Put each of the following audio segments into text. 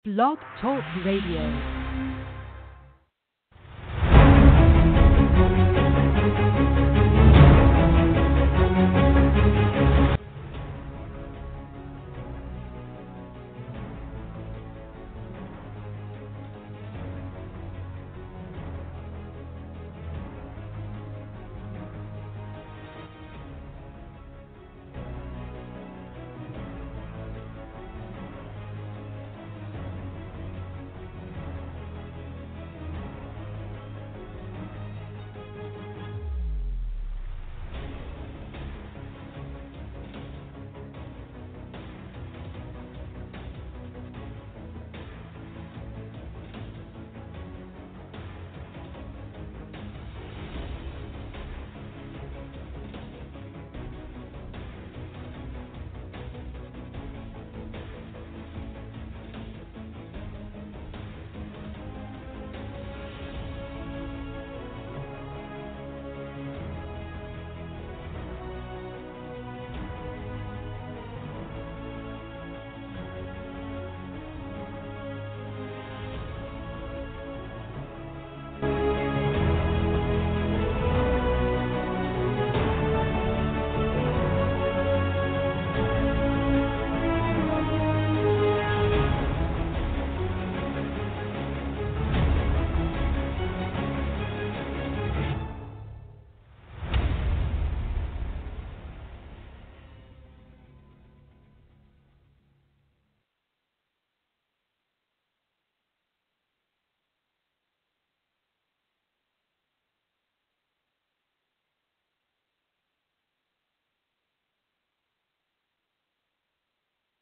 Blog Talk Radio.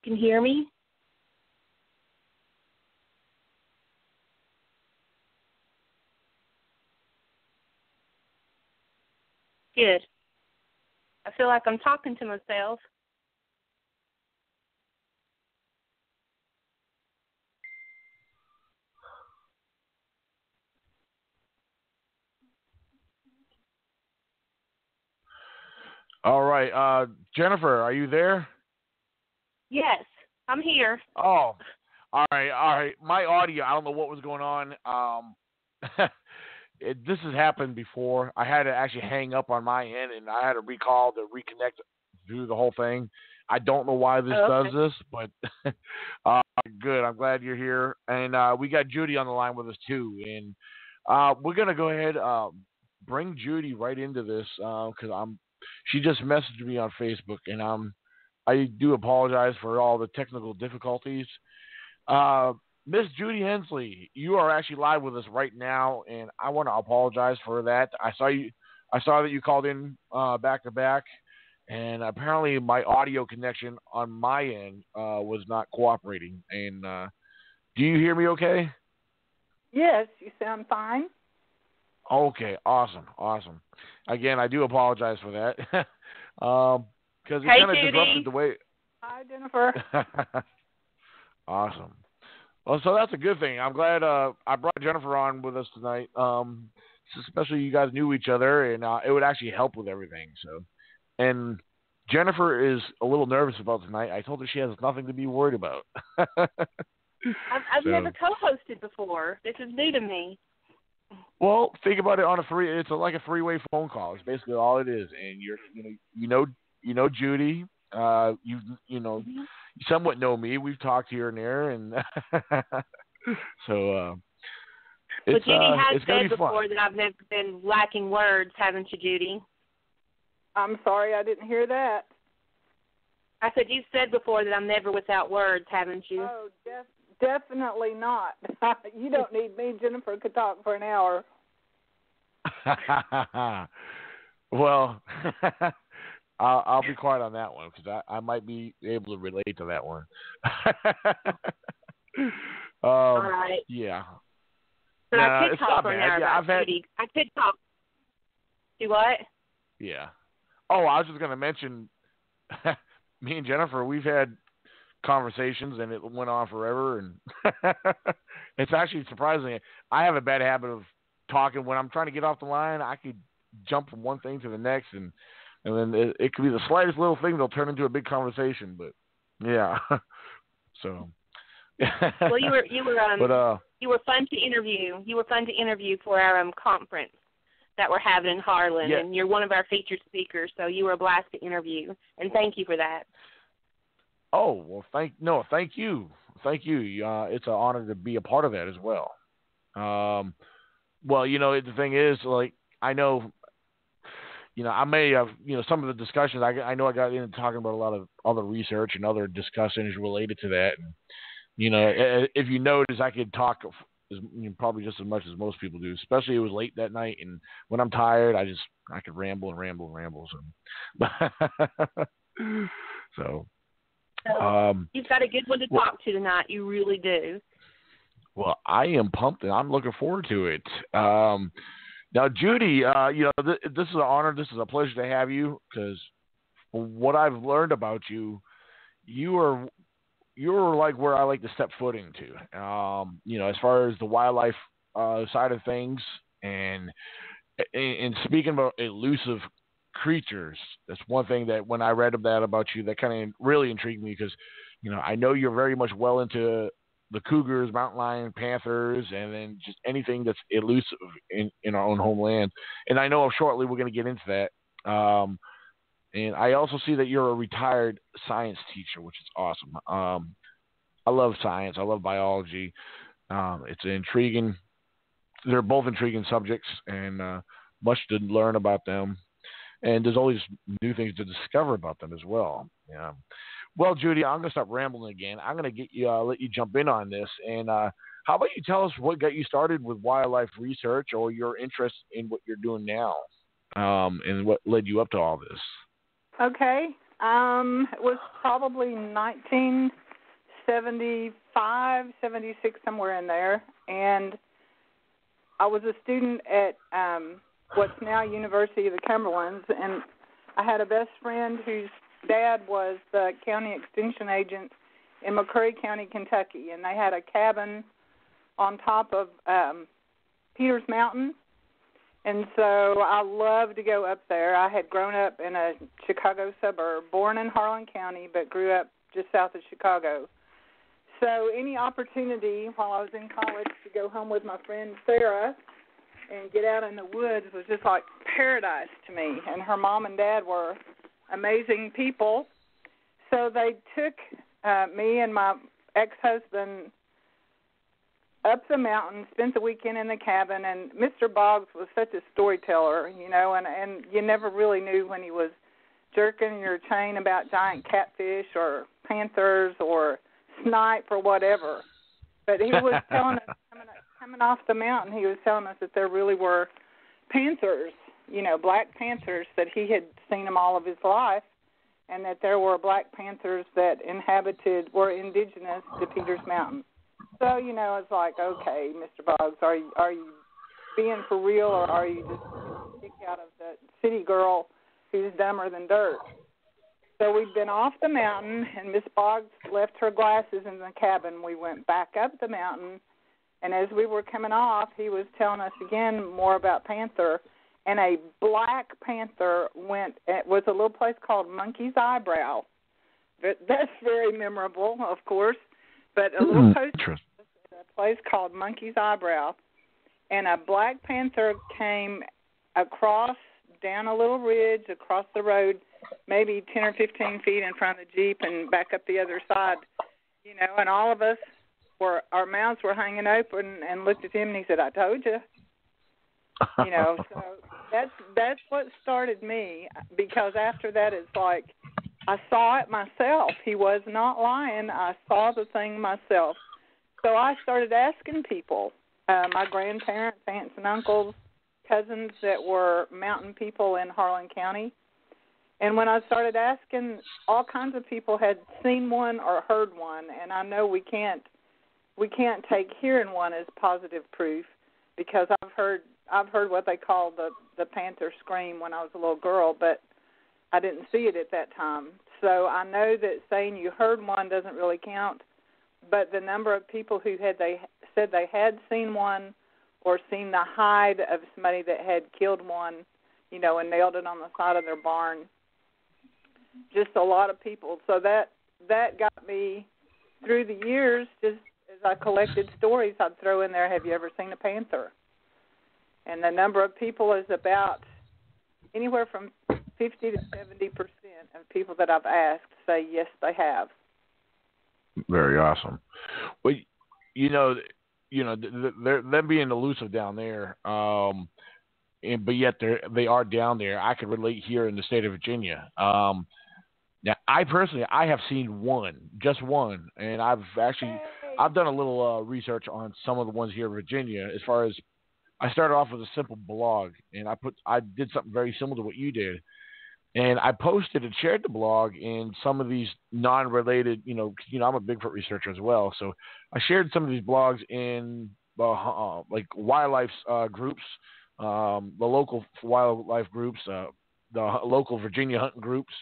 Can you hear me? Good. I feel like I'm talking to myself. All right. Jennifer, are you there? Yes, I'm here. Oh, all right. My audio, I don't know what was going on. This has happened before. I had to actually hang up on my end, and I had to recall to reconnect through the whole thing. I don't know why this does this, but good. I'm glad you're here. And we got Judy on the line with us, too. And we're going to go ahead bring Judy right into this because she just messaged me on Facebook, and I do apologize for all the technical difficulties. Miss Judy Hensley, you are actually live with us right now, and I want to apologize for that. I saw that you called in back to back, and apparently my audio connection on my end was not cooperating. And do you hear me okay? Yes, you sound fine. Okay, awesome. Again, I do apologize for that because it kind of disrupted the way. Hi, Jennifer. Awesome. Well, so that's a good thing. I'm glad I brought Jennifer on with us tonight, especially you guys knew each other, and it would actually help with everything. So, and Jennifer is a little nervous about tonight. I told her she has nothing to be worried about. I've never co-hosted before. This is new to me. Well, think about it on it's like a three-way phone call. It's basically all it is, and you know Judy. You somewhat know me. We've talked here and there, and so But Judy has it's said before that I've never been lacking words, haven't you, Judy? I'm sorry, I didn't hear that. I said you've said before that I'm never without words, haven't you? Oh, definitely not. You don't need me. Jennifer could talk for an hour. Well, I'll be quiet on that one because I might be able to relate to that one. All right. Yeah. But I could talk for an hour about Judy. I could talk. Do what? Yeah. Oh, I was just going to mention, me and Jennifer, we've had conversations and it went on forever, and it's actually surprising. I have a bad habit of talking when I'm trying to get off the line. I could jump from one thing to the next, and then it could be the slightest little thing that'll turn into a big conversation. But yeah, so Well, you were fun to interview. You were fun to interview for our conference that we're having in Harlan, and you're one of our featured speakers, so you were a blast to interview, and thank you for that. Oh, well, thank you. Thank you. It's an honor to be a part of that as well. Well, the thing is, like, I know, I may have, some of the discussions, I know I got into talking about a lot of other research and other discussions related to that. And, if you notice, I could talk probably just as much as most people do, especially it was late that night. And when I'm tired, I could ramble and ramble and ramble. So, you've got a good one to talk to tonight. You really do. Well, I am pumped, and I'm looking forward to it. Now, Judy, this is an honor. This is a pleasure to have you, because what I've learned about you, you're like where I like to step foot into. As far as the wildlife side of things, and speaking about elusive creatures, that's one thing that when I read that about you, that kind of really intrigued me, because I know you're very much well into the cougars, mountain lion, panthers, and then just anything that's elusive in our own homeland. And I know shortly we're going to get into that. And I also see that you're a retired science teacher, which is awesome. I love science. I love biology. It's intriguing. They're both intriguing subjects, and much to learn about them. And there's always new things to discover about them as well. Yeah. Well, Judy, I'm going to stop rambling again. I'm going to let you jump in on this. And how about you tell us what got you started with wildlife research, or your interest in what you're doing now, and what led you up to all this? Okay. It was probably 1975, 76, somewhere in there. And I was a student at what's now University of the Cumberlands, and I had a best friend whose dad was the county extension agent in McCurry County, Kentucky, and they had a cabin on top of Peters Mountain, and so I loved to go up there. I had grown up in a Chicago suburb, born in Harlan County, but grew up just south of Chicago. So any opportunity while I was in college to go home with my friend Sarah and get out in the woods was just like paradise to me, and her mom and dad were amazing people. So they took me and my ex-husband up the mountain, spent the weekend in the cabin, and Mr. Boggs was such a storyteller, and you never really knew when he was jerking your chain about giant catfish or panthers or snipe or whatever. But he was telling us, coming off the mountain, he was telling us that there really were panthers, black panthers, that he had seen them all of his life, and that there were black panthers that were indigenous to Peters Mountain. So, it's like, okay, Mr. Boggs, are you being for real, or are you just kicked out of the city girl who's dumber than dirt? So we'd been off the mountain, and Miss Boggs left her glasses in the cabin. We went back up the mountain, and as we were coming off, he was telling us again more about panther. And a black panther it was a little place called Monkey's Eyebrow. That's very memorable, of course. But a little place called Monkey's Eyebrow. And a black panther came down a little ridge, across the road, maybe 10 or 15 feet in front of the Jeep and back up the other side. And all of us, our mouths were hanging open and looked at him, and he said, "I told you." So that's what started me, because after that it's like I saw it myself. He was not lying. I saw the thing myself. So I started asking people, my grandparents, aunts and uncles, cousins that were mountain people in Harlan County. And when I started asking, all kinds of people had seen one or heard one, and I know we can't take hearing one as positive proof, because I've heard what they call the panther scream when I was a little girl, but I didn't see it at that time. So I know that saying you heard one doesn't really count, but the number of people who said they had seen one or seen the hide of somebody that had killed one, and nailed it on the side of their barn, just a lot of people. So that got me through the years, just as I collected stories, I'd throw in there, have you ever seen a panther? And the number of people is about anywhere from 50 to 70% of people that I've asked say yes, they have. Very awesome. Well, they're being elusive down there, but yet they are down there. I could relate here in the state of Virginia. Now, I personally have seen just one, and I've done a little research on some of the ones here in Virginia. As far as I started off with a simple blog, and I did something very similar to what you did. And I posted and shared the blog in some of these non-related, I'm a Bigfoot researcher as well. So I shared some of these blogs in like wildlife groups, the local wildlife groups, the local Virginia hunting groups.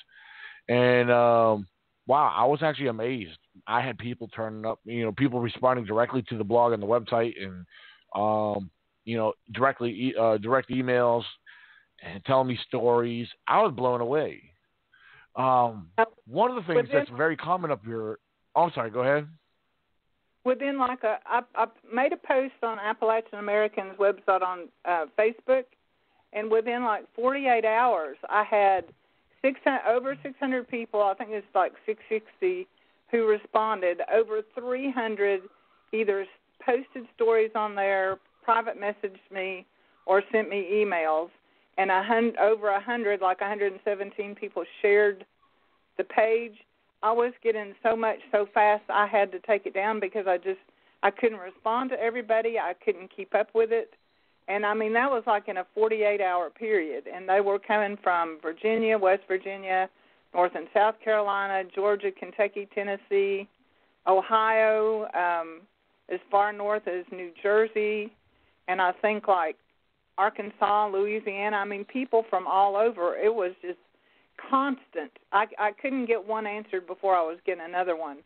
And, wow, I was actually amazed. I had people turning up, people responding directly to the blog and the website and, direct emails and telling me stories. I was blown away. One of the things that's very common up here. Oh, I'm sorry. Go ahead. Within I made a post on Appalachian American's website on Facebook, and within 48 hours, I had over 600 people. I think it's 660 who responded. Over 300 either posted stories on there, private messaged me, or sent me emails. And over 100, 117 people shared the page. I was getting so much so fast I had to take it down because I couldn't respond to everybody. I couldn't keep up with it. And, that was in a 48-hour period. And they were coming from Virginia, West Virginia, North and South Carolina, Georgia, Kentucky, Tennessee, Ohio, as far north as New Jersey, and I think Arkansas, Louisiana. People from all over. It was just constant. I couldn't get one answered before I was getting another one.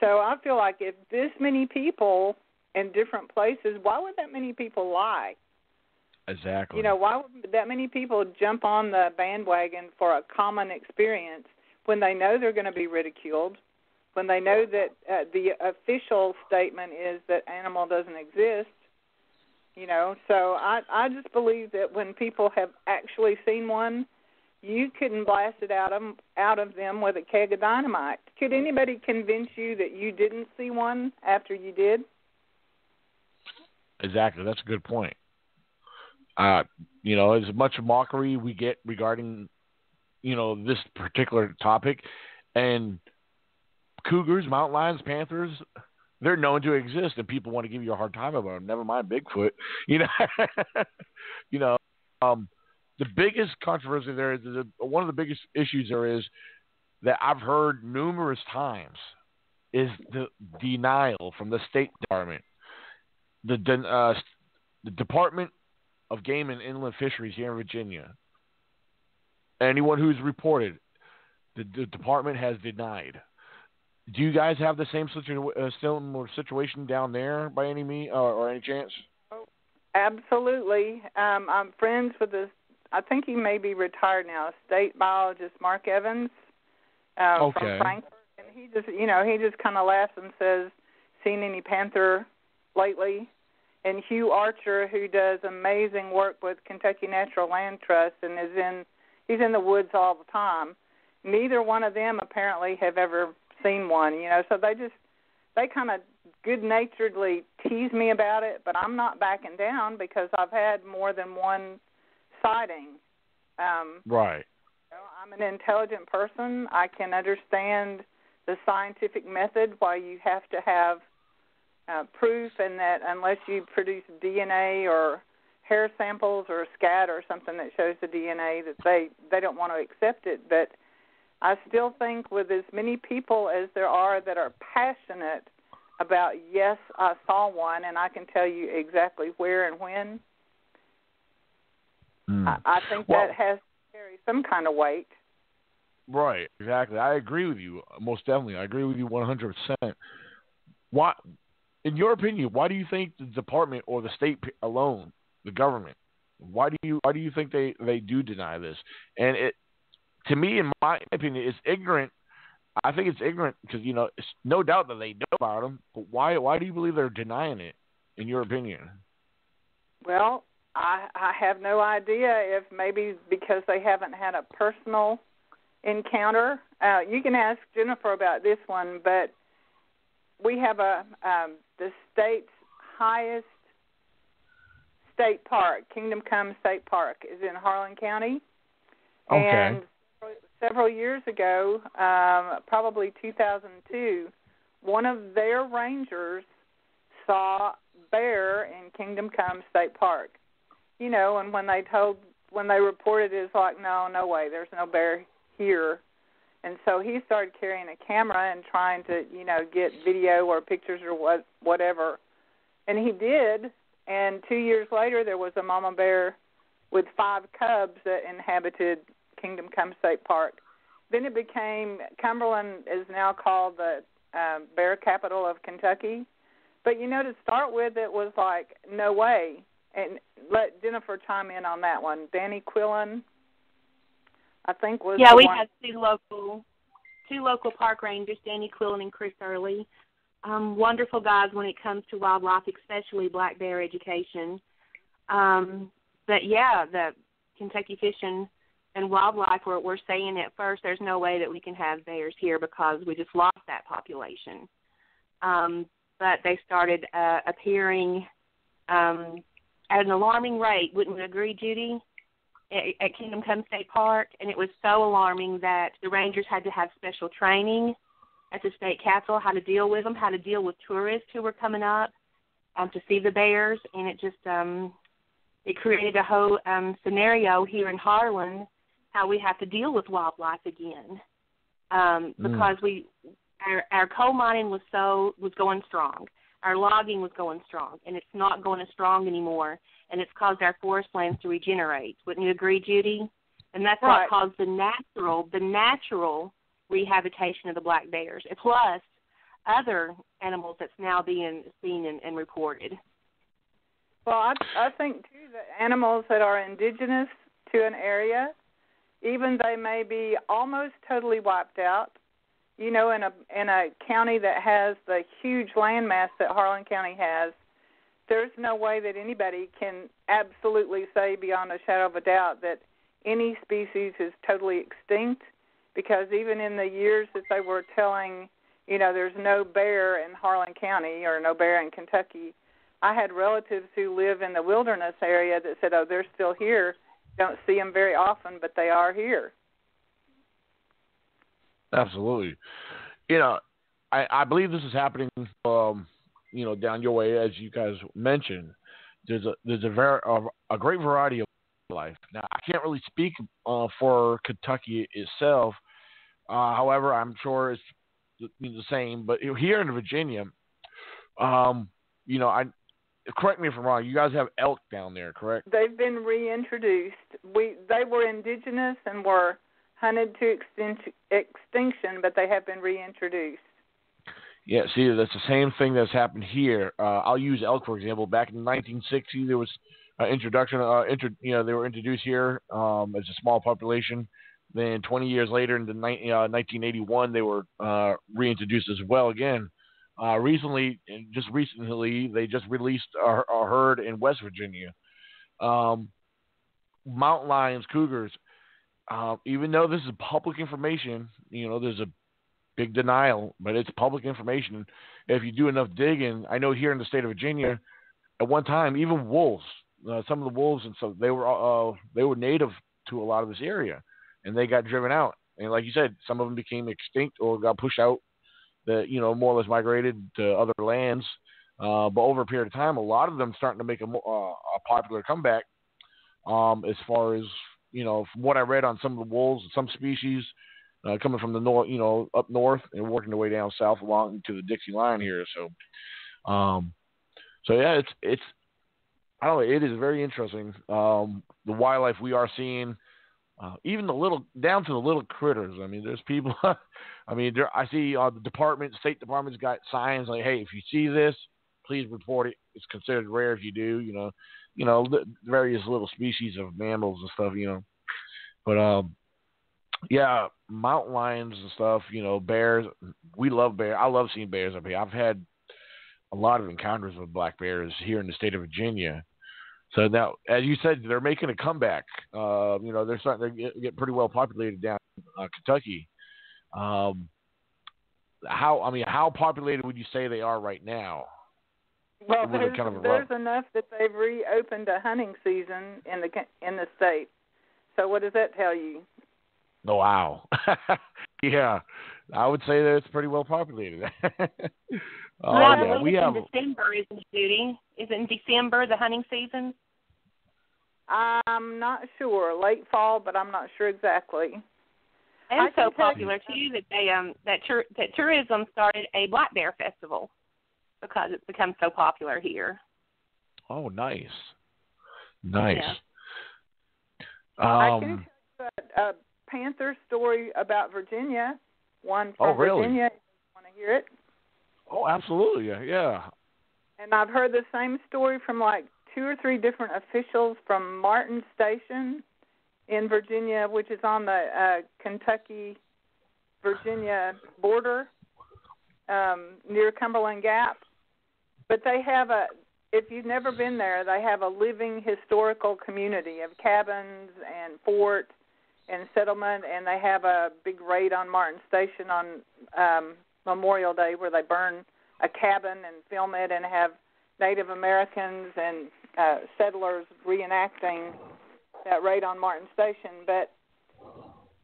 So I feel like if this many people in different places, why would that many people lie? Exactly. Why would that many people jump on the bandwagon for a common experience when they know they're going to be ridiculed, when they know that the official statement is that animal doesn't exist? So I just believe that when people have actually seen one, you couldn't blast it out of them with a keg of dynamite. Could anybody convince you that you didn't see one after you did? Exactly. That's a good point. As much mockery we get regarding, this particular topic, and cougars, mountain lions, panthers, they're known to exist, and people want to give you a hard time about them. Never mind Bigfoot. The biggest controversy there is one of the biggest issues there is that I've heard numerous times is the denial from the State Department, the Department of Game and Inland Fisheries here in Virginia. Anyone who's reported, the department has denied. Do you guys have the same similar situation down there by any means or any chance? Absolutely. I'm friends with I think he may be retired now, state biologist Mark Evans from Frankfurt. And he just kind of laughs and says, seen any panther lately? And Hugh Archer, who does amazing work with Kentucky Natural Land Trust and he's in the woods all the time. Neither one of them apparently have ever seen one, so they kind of good-naturedly tease me about it, but I'm not backing down because I've had more than one sighting. Right. I'm an intelligent person. I can understand the scientific method why you have to have proof, and that unless you produce DNA or hair samples or scat or something that shows the DNA, that they don't want to accept it. But I still think with as many people as there are that are passionate about, yes, I saw one, and I can tell you exactly where and when, I think that has to carry some kind of weight. Right, exactly. I agree with you, most definitely. I agree with you 100%. Why, in your opinion, why do you think the department or the state alone, the government, why do you think they do deny this? And to me, in my opinion, it's ignorant I think it's ignorant because, it's no doubt that they know about them, but why do you believe they're denying it, in your opinion? Well, I have no idea if maybe because they haven't had a personal encounter. You can ask Jennifer about this one, but we have the state's highest state park, Kingdom Come State Park, is in Harlan County. Okay. And several years ago, probably 2002, one of their rangers saw bear in Kingdom Come State Park. And when they reported it, it's like, no way, there's no bear here. And so he started carrying a camera and trying to, get video or pictures or whatever. And he did. And 2 years later, there was a mama bear with 5 cubs that inhabited Kingdom Come State Park. Then it became, Cumberland is now called the bear capital of Kentucky. But, to start with, it was like, no way. And let Jennifer chime in on that one. Danny Quillen, I think, was we one. had two local park rangers, Danny Quillen and Chris Early. Wonderful guys when it comes to wildlife, especially black bear education. But, the Kentucky Fish and Wildlife were saying at first there's no way that we can have bears here because we just lost that population. But they started appearing at an alarming rate. Wouldn't you agree, Judy, at Kingdom Come State Park? And it was so alarming that the rangers had to have special training at the state capitol, how to deal with them, how to deal with tourists who were coming up to see the bears. And it just it created a whole scenario here in Harlan how we have to deal with wildlife again because our coal mining was going strong. Our logging was going strong, and it's not going as strong anymore, and it's caused our forest lands to regenerate. Wouldn't you agree, Judy? And that's right. what caused the natural rehabilitation of the black bears, plus other animals that's now being seen and reported. Well, I think, too, that animals that are indigenous to an area, even they may be almost totally wiped out, in a county that has the huge landmass that Harlan County has, there's no way that anybody can absolutely say beyond a shadow of a doubt that any species is totally extinct, because even in the years that they were telling, there's no bear in Harlan County or no bear in Kentucky, I had relatives who live in the wilderness area that said, they're still here. Don't see them very often, but they are here. Absolutely. I believe this is happening, down your way, as you guys mentioned. There's a great variety of life. Now, I can't really speak for Kentucky itself. However, I'm sure it's the same. But here in Virginia, correct me if I'm wrong, you guys have elk down there, correct? They've been reintroduced. They were indigenous and were hunted to extinction, but they have been reintroduced. Yeah, see, that's the same thing that's happened here. I'll use elk, for example. Back in 1960, there was introduction. They were introduced here as a small population. Then 20 years later, in 1981, they were reintroduced as well again. Recently, they just released a herd in West Virginia. Mountain lions, cougars. Even though this is public information, there's a big denial, but it's public information. If you do enough digging, I know here in the state of Virginia, at one time, even wolves, some of the wolves and stuff, they were native to a lot of this area, and they got driven out. And like you said, some of them became extinct or got pushed out, that more or less migrated to other lands. But over a period of time, a lot of them starting to make a popular comeback. As far as from what I read on some of the wolves, some species coming from the north, up north and working their way down south along to the Dixie line here. So yeah, it's I don't know. It is very interesting. The wildlife we are seeing, even down to the little critters. I mean, there's people. I see the State Department's got signs like, "Hey, if you see this, please report it. It's considered rare if you do." Various little species of mammals and stuff. But Yeah, mountain lions and stuff. Bears. We love bears. I love seeing bears up here. I've had a lot of encounters with black bears here in the state of Virginia. So now, as you said, they're making a comeback. They're starting to get pretty well populated down in Kentucky. Um, how populated would you say they are right now? Well, there's enough that they've reopened a hunting season in the state. So what does that tell you? Oh, wow. Yeah, I would say that it's pretty well populated. We have December, isn't it, Judy? Isn't December the hunting season? I'm not sure. Late fall, but I'm not sure exactly. And so popular too that that tourism started a black bear festival because it's become so popular here. Oh, nice. Yeah. I can tell you a panther story about Virginia. One from Virginia. If you want to hear it? Oh, absolutely. Yeah. And I've heard the same story from like 2 or 3 different officials from Martin Station in Virginia, which is on the Kentucky-Virginia border near Cumberland Gap. But they have if you've never been there, they have a living historical community of cabins and fort and settlement, and they have a big raid on Martin Station on Memorial Day where they burn a cabin and film it and have Native Americans and settlers reenacting that raid on Martin Station. But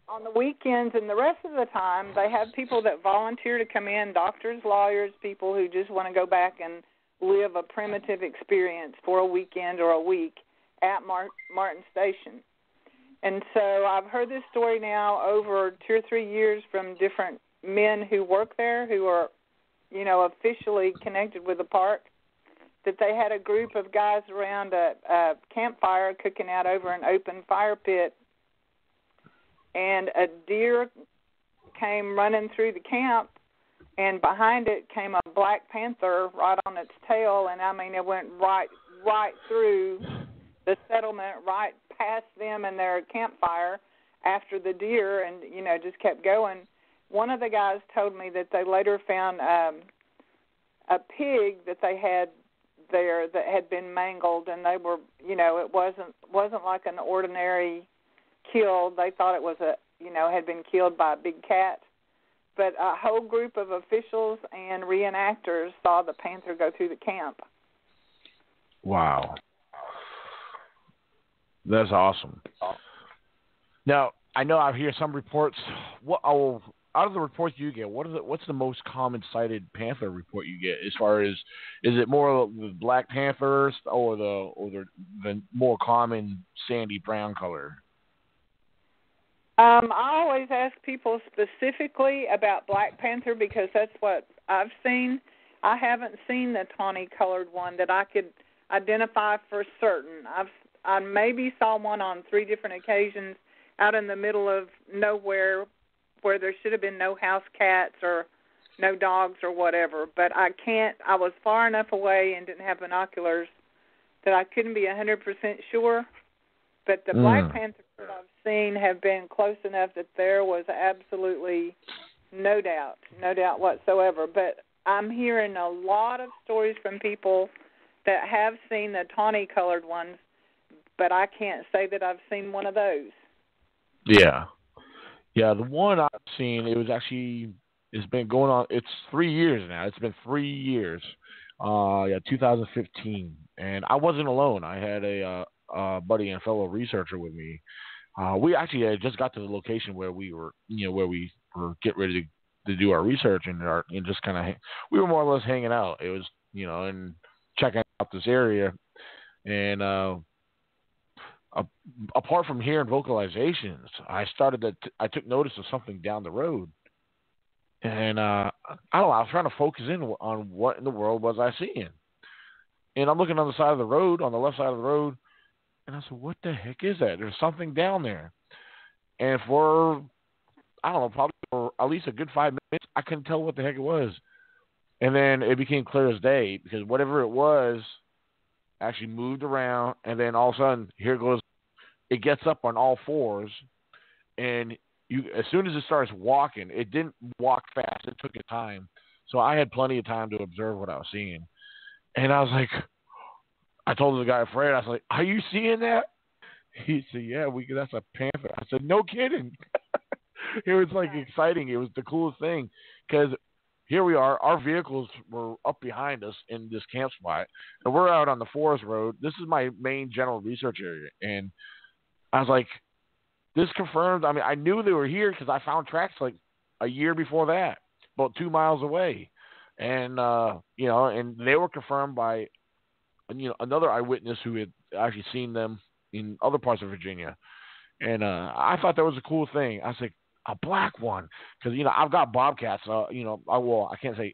on the weekends and the rest of the time, they have people that volunteer to come in, doctors, lawyers, people who just want to go back and live a primitive experience for a weekend or a week at Martin Station. And so I've heard this story now over 2 or 3 years from different men who work there who are, officially connected with the park, that they had a group of guys around a campfire cooking out over an open fire pit, and a deer came running through the camp, and behind it came a black panther right on its tail, and it went right through the settlement, right past them and their campfire after the deer, and just kept going. One of the guys told me that they later found a pig that they had there that had been mangled, and they were, it wasn't like an ordinary kill. They thought it was had been killed by a big cat. But a whole group of officials and reenactors saw the panther go through the camp. Wow. That's awesome. Now, I know I hear some reports. Out of the reports you get, what's the most common cited panther report you get? As far as, is it more the black panthers or the more common sandy brown color? I always ask people specifically about black panther because that's what I've seen. I haven't seen the tawny-colored one that I could identify for certain. I maybe saw one on 3 different occasions out in the middle of nowhere where there should have been no house cats or no dogs or whatever. But I was far enough away and didn't have binoculars that I couldn't be 100% sure. But the black panthers that I've seen have been close enough that there was absolutely no doubt whatsoever. But I'm hearing a lot of stories from people that have seen the tawny-colored ones, but I can't say that I've seen one of those. Yeah. Yeah, the one I've seen, it's been going on, it's 3 years now. It's been 3 years. 2015. And I wasn't alone. I had a buddy and fellow researcher with me. We actually had just got to the location where we were getting ready to do our research and just kind of, we were more or less hanging out. It was, and checking out this area. And apart from hearing vocalizations, I took notice of something down the road. And I don't know, I was trying to focus in on what in the world was I seeing. And I'm looking on the side of the road, on the left side of the road, and I said, what the heck is that? There's something down there. And for, I don't know, probably for at least a good 5 minutes, I couldn't tell what the heck it was. And then it became clear as day, because whatever it was actually moved around, and then all of a sudden, here goes, it gets up on all fours, and as soon as it starts walking, it didn't walk fast. It took its time. So I had plenty of time to observe what I was seeing. And I was like, I told the guy, Fred, I was like, are you seeing that? He said, yeah, that's a panther. I said, no kidding. It was like exciting. It was the coolest thing because here we are. Our vehicles were up behind us in this camp spot, and we're out on the forest road. This is my main general research area. And I was like, this confirmed. I mean, I knew they were here because I found tracks like a year before that, about 2 miles away. And, and they were confirmed by, another eyewitness who had actually seen them in other parts of Virginia. And I thought that was a cool thing. I was like, a black one. Because, I've got bobcats. I can't say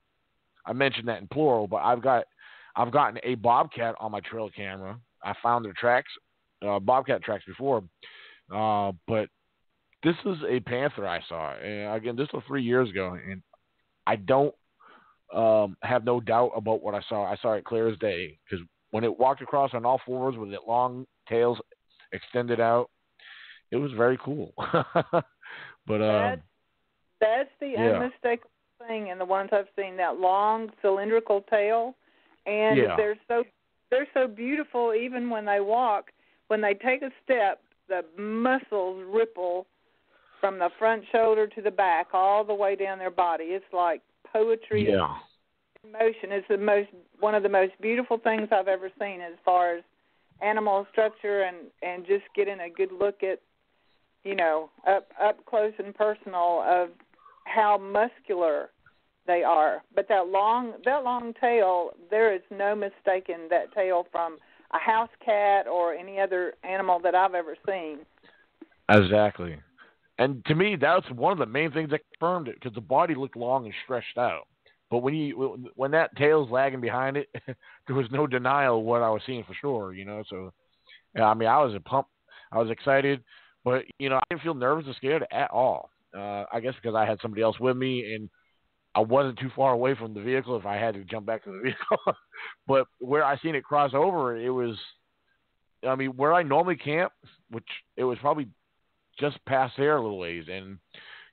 I mentioned that in plural, but I've gotten a bobcat on my trail camera. I found their tracks, bobcat tracks before. But this is a panther I saw. And again, this was 3 years ago. And I don't have no doubt about what I saw. I saw it clear as day. Because when it walked across on all fours with its long tails extended out, it was very cool. But that's the unmistakable thing in the ones I've seen, that long cylindrical tail, and they're so beautiful. Even when they walk, when they take a step, the muscles ripple from the front shoulder to the back all the way down their body. It's like poetry in motion. It's one of the most beautiful things I've ever seen as far as animal structure and just getting a good look at, up close and personal of how muscular they are. But that long tail, there is no mistaking that tail from a house cat or any other animal that I've ever seen. Exactly. And to me, that's one of the main things that confirmed it, because the body looked long and stretched out. But when that tail's lagging behind it, there was no denial of what I was seeing for sure, So, I mean, I was pumped. I was excited. But, I didn't feel nervous or scared at all. I guess because I had somebody else with me, and I wasn't too far away from the vehicle if I had to jump back to the vehicle. But where I seen it cross over, it was, where I normally camp, which it was probably just past there a little ways. And,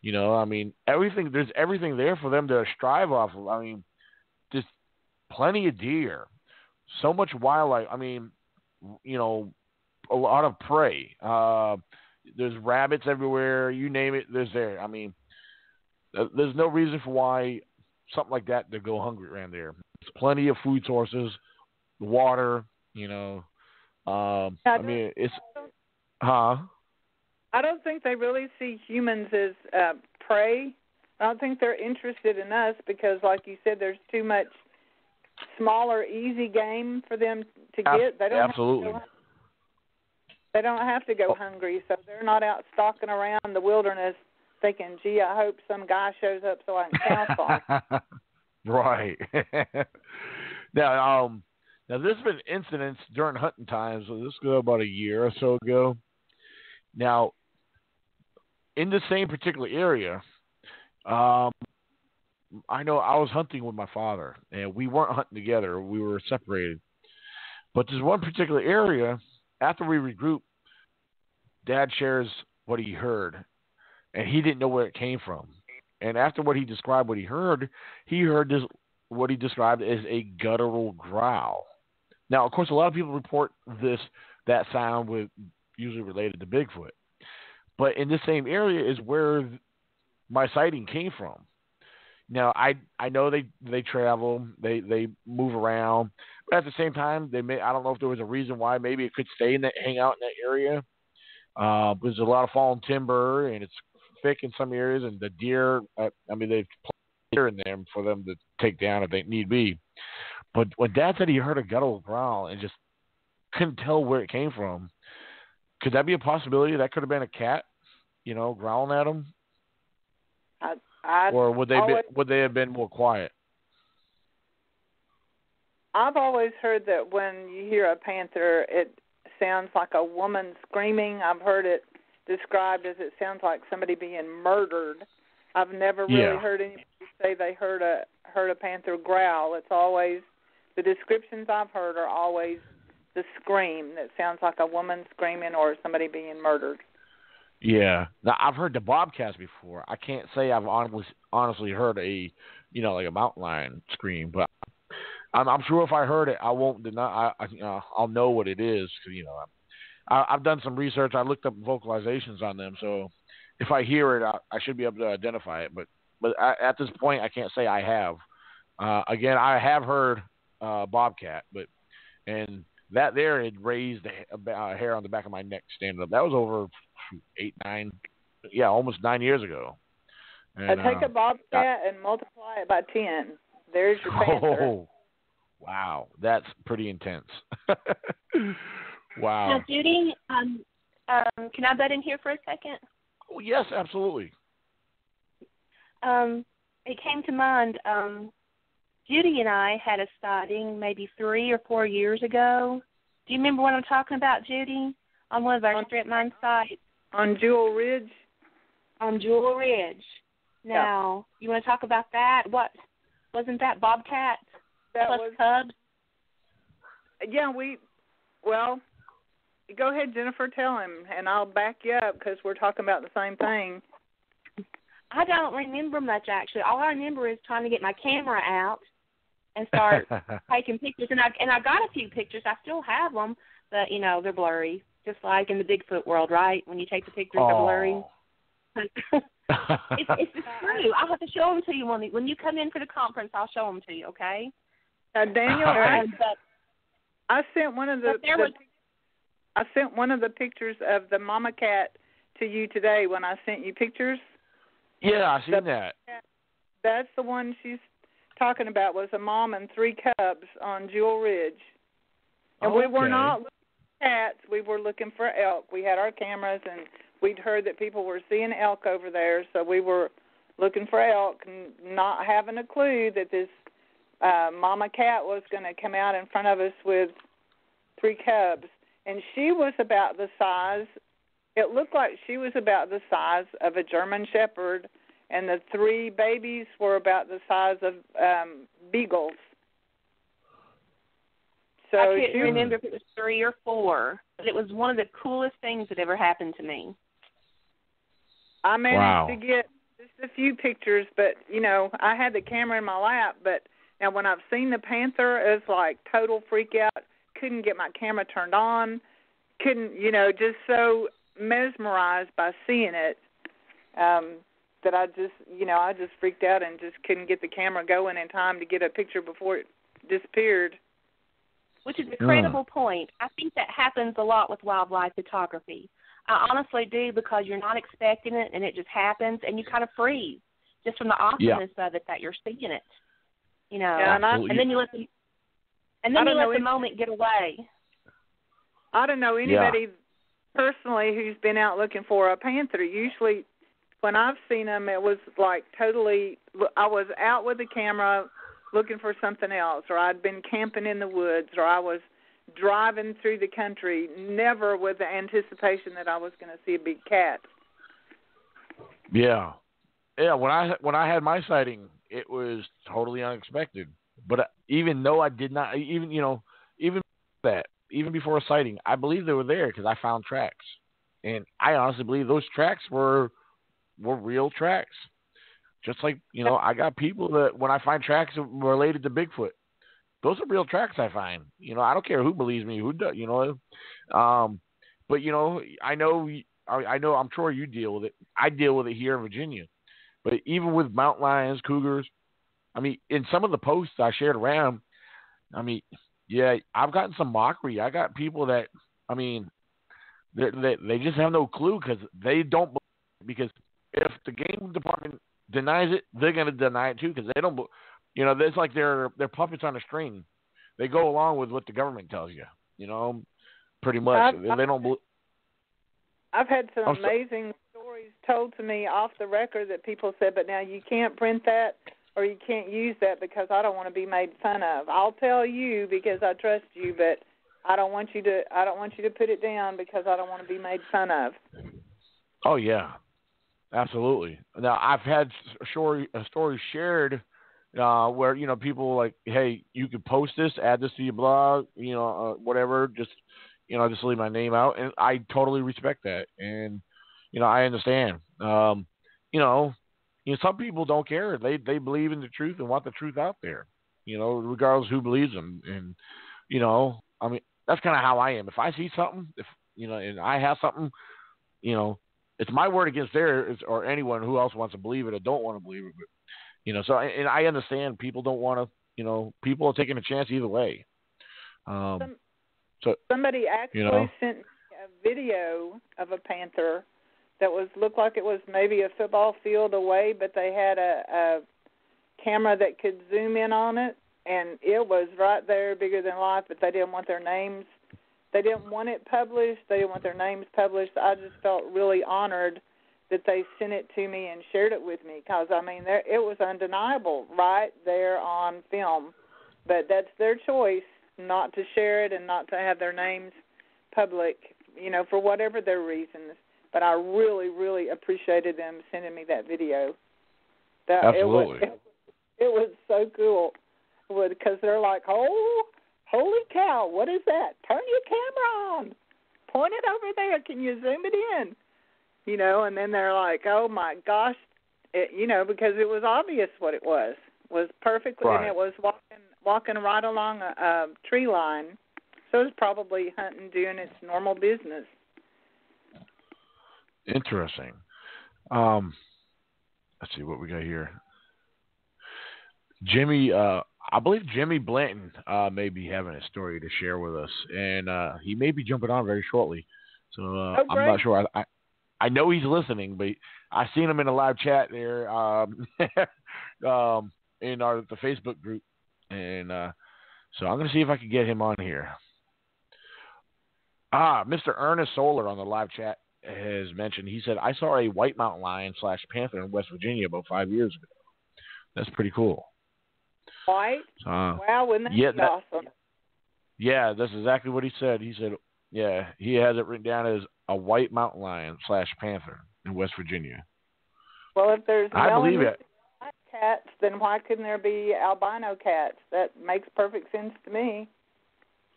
there's everything there for them to strive off of. Just plenty of deer, so much wildlife. A lot of prey. There's rabbits everywhere. You name it, there's there. There's no reason for why something like that to go hungry around there. There's plenty of food sources, water, it's, I don't think they really see humans as prey. I don't think they're interested in us because, like you said, there's too much smaller, easy game for them to get. They don't absolutely. They don't have to go hungry, so they're not out stalking around the wilderness thinking, gee, I hope some guy shows up so I can pounce on him. Right. Now, there's been incidents during hunting times. So this goes about a year or so ago. Now, in the same particular area, I know I was hunting with my father, and we weren't hunting together. We were separated. But there's one particular area, after we regrouped, Dad shares what he heard, and he didn't know where it came from. And after what he described, what he heard this, what he described as a guttural growl. Now, of course, a lot of people report that sound with usually related to Bigfoot. But in this same area is where my sighting came from. Now, I know they travel, they move around, but at the same time, I don't know if there was a reason why. Maybe it could hang out in that area. There's a lot of fallen timber, and it's thick in some areas, and the deer, they've put deer in there for them to take down if they need be. But when Dad said he heard a guttural growl and just couldn't tell where it came from, could that be a possibility? That could have been a cat, growling at him? Or would they have been more quiet? I've always heard that when you hear a panther, it sounds like a woman screaming. I've heard it described as it sounds like somebody being murdered. I've never really heard anybody say they heard a panther growl. It's always, the descriptions I've heard are always the scream that sounds like a woman screaming or somebody being murdered. Yeah. Now I've heard the bobcats before. I can't say I've honestly heard a, like a mountain lion scream, but I'm sure if I heard it, I won't deny. I'll know what it is. 'Cause, I've done some research. I looked up vocalizations on them, so if I hear it, I should be able to identify it. But at this point, I can't say I have. Again, I have heard bobcat, and that there had raised a hair on the back of my neck standing up. That was over almost 9 years ago. And, take a bobcat and multiply it by 10. There's your panther. Oh, wow, that's pretty intense. Wow. Now, Judy, can I butt in here for a second? Oh, yes, absolutely. It came to mind. Judy and I had a sighting maybe 3 or 4 years ago. Do you remember what I'm talking about, Judy? On one of our strip mine sites. On Jewel Ridge? On Jewel Ridge. Now, you want to talk about that? Wasn't that bobcat plus cubs? Yeah, well, go ahead, Jennifer, tell him, and I'll back you up because we're talking about the same thing. I don't remember much, actually. All I remember is trying to get my camera out and start taking pictures. And I got a few pictures. I still have them, but, they're blurry, just like in the Bigfoot world, right? When you take the pictures, they're blurry. It's true. I'll have to show them to you when you come in for the conference. I'll show them to you, okay? Daniel, I sent one of I sent one of the pictures of the mama cat to you today when I sent you pictures. Yeah, I seen that. That's the one she's talking about, was a mom and 3 cubs on Jewel Ridge. And we were not looking for cats. We were looking for elk. We had our cameras, and we'd heard that people were seeing elk over there, so we were looking for elk and not having a clue that this mama cat was going to come out in front of us with 3 cubs. And she was about the size, it looked like she was about the size of a German Shepherd, and the 3 babies were about the size of beagles. So I couldn't remember if it was 3 or 4, but it was one of the coolest things that ever happened to me. I managed to get just a few pictures, but, I had the camera in my lap, but now when I've seen the panther, it's like total freak out. Couldn't get my camera turned on. Couldn't, just so mesmerized by seeing it that I just freaked out and just couldn't get the camera going in time to get a picture before it disappeared. Which is a credible point. I think that happens a lot with wildlife photography. I honestly do, because you're not expecting it and it just happens and you kind of freeze just from the awesomeness of it that you're seeing it. And then you let the moment get away. I don't know anybody personally who's been out looking for a panther. Usually when I've seen them, it was like totally, I was out with the camera looking for something else, or I'd been camping in the woods, or I was driving through the country, never with the anticipation that I was going to see a big cat. Yeah. When I had my sighting, it was totally unexpected. But even though I did not, even before a sighting, I believe they were there because I found tracks, and I honestly believe those tracks were real tracks. Just like I got people that when I find tracks related to Bigfoot, those are real tracks I find. I don't care who believes me, who does. But I know. I'm sure you deal with it. I deal with it here in Virginia. But even with mountain lions, cougars, I mean, in some of the posts I shared around, I mean, yeah, I've gotten some mockery. I got people that, I mean, they just have no clue because they don't believe. Because if the game department denies it, they're going to deny it too because they don't. There's like they're puppets on a string. They go along with what the government tells you. Pretty much. They don't believe. I've had some amazing stories told to me off the record that people said, but now you can't print that or you can't use that because I don't want to be made fun of. I'll tell you because I trust you, but I don't want you to put it down because I don't want to be made fun of. Oh yeah, absolutely. Now I've had a story shared where people like, hey, you could post this, add this to your blog, whatever, just just leave my name out, and I totally respect that. And I understand. Some people don't care. They believe in the truth and want the truth out there. Regardless who believes them. And I mean, that's kind of how I am. If I see something, and I have something, it's my word against theirs, or anyone who else wants to believe it or don't want to believe it. But, so and I understand people don't want to. People are taking a chance either way. So somebody actually sent me a video of a panther that looked like it was maybe a football field away, but they had a camera that could zoom in on it, and it was right there, bigger than life, but they didn't want their names. They didn't want it published. They didn't want their names published. I just felt really honored that they sent it to me and shared it with me because, I mean, it was undeniable right there on film. But that's their choice not to share it and not to have their names public, for whatever their reasons. But I really, really appreciated them sending me that video. Absolutely. It was so cool because they're like, oh, holy cow, what is that? Turn your camera on. Point it over there. Can you zoom it in? And then they're like, oh, my gosh, because it was obvious what it was perfect, right. And it was walking right along a tree line. So it was probably hunting, doing its normal business. Interesting. Let's see what we got here. Jimmy, I believe Jimmy Blanton may be having a story to share with us, and he may be jumping on very shortly. So I'm not sure. I know he's listening, but I seen him in a live chat there in the Facebook group, and so I'm going to see if I can get him on here. Mr. Ernest Solar on the live chat has mentioned. He said, I saw a white mountain lion / panther in West Virginia about 5 years ago. That's pretty cool. White? Wow, wouldn't that be awesome? Yeah, that's exactly what he said. He said, yeah, he has it written down as a white mountain lion / panther in West Virginia. Well, if there's black cats, then why couldn't there be albino cats? That makes perfect sense to me.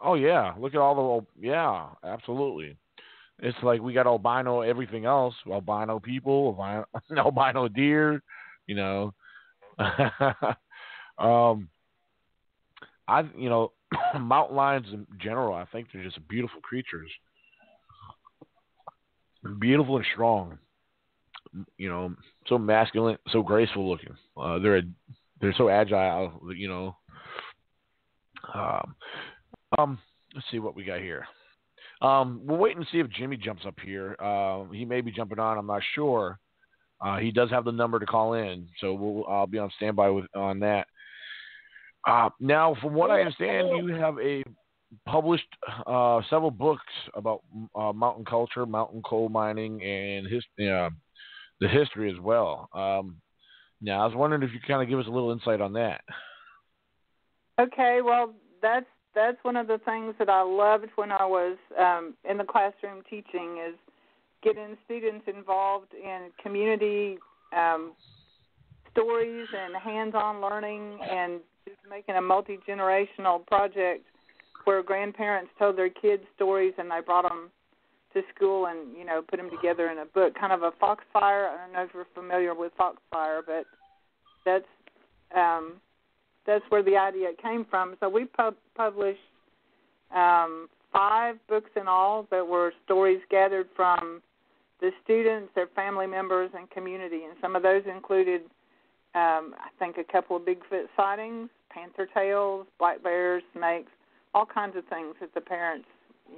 Oh, yeah. Look at all yeah, absolutely. It's like we got albino everything else, albino people, albino deer, mountain lions in general, I think they're just beautiful creatures. Beautiful and strong. So masculine, so graceful looking. They're so agile, Let's see what we got here. We'll wait and see if Jimmy jumps up here. He may be jumping on. I'm not sure. He does have the number to call in, so I'll be on standby on that. Now, from what I understand, you have published several books about mountain culture, mountain coal mining, and the history as well. Now, I was wondering if you could kind of give us a little insight on that. Okay, well, that's one of the things that I loved when I was in the classroom teaching is getting students involved in community stories and hands-on learning and just making a multi-generational project where grandparents told their kids stories and they brought them to school and, put them together in a book, kind of a Foxfire. I don't know if you're familiar with Foxfire, but that's where the idea came from. So we published 5 books in all that were stories gathered from the students, their family members, and community. And some of those included, I think, a couple of Bigfoot sightings, panther tails, black bears, snakes, all kinds of things that the parents,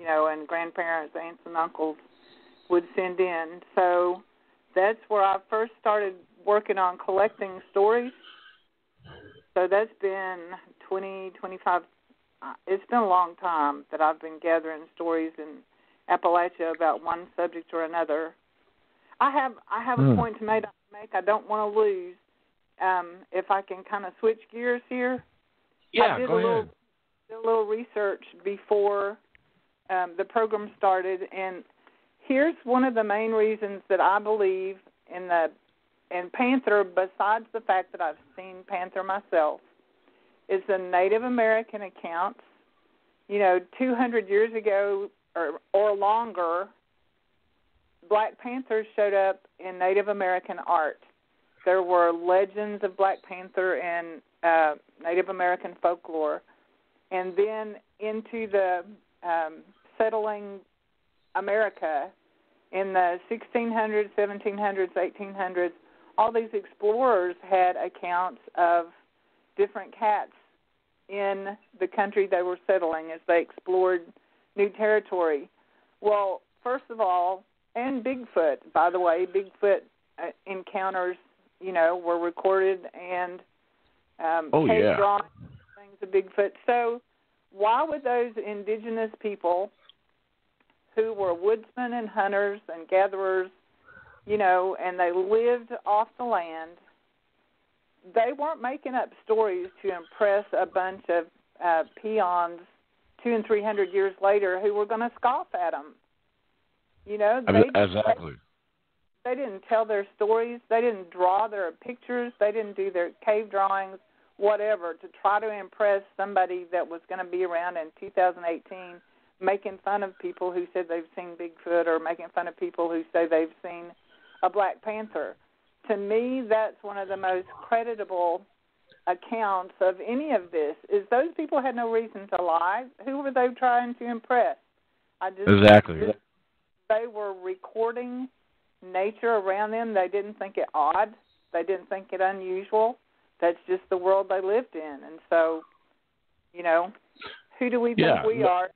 and grandparents, aunts and uncles would send in. So that's where I first started working on collecting stories. So that's been 25, it's been a long time that I've been gathering stories in Appalachia about one subject or another. I have a point to make. I don't want to lose. If I can kind of switch gears here. Yeah, I did go ahead. Did a little research before the program started, and here's one of the main reasons that I believe in panther, besides the fact that I've seen panther myself, is the Native American accounts. 200 years ago or longer, Black Panthers showed up in Native American art. There were legends of Black Panther in Native American folklore. And then into the settling America in the 1600s, 1700s, 1800s, all these explorers had accounts of different cats in the country they were settling as they explored new territory. Well, first of all, and Bigfoot, by the way, Bigfoot encounters, were recorded and cave drawings, things of Bigfoot. So why would those indigenous people who were woodsmen and hunters and gatherers, and they lived off the land, they weren't making up stories to impress a bunch of peons 200 and 300 years later who were going to scoff at them. Exactly. They didn't tell their stories. They didn't draw their pictures. They didn't do their cave drawings, whatever, to try to impress somebody that was going to be around in 2018 making fun of people who said they've seen Bigfoot or making fun of people who say they've seen a Black Panther. To me, that's one of the most creditable accounts of any of this, is those people had no reason to lie. Who were they trying to impress? Exactly. They were recording nature around them. They didn't think it odd. They didn't think it unusual. That's just the world they lived in. And so, who do we think we are?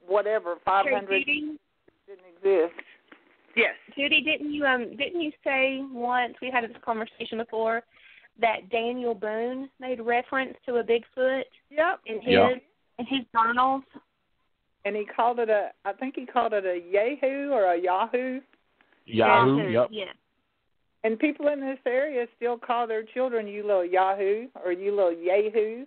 Whatever, 500 didn't exist. Yes. Judy, didn't you say once, we had this conversation before, that Daniel Boone made reference to a Bigfoot in his journals? And he called it I think he called it a Yahoo or a Yahoo. Yahoo, yep. Yeah. And people in this area still call their children, you little Yahoo or you little Yahoo.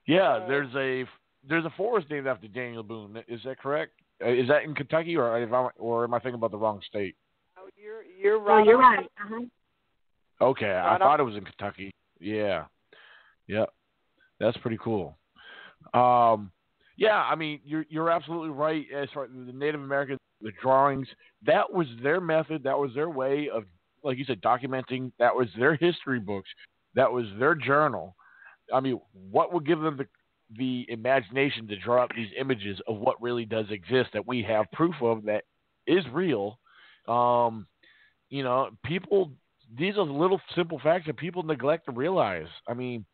Yeah, there's a forest named after Daniel Boone. Is that correct? Is that in Kentucky, or am I thinking about the wrong state? Oh, you're right. Oh, you're right. Uh-huh. Okay, right, I thought it was in Kentucky. Yeah, that's pretty cool. Yeah, I mean, you're absolutely right. As far as the Native Americans, the drawings, that was their method. That was their way of, like you said, documenting. That was their history books. That was their journal. I mean, what would give them the imagination to draw up these images of what really does exist that we have proof of that is real? People, these are little simple facts that people neglect to realize. I mean,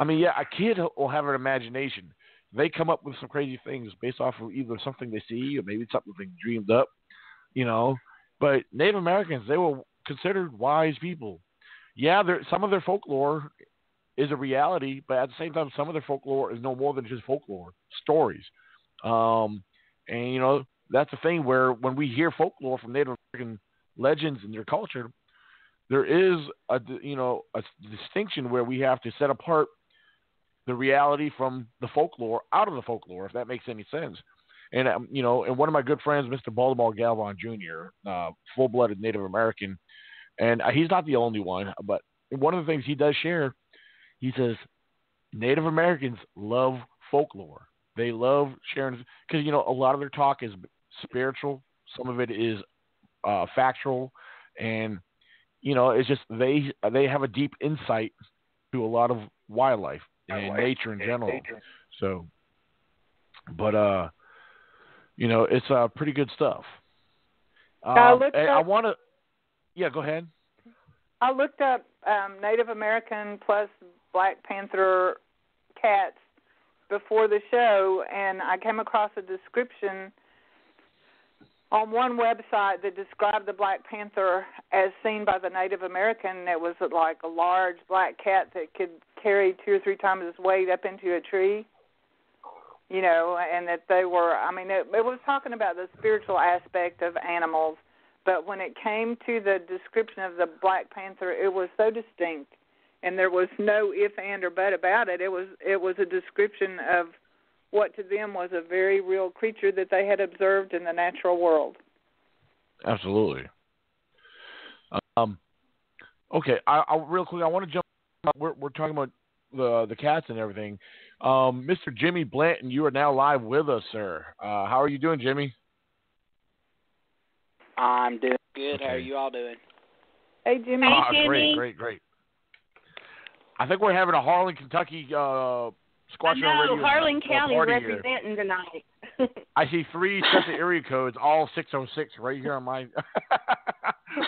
yeah, a kid will have an imagination. They come up with some crazy things based off of either something they see or maybe something they dreamed up, But Native Americans, they were considered wise people. Yeah, some of their folklore is a reality, but at the same time, some of their folklore is no more than just folklore, stories. That's the thing where when we hear folklore from Native American legends and their culture, there is a distinction where we have to set apart the reality from the folklore out of the folklore, if that makes any sense. And, and one of my good friends, Mr. Baltimore Galvan Jr., full-blooded Native American, and he's not the only one, but one of the things he does share, he says, Native Americans love folklore. They love sharing, because, a lot of their talk is spiritual. Some of it is factual. And, it's just they have a deep insight to a lot of wildlife and nature in general. So, but, it's pretty good stuff. I want to, go ahead. I looked up Native American plus Black Panther cats before the show, and I came across a description on one website that described the Black Panther as seen by the Native American. It was like a large black cat that could carry 2 or 3 times its weight up into a tree, and that they were, it was talking about the spiritual aspect of animals. But when it came to the description of the Black Panther, it was so distinct, and there was no if, and, or but about it. It was a description of what to them was a very real creature that they had observed in the natural world. Absolutely. Okay, I real quick, I want to jump. We're talking about the cats and everything. Mr. Jimmy Blanton, you are now live with us, sir. How are you doing, Jimmy? I'm doing good. Okay. How are you all doing? Hey, Jimmy. Hey, Jimmy. Great. I think we're having a Harlan, Kentucky Squatch Radio Harlan County party representing here. tonight. I see 3 sets of area codes, all 606, right here on my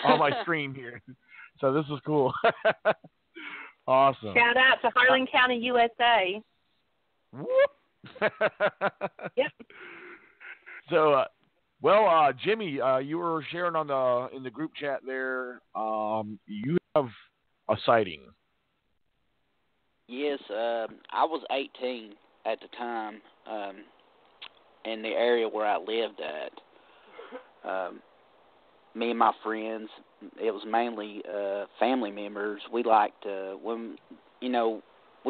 on my screen here. So this is cool. Awesome. Shout out to Harlan County, USA. Whoop. Yep. So, Jimmy, you were sharing in the group chat there. You have a sighting. Yes, I was 18 at the time in the area where I lived at. Me and my friends, it was mainly family members. We liked, we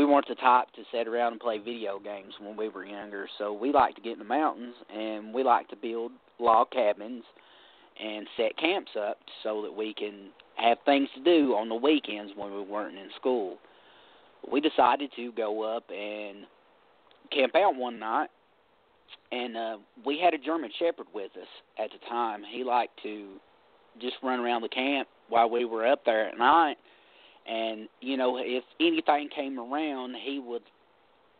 weren't the type to sit around and play video games when we were younger, so we liked to get in the mountains, and we liked to build log cabins and set camps up so that we can have things to do on the weekends when we weren't in school. We decided to go up and camp out one night, and we had a German Shepherd with us at the time. He liked to just run around the camp while we were up there at night, and, if anything came around, he would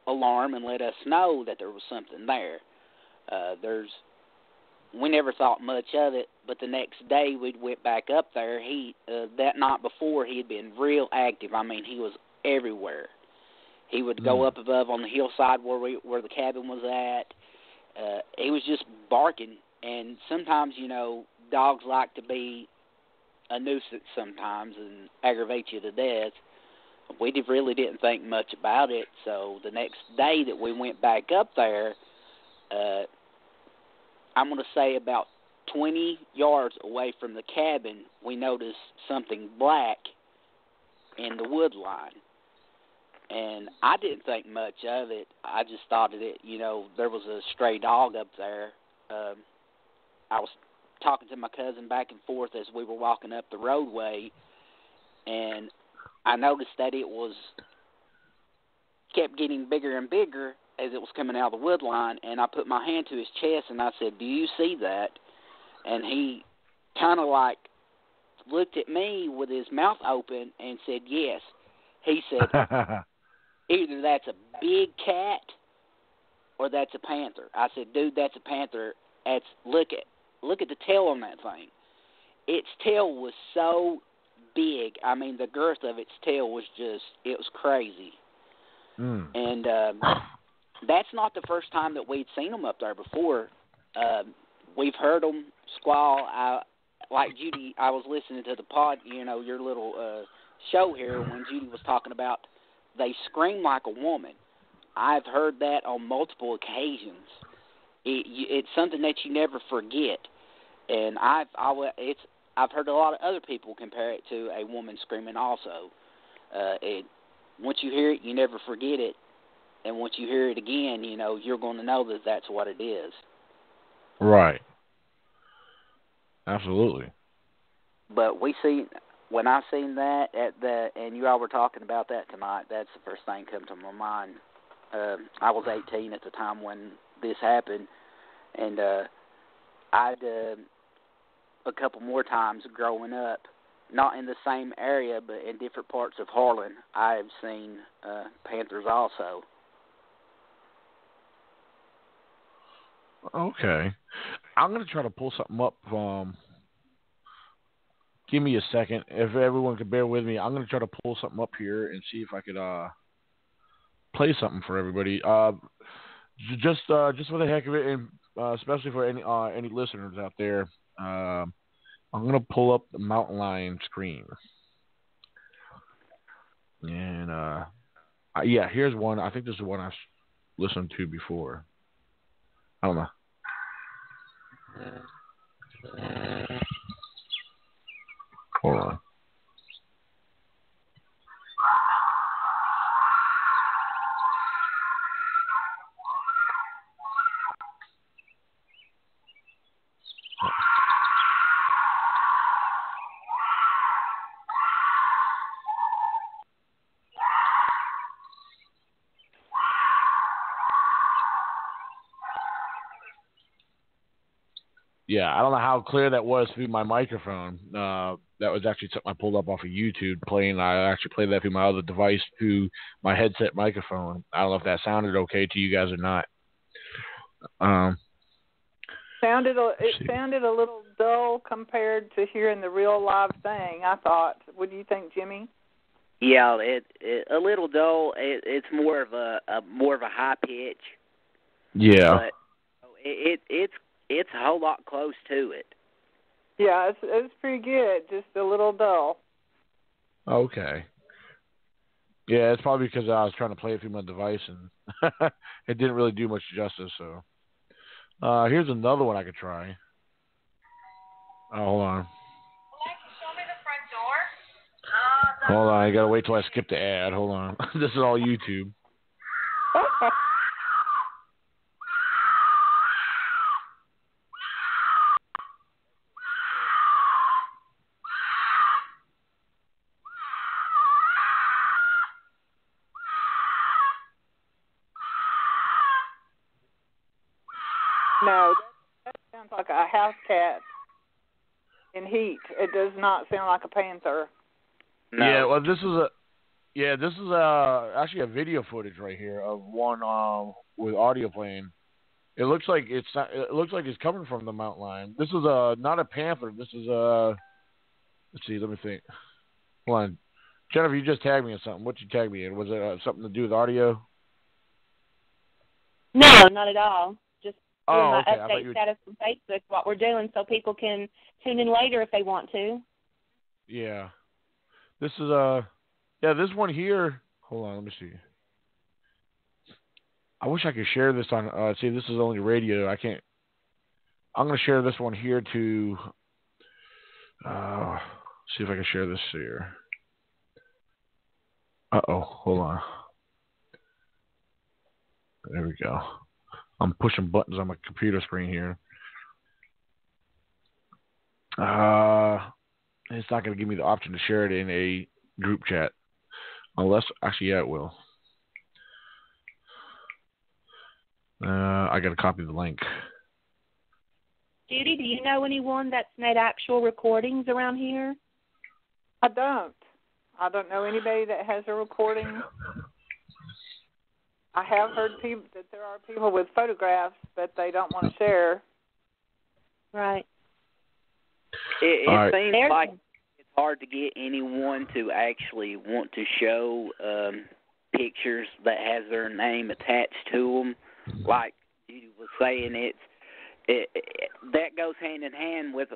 alarm and let us know that there was something there. We never thought much of it, but the next day we went back up there. That night before, he had been real active. I mean, he was everywhere. He would go up above on the hillside where the cabin was at. He was just barking, and sometimes, dogs like to be a nuisance sometimes and aggravate you to death. We really didn't think much about it, so the next day that we went back up there, I'm going to say about 20 yards away from the cabin, we noticed something black in the wood line. And I didn't think much of it. I just thought that, there was a stray dog up there. I was talking to my cousin back and forth as we were walking up the roadway, and I noticed that it kept getting bigger and bigger as it was coming out of the wood line, and I put my hand to his chest and I said, "Do you see that?" And he kind of like looked at me with his mouth open and said, "Yes." He said, "Either that's a big cat or that's a panther." I said, "Dude, that's a panther. Look at the tail on that thing." Its tail was so big. I mean, the girth of its tail was it was crazy. And that's not the first time that we'd seen them up there before. We've heard them squall. Like Judy, I was listening to the pod, your little show here when Judy was talking about they scream like a woman. I've heard that on multiple occasions. It's something that you never forget, and I've heard a lot of other people compare it to a woman screaming also. Once you hear it, you never forget it, and once you hear it again, you're going to know that that's what it is. Right. Absolutely. But when I seen that and you all were talking about that tonight, that's the first thing that come to my mind. I was 18 at the time when this happened, and I'd a couple more times growing up, not in the same area, but in different parts of Harlan, I have seen panthers also. Okay. I'm going to try to pull something up. Give me a second. If everyone could bear with me, I'm going to try to pull something up here and see if I could play something for everybody. Just for the heck of it, and especially for any listeners out there, I'm going to pull up the mountain lion scream. And, yeah, here's one. I think this is one I've listened to before. I don't know. Hold on. Yeah, I don't know how clear that was through my microphone. That was actually something I pulled up off of YouTube playing. I actually played that through my other device through my headset microphone. I don't know if that sounded okay to you guys or not. It sounded a little dull compared to hearing the real live thing, I thought. What do you think, Jimmy? Yeah, it a little dull. It's more of a high pitch. Yeah. But it's a whole lot close to it. Yeah, it's pretty good, just a little dull. Okay. Yeah, it's probably because I was trying to play it through my device and it didn't really do much justice. So here's another one I could try. Oh, hold on. Hold on, I gotta wait till I skip the ad. Hold on. This is all YouTube. No, that sounds like a house cat in heat. It does not sound like a panther. No. Yeah, well, this is actually a video footage right here of one with audio playing. It looks like it's coming from the mountain line. This is not a panther. This is let's see, let me think. Hold on, Jennifer, you just tagged me in something. What you tagged me in? Was it something to do with audio? No, not at all. Just doing my okay. update status on Facebook, what we're doing, so people can tune in later if they want to. Yeah. This is this one here. Hold on, let me see. I wish I could share this on. See, this is only radio. I can't. I'm gonna share this one here to. See if I can share this here. Hold on. There we go. I'm pushing buttons on my computer screen here. It's not going to give me the option to share it in a group chat. Unless, actually, yeah, it will. I got to copy the link. Judy, do you know anyone that's made actual recordings around here? I don't know anybody that has a recording. I have heard that there are people with photographs that they don't want to share. Right. It seems like it's hard to get anyone to actually want to show pictures that has their name attached to them. Like you was saying, that goes hand in hand with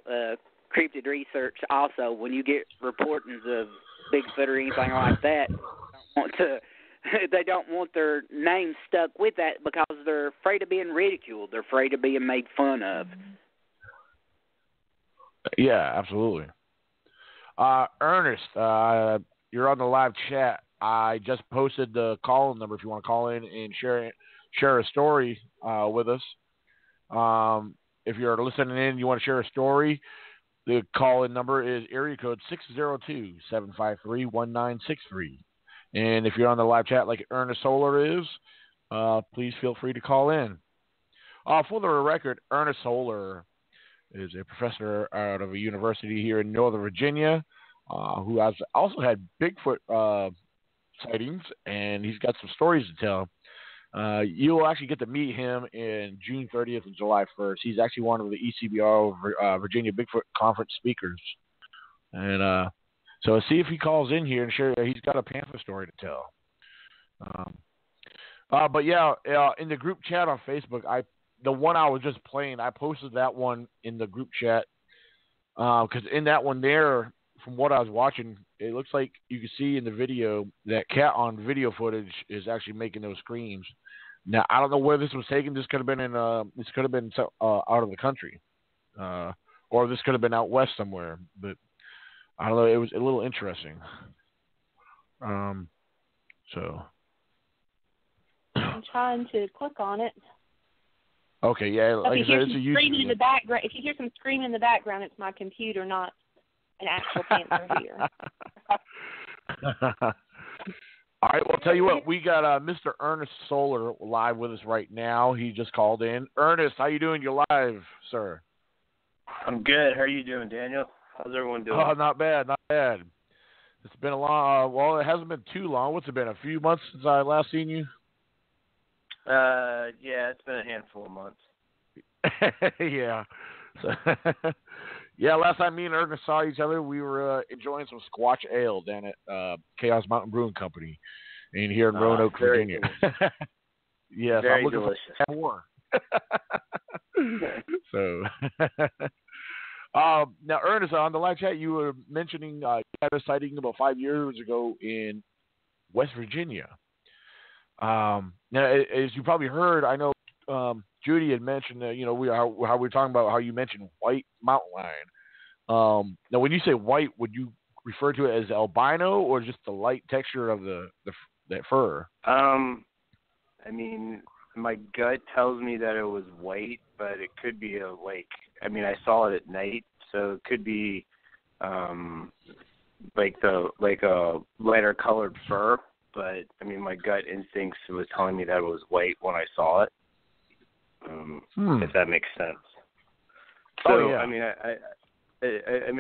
cryptid research. Also, when you get reportings of Bigfoot or anything like that, they don't want their name stuck with that because they're afraid of being ridiculed. They're afraid of being made fun of. Yeah, absolutely. Ernest, you're on the live chat. I just posted the call-in number if you want to call in and share a story with us. If you're listening in, you want to share a story, the call-in number is area code 602-753-1963. And if you're on the live chat like Ernest Solar is, please feel free to call in. For the record, Ernest Solar is a professor out of a university here in Northern Virginia who has also had Bigfoot sightings, and he's got some stories to tell. You'll actually get to meet him in June 30th and July 1st. He's actually one of the ECBRO Virginia Bigfoot Conference speakers. And so see if he calls in here and share. He's got a panther story to tell. But yeah, in the group chat on Facebook, the one I was just playing, I posted that one in the group chat because in that one there, from what I was watching, it looks like you can see in the video that cat on video footage is actually making those screams. Now I don't know where this was taken. This could have been out of the country, or this could have been out west somewhere. But I don't know. It was a little interesting. So I'm trying to click on it. Okay, yeah. Like I said, it's a YouTube. In the background, if you hear some screaming in the background, it's my computer, not an actual panther here. All right, well, I'll tell you what. We got Mr. Ernest Solar live with us right now. He just called in. Ernest, how you doing? You're live, sir. I'm good. How are you doing, Daniel? How's everyone doing? Oh, not bad, not bad. It's been a long. Well, it hasn't been too long. What's it been? A few months since I last seen you. Yeah, it's been a handful of months. Yeah. So, yeah, last time me and Ernest saw each other, we were enjoying some Squatch Ale down at Chaos Mountain Brewing Company, in here in Roanoke, Virginia. Yes, very I'm looking delicious. for more. So, now, Ernest, on the live chat, you were mentioning you had a sighting about 5 years ago in West Virginia. Now, as you probably heard, I know Judy had mentioned that, how we're talking about how you mentioned white mountain lion. Now, when you say white, would you refer to it as albino or just the light texture of that fur? I mean, my gut tells me that it was white, but it could be I saw it at night, so it could be like a lighter colored fur. But I mean, my gut instincts was telling me that it was white when I saw it. If that makes sense. So yeah. I mean,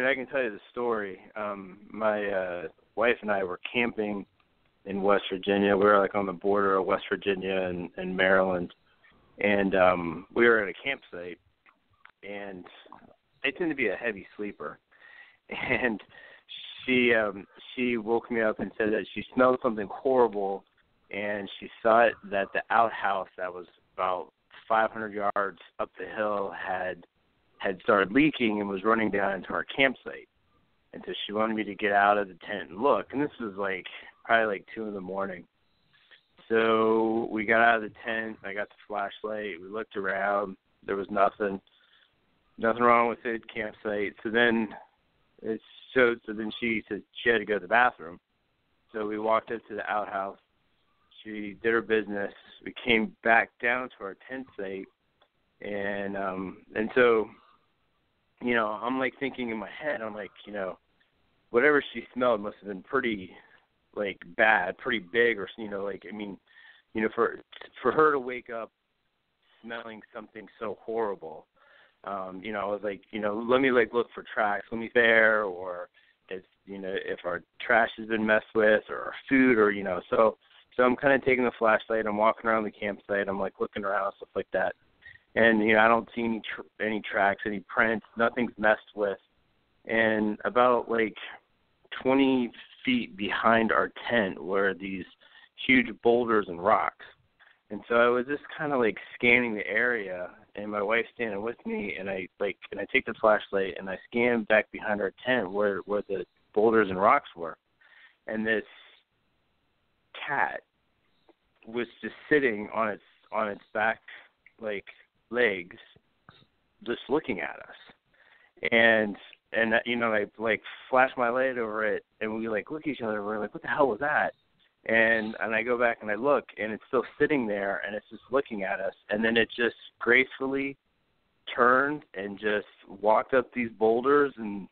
I can tell you the story. My wife and I were camping in West Virginia. We were like on the border of West Virginia and Maryland, and we were at a campsite. And I tend to be a heavy sleeper, and she woke me up and said that she smelled something horrible, and she thought that the outhouse that was about 500 yards up the hill had started leaking and was running down into our campsite. And so she wanted me to get out of the tent and look. And this was probably 2 a.m. So we got out of the tent. I got the flashlight. We looked around. There was nothing wrong with the campsite. So then she said she had to go to the bathroom. So we walked up to the outhouse. She did her business. We came back down to our tent site, and so, I'm thinking in my head, I'm whatever she smelled must have been pretty bad, pretty big, or for her to wake up smelling something so horrible. I was let me look for tracks. Let me there, or if our trash has been messed with, or our food, or So I'm kind of taking the flashlight. I'm walking around the campsite. I'm looking around, stuff like that, and I don't see any tracks, any prints. Nothing's messed with. And about 20 feet behind our tent were these huge boulders and rocks. And so I was just kind of scanning the area, and my wife's standing with me, and I take the flashlight and I scan back behind our tent where the boulders and rocks were, and this cat was just sitting on its back legs, just looking at us. And I flash my light over it, and we look at each other, and we're what the hell was that? And I go back and I look, and it's still sitting there, and it's just looking at us. And then it just gracefully turned and just walked up these boulders and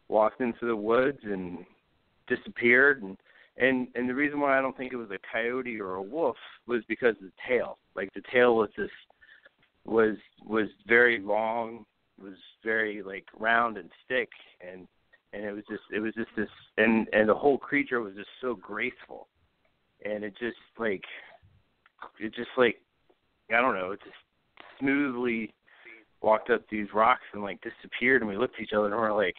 walked into the woods and disappeared. And the reason why I don't think it was a coyote or a wolf was because of the tail. The tail was very long, was very round and thick, and it was just this, and the whole creature was just so graceful, and it just I don't know, it just smoothly walked up these rocks and disappeared, and we looked at each other and we're like,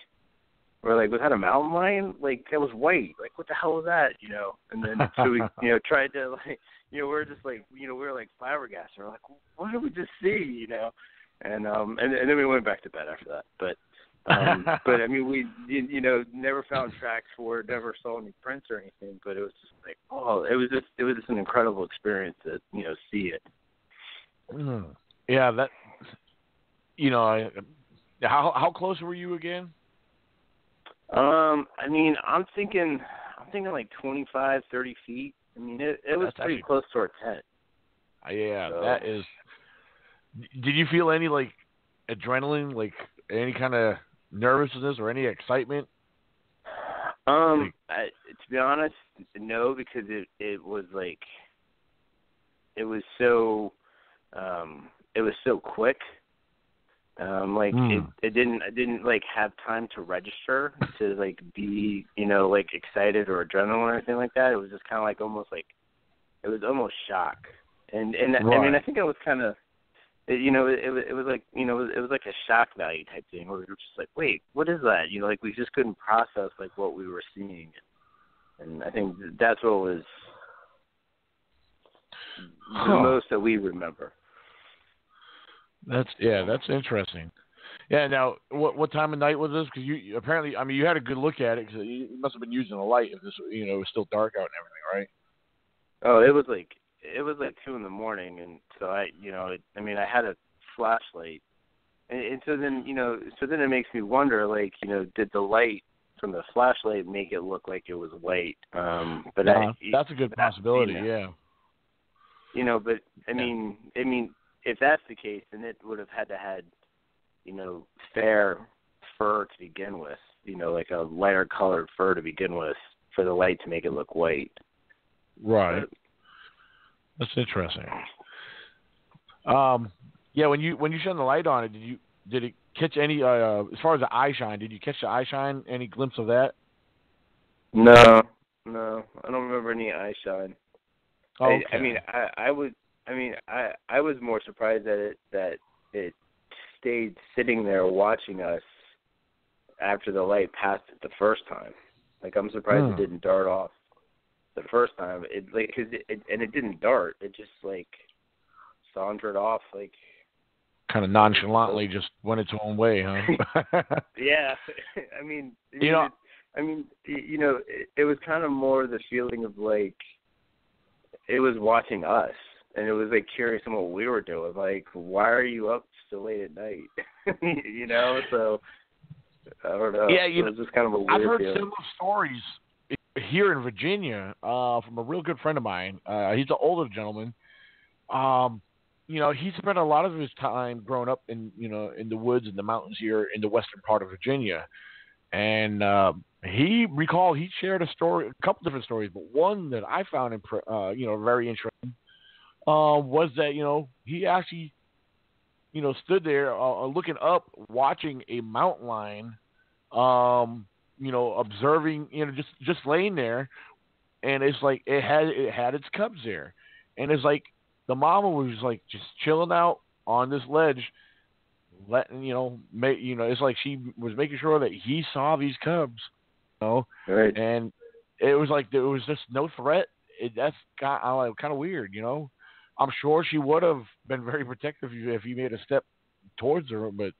was that a mountain lion? That was white. What the hell was that? And then so we, tried to we're just we were flabbergasted. We're what did we just see? And then we went back to bed after that. But I mean, we never found tracks for it, never saw any prints or anything. But it was just it was just an incredible experience to see it. Yeah, that how close were you again? I mean, I'm thinking 25, 30 feet. I mean, it was pretty close to our tent. Yeah, so. That is. Did you feel any adrenaline, any kind of nervousness or any excitement? To be honest, no, because it was it was so quick. It didn't like have time to register to like be, like excited or adrenaline or anything like that. It was just kind of like almost like, it was almost shock. And right. I mean, I think it was kind of, it was like, it was like a shock value type thing where we were just like, wait, what is that? Like we just couldn't process like what we were seeing. And I think that's what was the most that we remember. That's interesting. Yeah. Now, what time of night was this? Because you apparently, I mean, you had a good look at it because you must have been using a light if this, it was still dark out and everything, right? Oh, it was like 2 a.m, and so I had a flashlight, and so then it makes me wonder, like, did the light from the flashlight make it look like it was white? But that's a good possibility, yeah. But I mean, if that's the case, then it would have had to had, fair fur to begin with, like a lighter colored fur to begin with, for the light to make it look white. Right. That's interesting. Yeah, when you shone the light on it, did it catch any as far as the eye shine? Did you catch the eye shine? Any glimpse of that? No, I don't remember any eye shine. Okay. I was more surprised that it stayed sitting there watching us after the light passed it the first time. Like, I'm surprised it didn't dart off the first time. It didn't dart. It just like sauntered off, like kind of nonchalantly, just went its own way, huh? Yeah. It was kind of more the feeling of like it was watching us, and it was like curious on what we were doing. Like, why are you up so late at night? So I don't know. Yeah, it was just kind of a weird I've heard feeling. similar stories here in Virginia from a real good friend of mine. He's an older gentleman. He spent a lot of his time growing up in the woods and the mountains here in the western part of Virginia. And he shared a story, a couple different stories, but one that I found very interesting was that he actually stood there looking up, watching a mountain lion, observing, just laying there, and it's like it had its cubs there, and it's like the mama was like just chilling out on this ledge, letting it's like she was making sure that he saw these cubs, right. And it was like there was just no threat. That's kind of weird, I'm sure she would have been very protective if he made a step towards her, but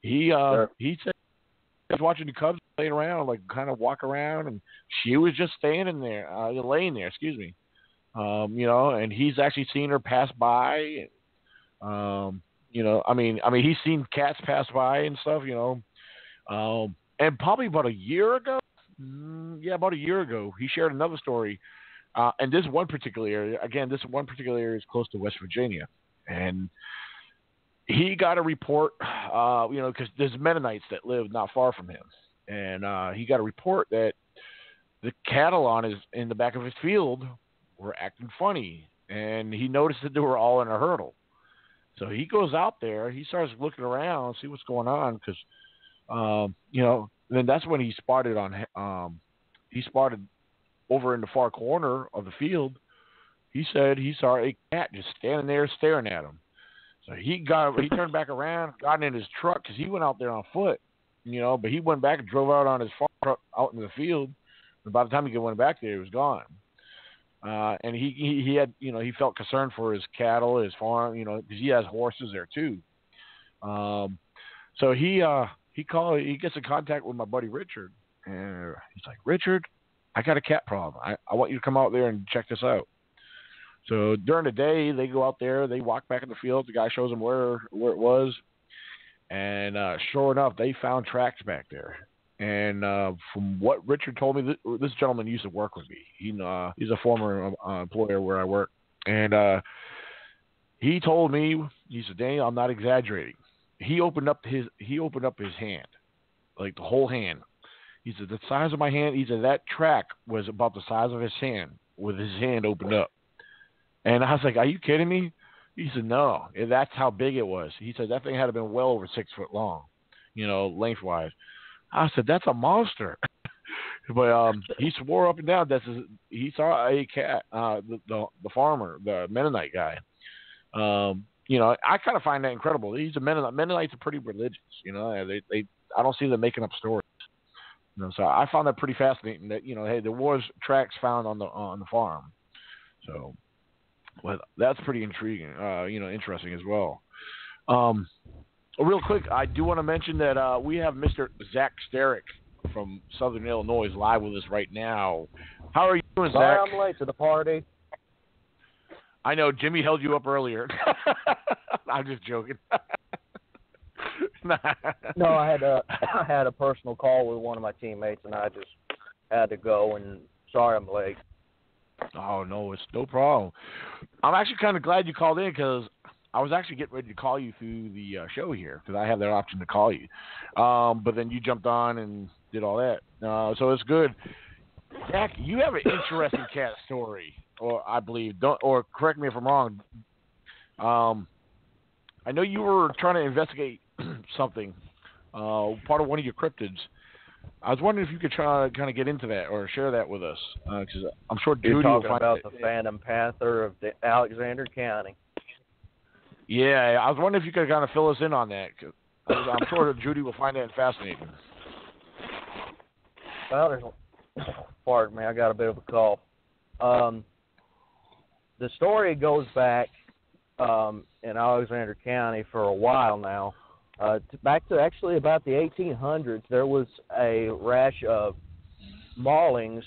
he said he was watching the cubs laying around, like kind of walk around, and she was just laying there, and he's actually seen her pass by. He's seen cats pass by and stuff, and probably about a year ago, he shared another story. And this one particular area is close to West Virginia, and he got a report, because there's Mennonites that live not far from him, and he got a report that the cattle in the back of his field were acting funny, and he noticed that they were all in a hurdle. So he goes out there, he starts looking around, see what's going on, because then that's when he spotted over in the far corner of the field. He said he saw a cat just standing there staring at him. So he turned back around, got in his truck, because he went out there on foot, but he went back and drove out on his farm truck out into the field. And by the time he went back there, he was gone. And he had, he felt concerned for his cattle, his farm, because he has horses there too. So he gets in contact with my buddy Richard, and he's like, Richard, I got a cat problem. I want you to come out there and check this out. So during the day, they go out there, they walk back in the field. The guy shows them where it was. And sure enough, they found tracks back there. And from what Richard told me, this gentleman used to work with me. He's a former employer where I work. And he told me, he said, Daniel, I'm not exaggerating. He opened up his hand, like the whole hand. He said, the size of my hand, he said, that track was about the size of his hand with his hand opened up. And I was like, are you kidding me? He said, no, that's how big it was. He said that thing had to been well over 6 foot long, lengthwise. I said, that's a monster. But he swore up and down he saw a cat, the farmer, the Mennonite guy. I kind of find that incredible. He's a Mennonite. Mennonites are pretty religious. They I don't see them making up stories. So I found that pretty fascinating. That hey, there was tracks found on the farm. So, well, that's pretty intriguing. Interesting as well. Real quick, I do want to mention that we have Mr. Zach Sterick from Southern Illinois live with us right now. How are you doing, Zach? Sorry, I'm late to the party. I know Jimmy held you up earlier. I'm just joking. No, I had a personal call with one of my teammates, and I just had to go. And sorry, I'm late. Oh no, it's no problem. I'm actually kind of glad you called in because I was actually getting ready to call you through the show here because I have that option to call you. But then you jumped on and did all that. So it's good. Zach, you have an interesting cat story, or I believe. Or correct me if I'm wrong. I know you were trying to investigate something, part of one of your cryptids. I was wondering if you could try to kind of get into that or share that with us, because I'm sure Judy will find about the phantom panther of Alexander County. Yeah, I was wondering if you could kind of fill us in on that. Cause I'm sure Judy will find that fascinating. Well, pardon me, I got a bit of a cough. The story goes back in Alexander County for a while now. Back to actually about the 1800s, there was a rash of maulings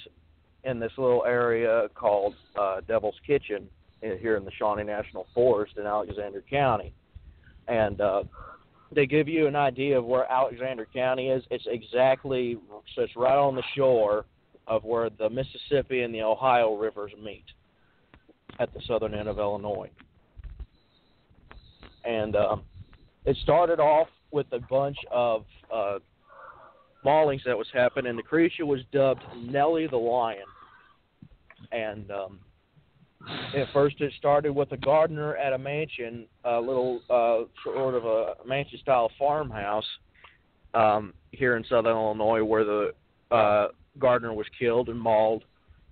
in this little area called Devil's Kitchen here in the Shawnee National Forest in Alexander County. And to give you an idea of where Alexander County is, it's right on the shore of where the Mississippi and the Ohio rivers meet at the southern end of Illinois. And it started off with a bunch of maulings that was happening. The creature was dubbed Nellie the Lion. And at first it started with a gardener at a mansion, a little sort of a mansion-style farmhouse here in southern Illinois where the gardener was killed and mauled.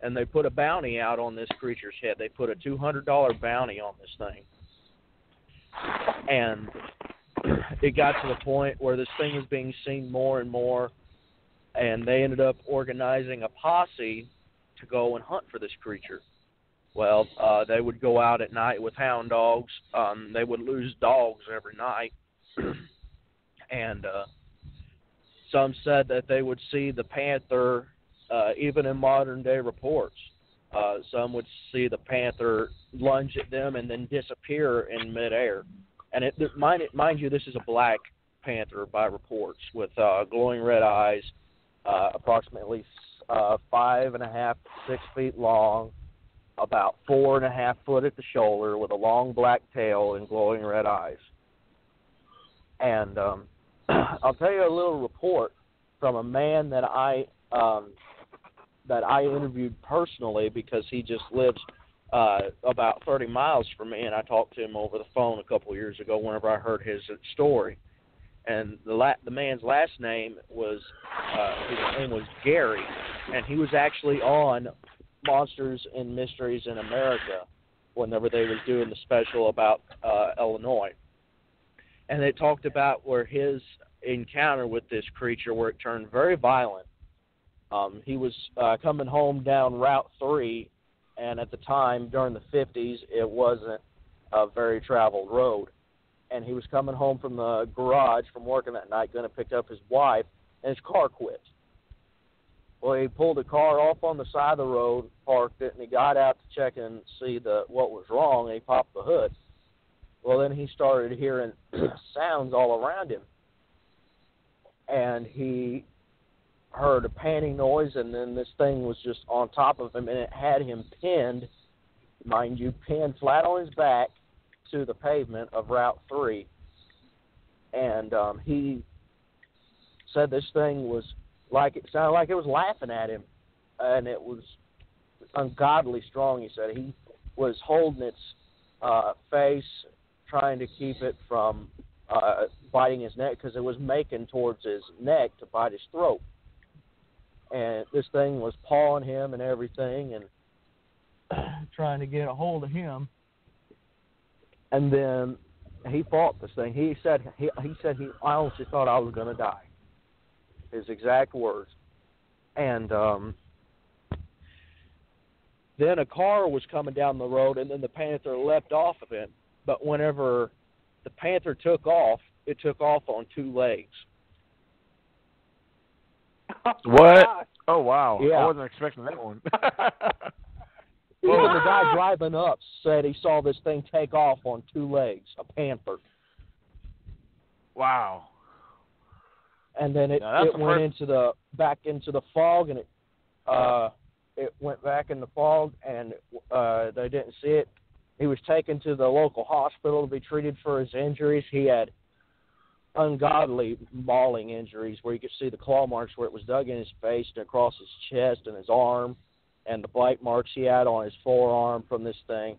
And they put a bounty out on this creature's head. They put a $200 bounty on this thing. And it got to the point where this thing was being seen more and more, and they ended up organizing a posse to go and hunt for this creature. Well, they would go out at night with hound dogs. They would lose dogs every night. And some said that they would see the panther even in modern-day reports. Some would see the panther lunge at them and then disappear in midair. And mind you, this is a black panther by reports with glowing red eyes, approximately 5.5 to 6 feet long, about 4.5 foot at the shoulder, with a long black tail and glowing red eyes. And I'll tell you a little report from a man that I interviewed personally because he just lives about 30 miles from me, and I talked to him over the phone a couple of years ago whenever I heard his story. And the man's last name was Gary, and he was actually on Monsters and Mysteries in America whenever they was doing the special about Illinois. And they talked about where his encounter with this creature, where it turned very violent. He was coming home down Route 3, and at the time, during the 50s, it wasn't a very traveled road. And he was coming home from the garage from working that night, going to pick up his wife, and his car quit. Well, he pulled the car off on the side of the road, parked it, and he got out to check and see what was wrong, and he popped the hood. Well, then he started hearing sounds all around him. And he heard a panting noise, and then this thing was just on top of him, and it had him pinned, mind you, pinned flat on his back to the pavement of Route 3. And he said this thing was it sounded like it was laughing at him, and it was ungodly strong. He said he was holding its face, trying to keep it from biting his neck because it was making towards his neck to bite his throat. And this thing was pawing him and everything and trying to get a hold of him. And then he fought this thing. He said he I honestly thought I was going to die. His exact words. And then a car was coming down the road, and then the panther leapt off of him. But whenever the panther took off, it took off on two legs. What? Oh, wow. Yeah. I wasn't expecting that one. Even the guy driving up said he saw this thing take off on two legs, a panther. Wow. And then it went back into the fog, and it went back in the fog, and they didn't see it. He was taken to the local hospital to be treated for his injuries. He had ungodly mauling injuries where you could see the claw marks where it was dug in his face and across his chest and his arm, and the bite marks he had on his forearm from this thing.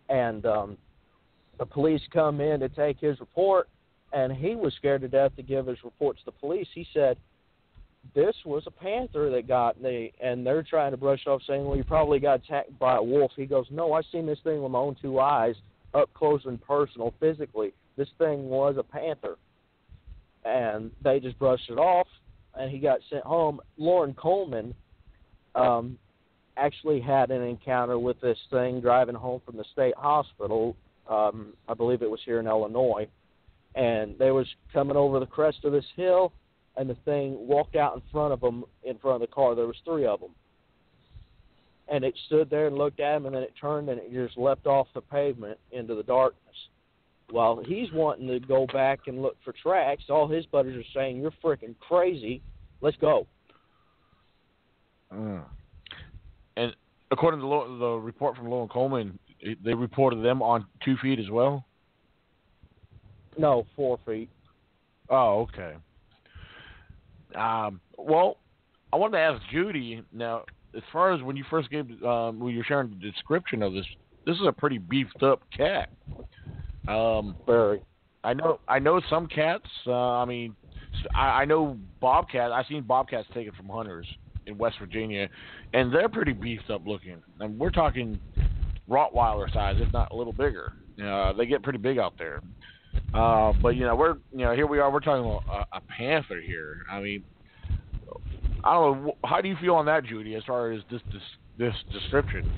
And the police come in to take his report, and he was scared to death to give his report to the police. He said, this was a panther that got me, and they're trying to brush off saying, well, you probably got attacked by a wolf. He goes, no, I seen this thing with my own two eyes, up close and personal, physically. This thing was a panther. And they just brushed it off, and he got sent home. Lauren Coleman actually had an encounter with this thing driving home from the state hospital. I believe it was here in Illinois. And they was coming over the crest of this hill, and the thing walked out in front of them, in front of the car. There was three of them. And it stood there and looked at him, and then it turned, and it just leapt off the pavement into the darkness. While he's wanting to go back and look for tracks, all his buddies are saying, you're freaking crazy. Let's go. And according to the report from Lauren Coleman, they reported them on 2 feet as well? No, 4 feet. Oh, okay. Well, I wanted to ask Judy, now, as far as when you first gave, when you were sharing the description of this is a pretty beefed up cat. Very. I know some cats, I know bobcats. I've seen bobcats taken from hunters in West Virginia, and they're pretty beefed up looking. And we're talking Rottweiler size, if not a little bigger. They get pretty big out there. But here we are. We're talking about a panther here. I mean, I don't know. How do you feel on that, Judy? As far as this description,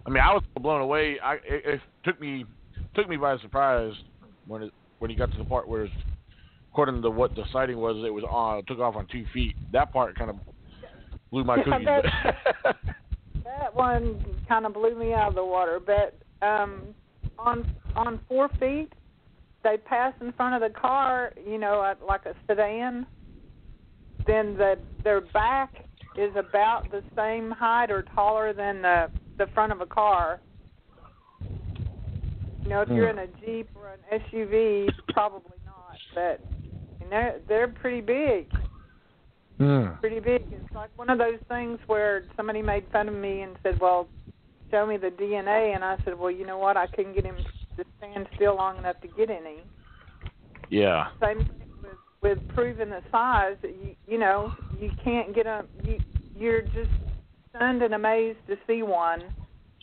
I mean, I was blown away. It took me by surprise when he got to the part where, according to what the sighting was, it was took off on 2 feet. That part kind of blew my cookies. That one kind of blew me out of the water. But on 4 feet, they pass in front of the car, like a sedan. Then their back is about the same height or taller than the front of a car. If you're in a Jeep or an SUV, probably not. But they're pretty big. Pretty big. It's like one of those things where somebody made fun of me and said, well, show me the DNA. And I said, well, you know what? I couldn't get him to stand still long enough to get any. Yeah. Same thing with proving the size. You can't get a. You're just stunned and amazed to see one.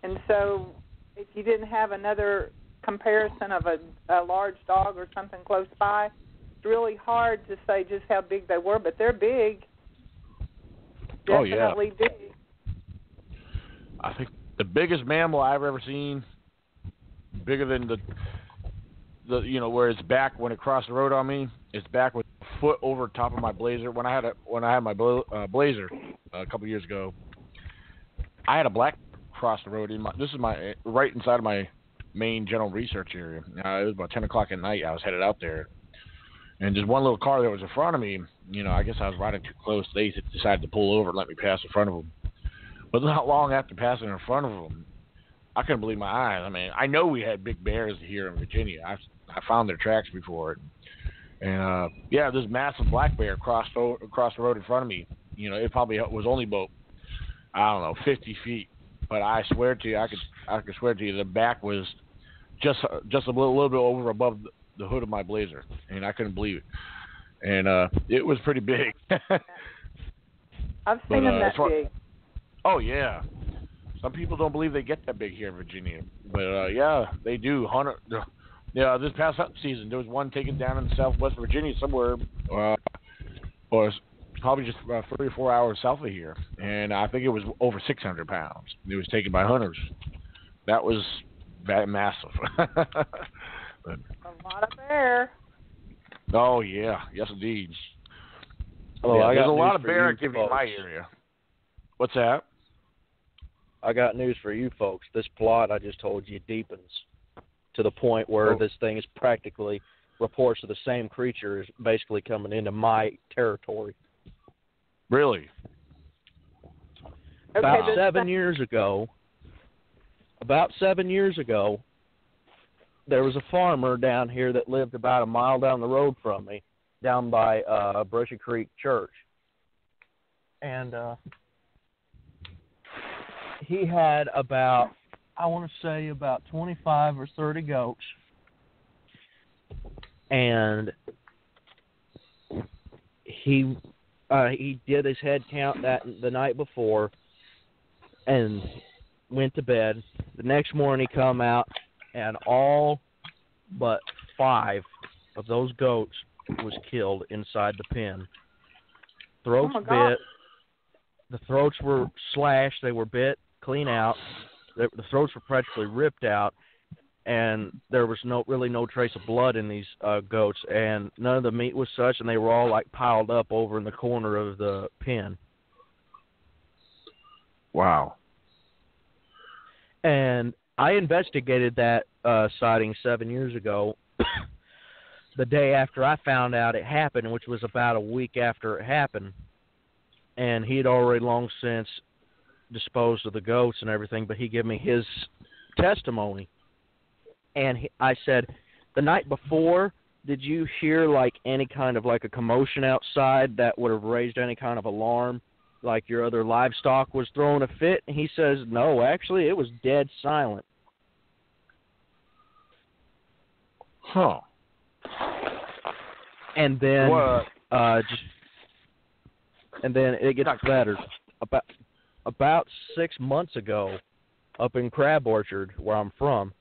And so if you didn't have another comparison of a large dog or something close by, it's really hard to say just how big they were, but they're big. Definitely big. I think the biggest mammal I've ever seen, bigger than the where its back when it crossed the road on me, its back was a foot over top of my blazer. When I had my blazer a couple years ago, I had a black cross the road. This is my right inside of my main general research area. It was about 10 o'clock at night. I was headed out there, and just one little car that was in front of me. I guess I was riding too close. They decided to pull over and let me pass in front of them. But not long after passing in front of them, I couldn't believe my eyes. I mean, I know we had big bears here in Virginia. I found their tracks before. And, this massive black bear crossed the road in front of me. It probably was only about, 50 feet. But I swear to you, I could swear to you, the back was just a little bit over above the hood of my Blazer, and I couldn't believe it. And it was pretty big. I've seen them that big. Oh yeah, some people don't believe they get that big here in Virginia, but yeah, they do. Yeah, this past hunting season, there was one taken down in Southwest Virginia somewhere, or probably just about 3 or 4 hours south of here, and I think it was over 600 pounds. It was taken by hunters. That was massive. But, a lot of bear. Oh yeah, yes indeed. Oh, yeah, I there's got a lot of for bear you activity in folks. my area. What's that? I got news for you folks. This plot I just told you deepens to the point where this thing is practically reports of the same creature is basically coming into my territory. Really? About 7 years ago, there was a farmer down here that lived about a mile down the road from me, down by Brushy Creek Church. And he had about, I want to say, about 25 or 30 goats. And he did his head count the night before and went to bed. The next morning he come out, and all but 5 of those goats was killed inside the pen. Throats bit. The throats were slashed. They were bit clean out. The throats were practically ripped out, and there was really no trace of blood in these goats, and none of the meat was such, and they were all like piled up over in the corner of the pen. Wow. And I investigated that sighting 7 years ago, the day after I found out it happened, which was about a week after it happened. And he had already long since disposed of the goats and everything, but he gave me his testimony. And I said, the night before, did you hear like any kind of like a commotion outside that would have raised any kind of alarm, like your other livestock was throwing a fit? And he says, no, actually, it was dead silent. Huh. And then and then it gets better. About 6 months ago, up in Crab Orchard, where I'm from,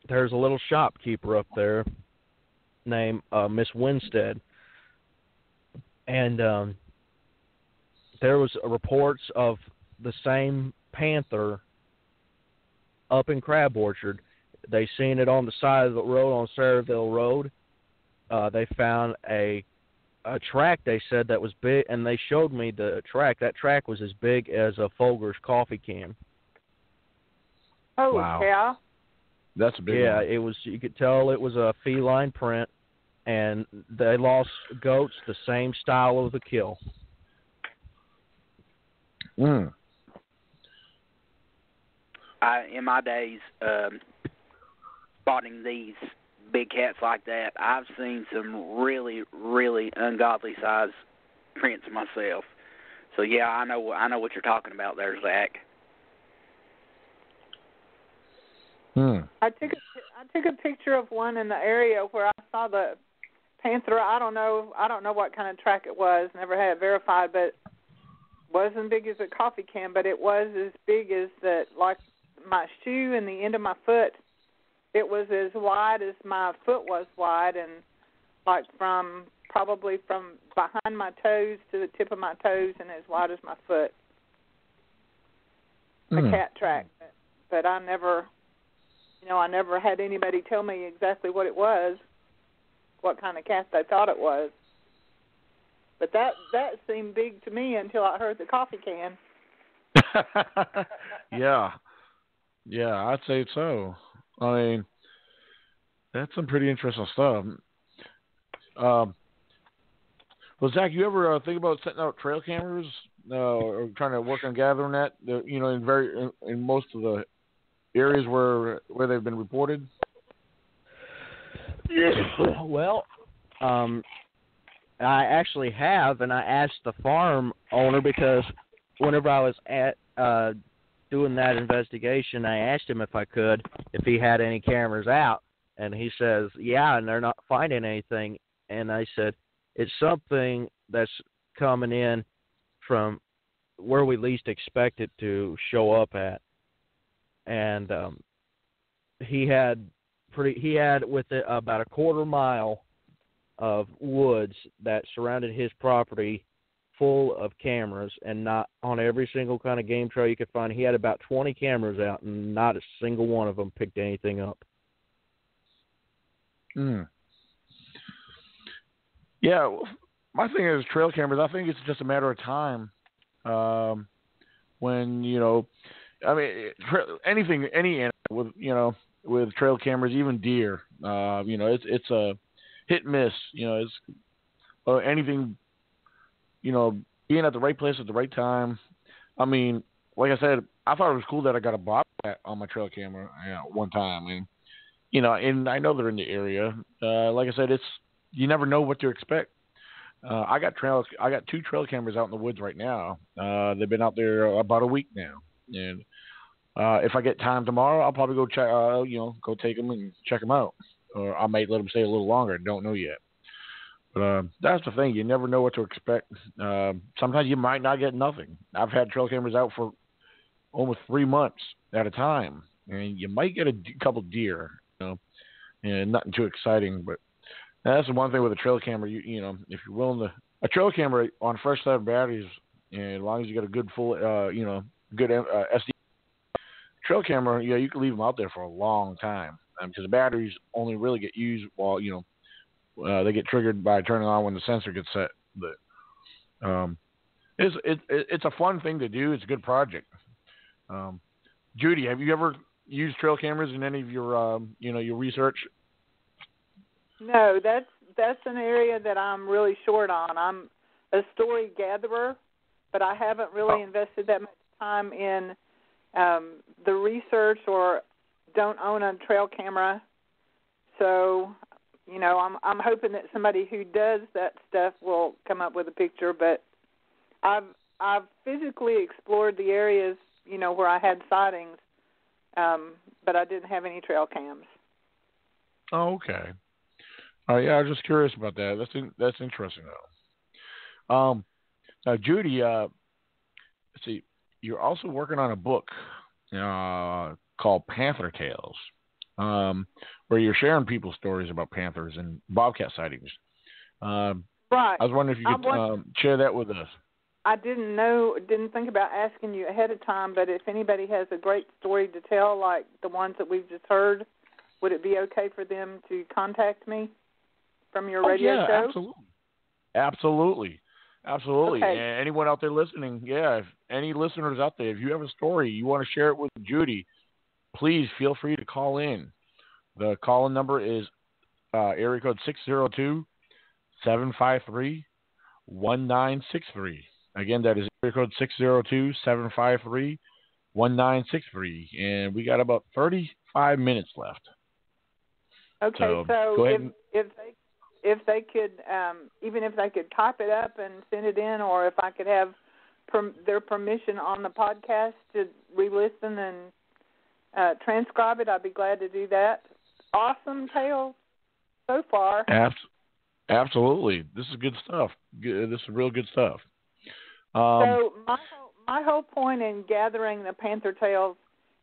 there's a little shopkeeper up there named Miss Winstead. And there was reports of the same panther up in Crab Orchard. They seen it on the side of the road on Saraville Road. They found a track, they said, that was big, and they showed me the track. That track was as big as a Folger's coffee can. Oh, wow. Yeah. That's a big one. Yeah, it was. You could tell it was a feline print, and they lost goats the same style of the kill. Mm. In my days, spotting these big cats like that, I've seen some really, really ungodly size prints myself. So yeah, I know what you're talking about there, Zach. I took a picture of one in the area where I saw the panther. I don't know what kind of track it was. Never had it verified, but it wasn't big as a coffee can, but it was as big as like my shoe and the end of my foot. It was as wide as my foot was wide, and like probably from behind my toes to the tip of my toes, and as wide as my foot. A cat track, but I never had anybody tell me exactly what it was, what kind of cat they thought it was. But that seemed big to me until I heard the coffee can. Yeah, I'd say so. I mean, that's some pretty interesting stuff. Well, Zach, you ever think about setting out trail cameras or trying to work on gathering that? In most of the areas where they've been reported. Well, I actually have, and I asked the farm owner because whenever I was at doing that investigation, I asked him if he had any cameras out, and he says, yeah, and they're not finding anything. And I said, it's something that's coming in from where we least expect it to show up at. And he had with it about a quarter mile of woods that surrounded his property full of cameras, and not on every single kind of game trail you could find. He had about 20 cameras out, and not a single one of them picked anything up. Yeah, my thing is trail cameras. I think it's just a matter of time when, I mean, any animal with, with trail cameras, even deer, it's a hit miss. It's anything, being at the right place at the right time. I mean, like I said, I thought it was cool that I got a bobcat on my trail camera one time, and and I know they're in the area. Like I said, you never know what to expect. I got 2 trail cameras out in the woods right now. They've been out there about a week now, and if I get time tomorrow, I'll probably go check. Go take them and check them out, or I might let them stay a little longer. Don't know yet. But that's the thing. You never know what to expect. Sometimes you might not get nothing. I've had trail cameras out for almost 3 months at a time, and you might get a couple deer, and nothing too exciting. But that's the one thing with a trail camera. If you're willing to, a trail camera on a fresh set of batteries, and as long as you got a good full, good SD trail camera, you can leave them out there for a long time because the batteries only really get used while they get triggered by turning on when the sensor gets set. But it's a fun thing to do. It's a good project. Judy, have you ever used trail cameras in any of your your research? No, that's an area that I'm really short on. I'm a story gatherer, but I haven't really invested that much time in the research, or don't own a trail camera. So, I'm hoping that somebody who does that stuff will come up with a picture. But I've physically explored the areas, where I had sightings, but I didn't have any trail cams. Oh, okay. Yeah, I was just curious about that. That's interesting, though. Now, Judy, let's see, you're also working on a book called Panther Tales, where you're sharing people's stories about panthers and bobcat sightings. Right. I was wondering if you could share that with us. I didn't think about asking you ahead of time, but if anybody has a great story to tell, like the ones that we've just heard, would it be okay for them to contact me from your radio show? Absolutely. Okay. And anyone out there listening, if any listeners out there, if you have a story, you want to share it with Judy, please feel free to call in. The call-in number is area code 602-753-1963. Again, that is area code 602-753-1963. And we got about 35 minutes left. Okay, so go ahead if they could, even if they could type it up and send it in, or if I could have their permission on the podcast to re-listen and transcribe it, I'd be glad to do that. Awesome tale so far. Absolutely. This is good stuff. This is real good stuff. So my whole point in gathering the Panther Tales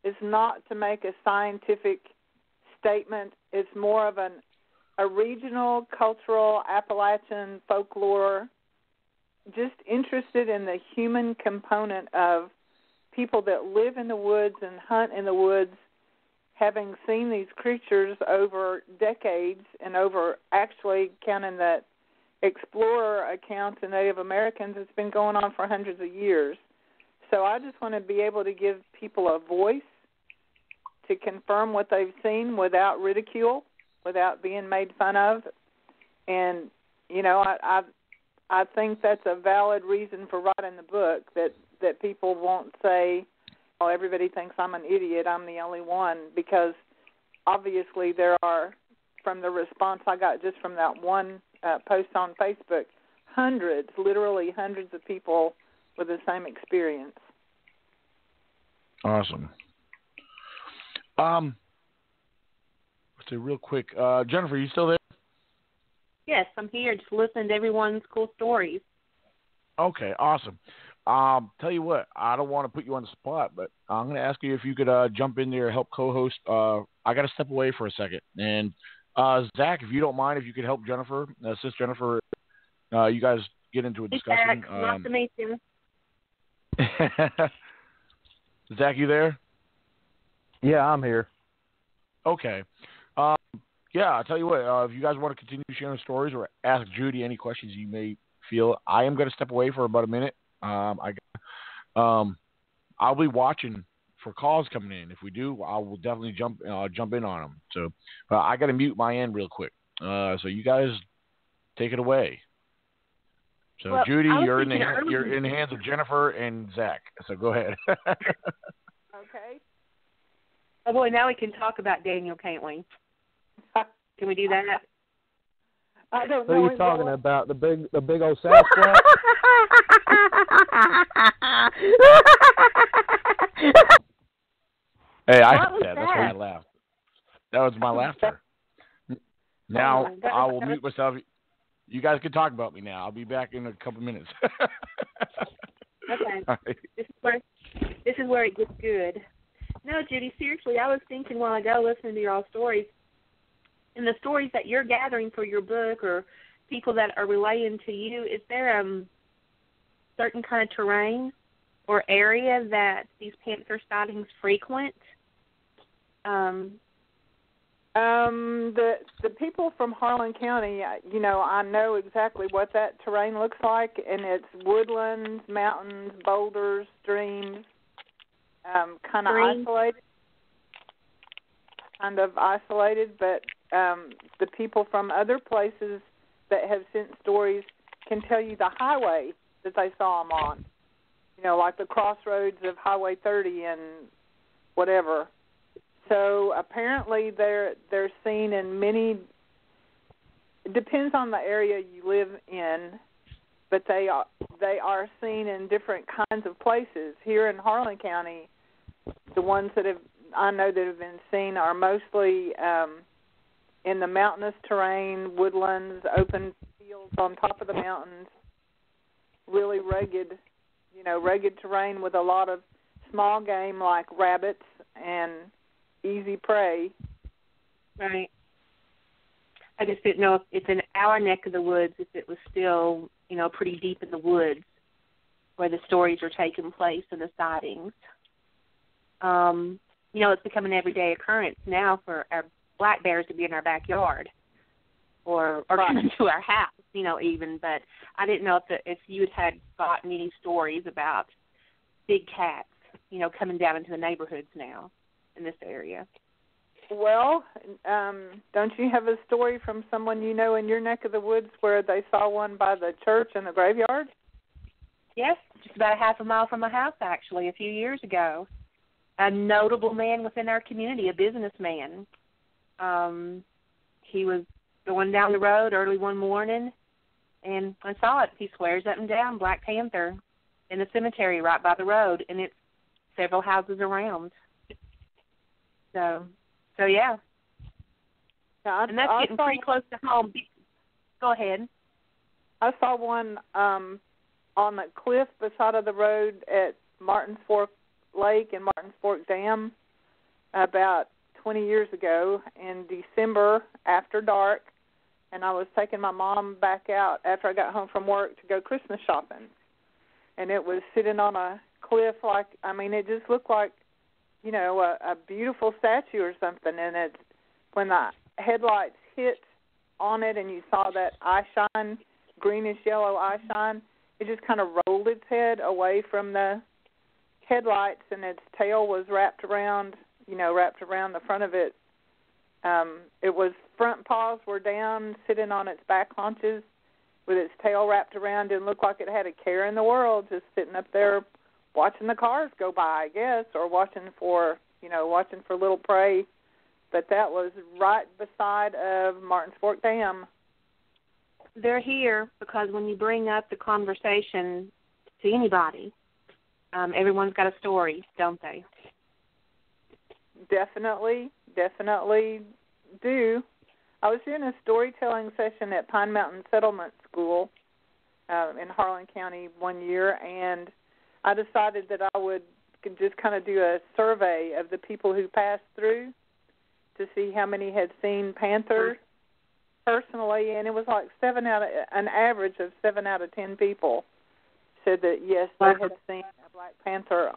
is not to make a scientific statement. It's more of a regional, cultural, Appalachian folklore, just interested in the human component of people that live in the woods and hunt in the woods, having seen these creatures over decades and over, actually counting the explorer accounts and Native Americans, it's been going on for hundreds of years. So I just want to be able to give people a voice to confirm what they've seen without ridicule, without being made fun of. And, I think that's a valid reason for writing the book, that people won't say, oh, everybody thinks I'm an idiot, I'm the only one, because obviously there are, from the response I got just from that one post on Facebook, literally hundreds of people with the same experience. Awesome. Let's see real quick. Jennifer, you still there? Yes, I'm here just listening to everyone's cool stories. Okay, awesome. Tell you what, I don't want to put you on the spot, but I'm going to ask you if you could jump in there and help co-host. I got to step away for a second. And Zach, if you don't mind, if you could help Jennifer, assist Jennifer, you guys get into a discussion. Zach, nice to meet you. Zach, you there? Yeah, I'm here. Okay. Yeah, I'll tell you what, if you guys want to continue sharing stories or ask Judy any questions you may feel, I am going to step away for about a minute. I'll be watching for calls coming in. If we do, I will definitely jump in on them. So I got to mute my end real quick. So you guys take it away. So well, Judy, you're in the hands of Jennifer and Zach. So go ahead. Okay. Oh boy, now we can talk about Daniel, can't we? Can we do that? I don't know. Who are you talking about? The big old Sasquatch? Hey, I heard that. That's why I laughed. That was my laughter. Now I will mute myself. You guys can talk about me now. I'll be back in a couple minutes. Okay. Right. This is where it gets good. No, Judy, seriously, I was thinking while ago listening to your all stories, and the stories that you're gathering for your book or people that are relaying to you, is there certain kind of terrain or area that these panther sightings frequent? The people from Harlan County, I know exactly what that terrain looks like, and it's woodlands, mountains, boulders, streams, kind of isolated, but the people from other places that have sent stories can tell you the highway that they saw them on, like the crossroads of Highway 30 and whatever. So apparently they're seen in many. It depends on the area you live in, but they are seen in different kinds of places. Here in Harlan County, the ones that I know that have been seen are mostly in the mountainous terrain, woodlands, open fields on top of the mountains, really rugged terrain with a lot of small game like rabbits and easy prey. Right. I just didn't know if it's in our neck of the woods, if it was still, pretty deep in the woods where the stories are taking place and the sightings. It's become an everyday occurrence now for our black bears to be in our backyard or come into our house, even. But I didn't know if you had gotten any stories about big cats, coming down into the neighborhoods now in this area. Well, don't you have a story from someone in your neck of the woods where they saw one by the church in the graveyard? Yes, just about a half a mile from my house, actually, a few years ago. A notable man within our community, a businessman. He was going down the road early one morning, and I saw it. He swears up and down, Black Panther, in the cemetery right by the road, and it's several houses around. So yeah. And that's getting pretty close to home. Go ahead. I saw one on the cliff beside of the road at Martins Fork Lake and Martins Fork Dam about 20 years ago in December after dark, and I was taking my mom back out after I got home from work to go Christmas shopping. And it was sitting on a cliff it just looked like, a beautiful statue or something. And it's when the headlights hit on it and you saw that eye shine, greenish yellow eye shine, it just kind of rolled its head away from the headlights, and its tail was wrapped around the front of it. It was front paws were down, sitting on its back haunches with its tail wrapped around, and looked like it had a care in the world, just sitting up there watching the cars go by, I guess, or watching for little prey. But that was right beside of Martins Fork Dam. They're here because when you bring up the conversation to anybody, everyone's got a story, don't they? definitely do. I was doing a storytelling session at Pine Mountain Settlement School in Harlan County one year, and I decided that I would just kind of do a survey of the people who passed through to see how many had seen panthers personally, and it was like an average of 7 out of 10 people said that yes, they had seen a black panther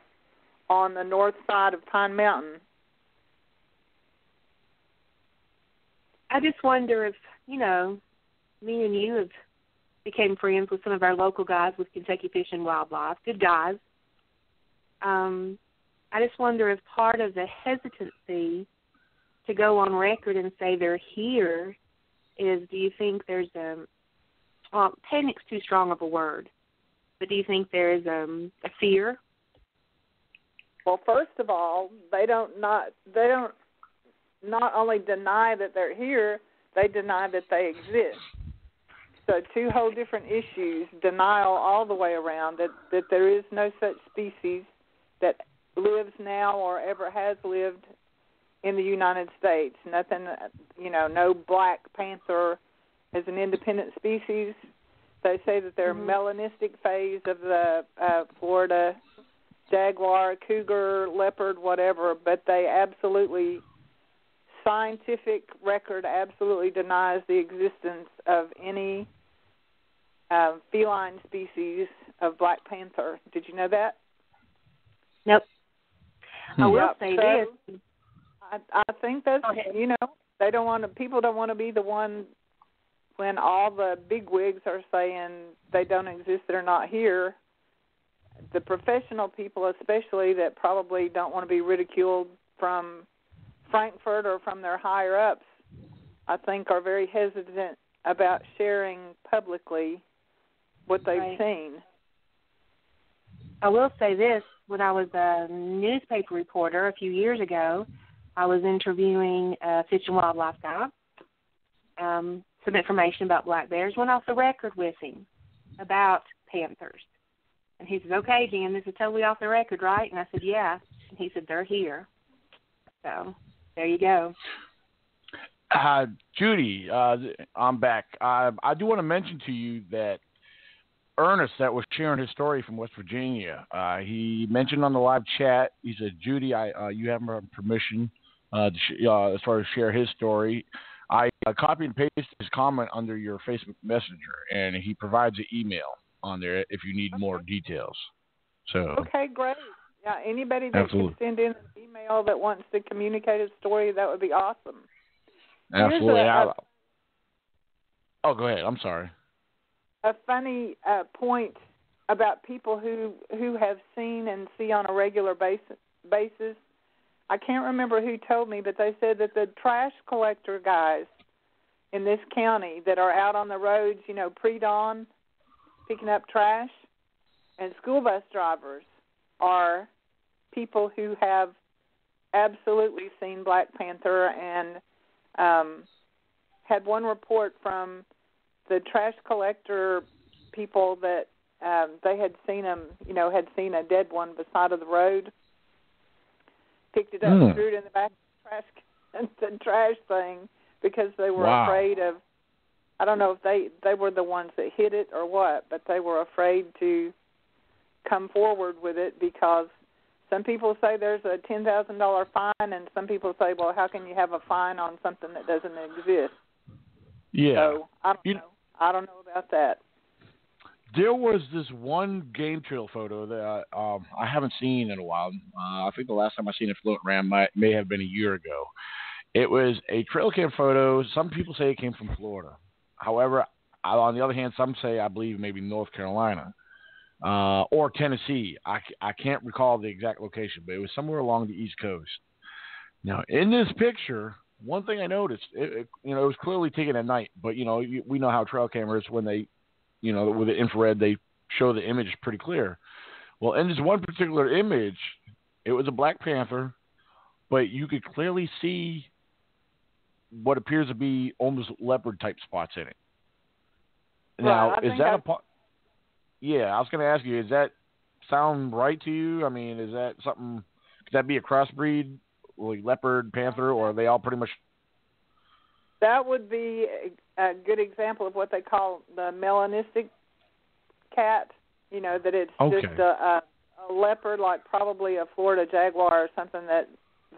on the north side of Pine Mountain. I just wonder if, me and you have became friends with some of our local guys with Kentucky Fish and Wildlife, good guys. I just wonder if part of the hesitancy to go on record and say they're here is, do you think there's panic's too strong of a word, but do you think there is a fear? Well, first of all, they don't not only deny that they're here, they deny that they exist. So 2 whole different issues, denial all the way around, that there is no such species that lives now or ever has lived in the United States. Nothing, no black panther as an independent species. They say that they're melanistic phase of the Florida jaguar, cougar, leopard, whatever, but they scientific record absolutely denies the existence of any feline species of black panther. Did you know that? Nope. I will say this. I think that's, they don't want to, people don't want to be the one when all the bigwigs are saying they don't exist, they're not here. The professional people especially that probably don't want to be ridiculed from Frankfurt or from their higher-ups, I think are very hesitant about sharing publicly what they've seen. I will say this. When I was a newspaper reporter a few years ago, I was interviewing a Fish and Wildlife guy, some information about black bears, went off the record with him about panthers. And he said, okay, Jen, this is totally off the record, right? And I said, yeah. And he said, they're here. So there you go. Judy, I'm back. I do want to mention to you that Ernest, that was sharing his story from West Virginia, he mentioned on the live chat, he said, Judy, you have my permission as far as share his story. I copied and pasted his comment under your Facebook Messenger, and he provides an email on there if you need more details. So okay, great. Yeah, anybody that can send in an email that wants to communicate a story, that would be awesome. Absolutely. Go ahead. I'm sorry. A funny point about people who have seen and see on a regular basis. I can't remember who told me, but they said that the trash collector guys in this county that are out on the roads, pre-dawn, picking up trash, and school bus drivers are people who have absolutely seen Black Panther, and had one report from the trash collector people that they had seen them, had seen a dead one beside of the road, picked it up, threw it in the back of the trash thing because they were afraid of, I don't know if they were the ones that hit it or what, but they were afraid to come forward with it because some people say there's a $10,000 fine, and some people say, well, how can you have a fine on something that doesn't exist? Yeah. So I don't know about that. There was this one game trail photo that I haven't seen in a while. I think the last time I seen it floating around may have been a year ago. It was a trail cam photo. Some people say it came from Florida. However, on the other hand, some say, I believe, maybe North Carolina or Tennessee. I can't recall the exact location, but it was somewhere along the East Coast. Now, in this picture, one thing I noticed, it was clearly taken at night, but, we know how trail cameras, when they, with the infrared, they show the image pretty clear. Well, in this one particular image, it was a Black Panther, but you could clearly see what appears to be almost leopard-type spots in it. Now, is that a part? Yeah, I was going to ask you, does that sound right to you? I mean, is that something, could that be a crossbreed like leopard, panther, or are they all pretty much? That would be a good example of what they call the melanistic cat. You know, that it's just a leopard, like probably a Florida jaguar or something that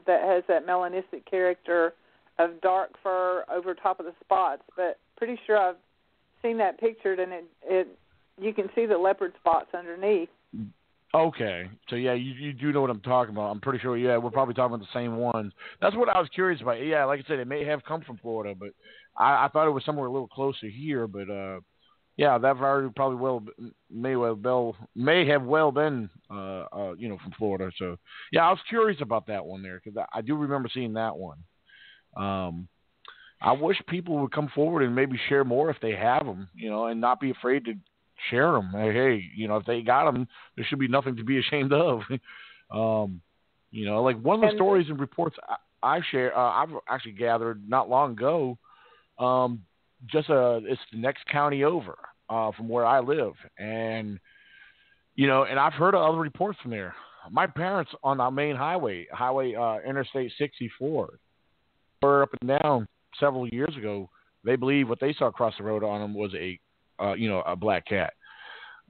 has that melanistic character of dark fur over top of the spots. But pretty sure I've seen that pictured, and it you can see the leopard spots underneath. Okay, so yeah, you do know what I'm talking about. I'm pretty sure. Yeah, we're probably talking about the same ones. That's what I was curious about. Yeah, like I said, it may have come from Florida, but I thought it was somewhere a little closer here. But yeah, that variety may have well been from Florida. So yeah, I was curious about that one there because I do remember seeing that one. I wish people would come forward and maybe share more if they have them, and not be afraid to share them. Hey, if they got them, there should be nothing to be ashamed of. Like one of the stories and reports I share, I've actually gathered not long ago. It's the next county over from where I live, and I've heard of other reports from there. My parents on the main highway Interstate 64, were up and down several years ago. They believe what they saw across the road on them was a black cat.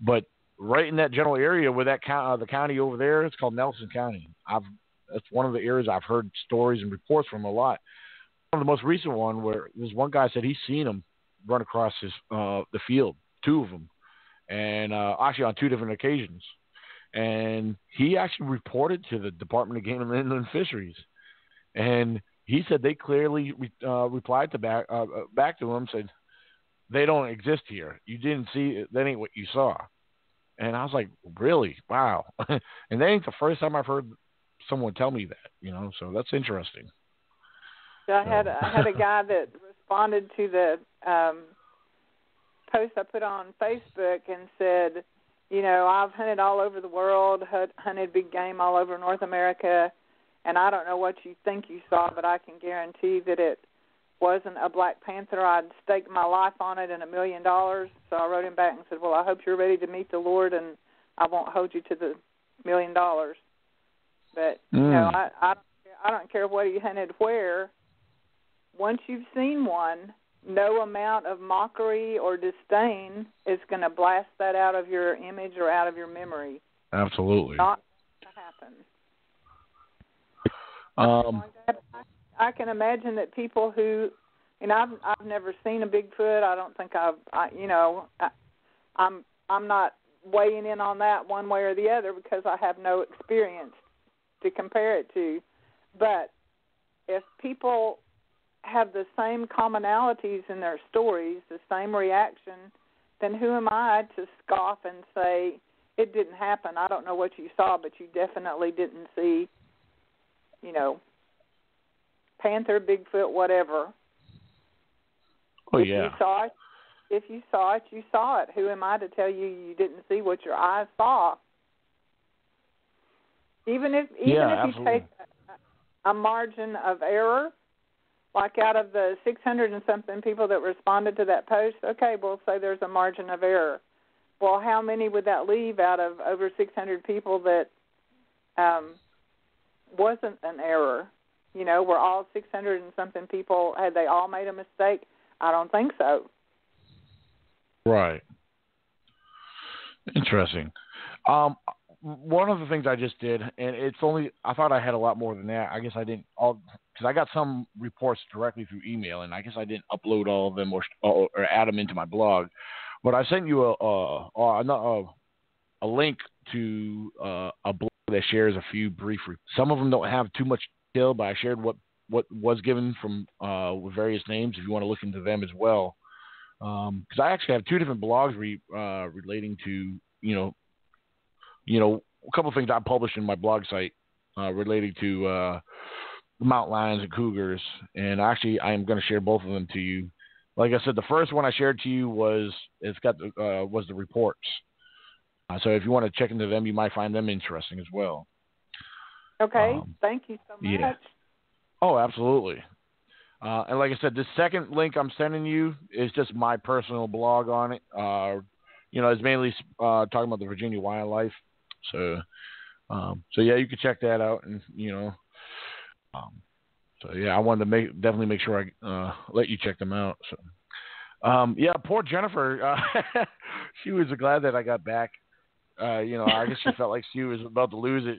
But right in that general area where that the county over there, it's called Nelson County. That's one of the areas I've heard stories and reports from a lot. One of the most recent one where this one guy said he's seen them run across the field, two of them, and actually on two different occasions. And he actually reported to the Department of Game and Inland Fisheries, and he said they clearly replied to back to him, said they don't exist here. You didn't see it. That ain't what you saw. And I was like, really? Wow. And that ain't the first time I've heard someone tell me that. So that's interesting. I had a guy that responded to the post I put on Facebook and said, I've hunted all over the world, hunted big game all over North America, and I don't know what you think you saw, but I can guarantee that it wasn't a black panther. I'd staked my life on it and $1 million. So I wrote him back and said, well, I hope you're ready to meet the Lord, and I won't hold you to the $1 million. But, I don't care what he hunted where. Once you've seen one, no amount of mockery or disdain is going to blast that out of your image or out of your memory. Absolutely. Not going to happen. I can imagine that people who, I've never seen a Bigfoot. I don't think I'm not weighing in on that one way or the other because I have no experience to compare it to. But if people have the same commonalities in their stories, the same reaction, then who am I to scoff and say, it didn't happen. I don't know what you saw, but you definitely didn't see, panther, Bigfoot, whatever. Oh, yeah. If you saw it, you saw it. Who am I to tell you didn't see what your eyes saw? Even if you take a margin of error, like out of the 600 and something people that responded to that post, okay, we'll say there's a margin of error. Well, how many would that leave out of over 600 people that wasn't an error? Were all 600 and something people, had they all made a mistake? I don't think so. Right. Interesting. One of the things I just did, and I thought I had a lot more than that. I guess I didn't because I got some reports directly through email, and I guess I didn't upload all of them or add them into my blog. But I sent you a link to a blog that shares a few brief. Some of them don't have too much detail, but I shared what was given from with various names. If you want to look into them as well, because I actually have two different blogs relating to a couple of things I published in my blog site relating to mountain lions and cougars, and actually I am going to share both of them to you. Like I said, the first one I shared to you was the reports. So if you want to check into them, you might find them interesting as well. Okay, thank you so much. Yeah. Oh, absolutely. And like I said, the second link I'm sending you is just my personal blog on it. It's mainly talking about the Virginia wildlife. So yeah, you can check that out, and So yeah, I wanted to definitely make sure I let you check them out. So yeah, poor Jennifer. She was glad that I got back. I guess she felt like she was about to lose it.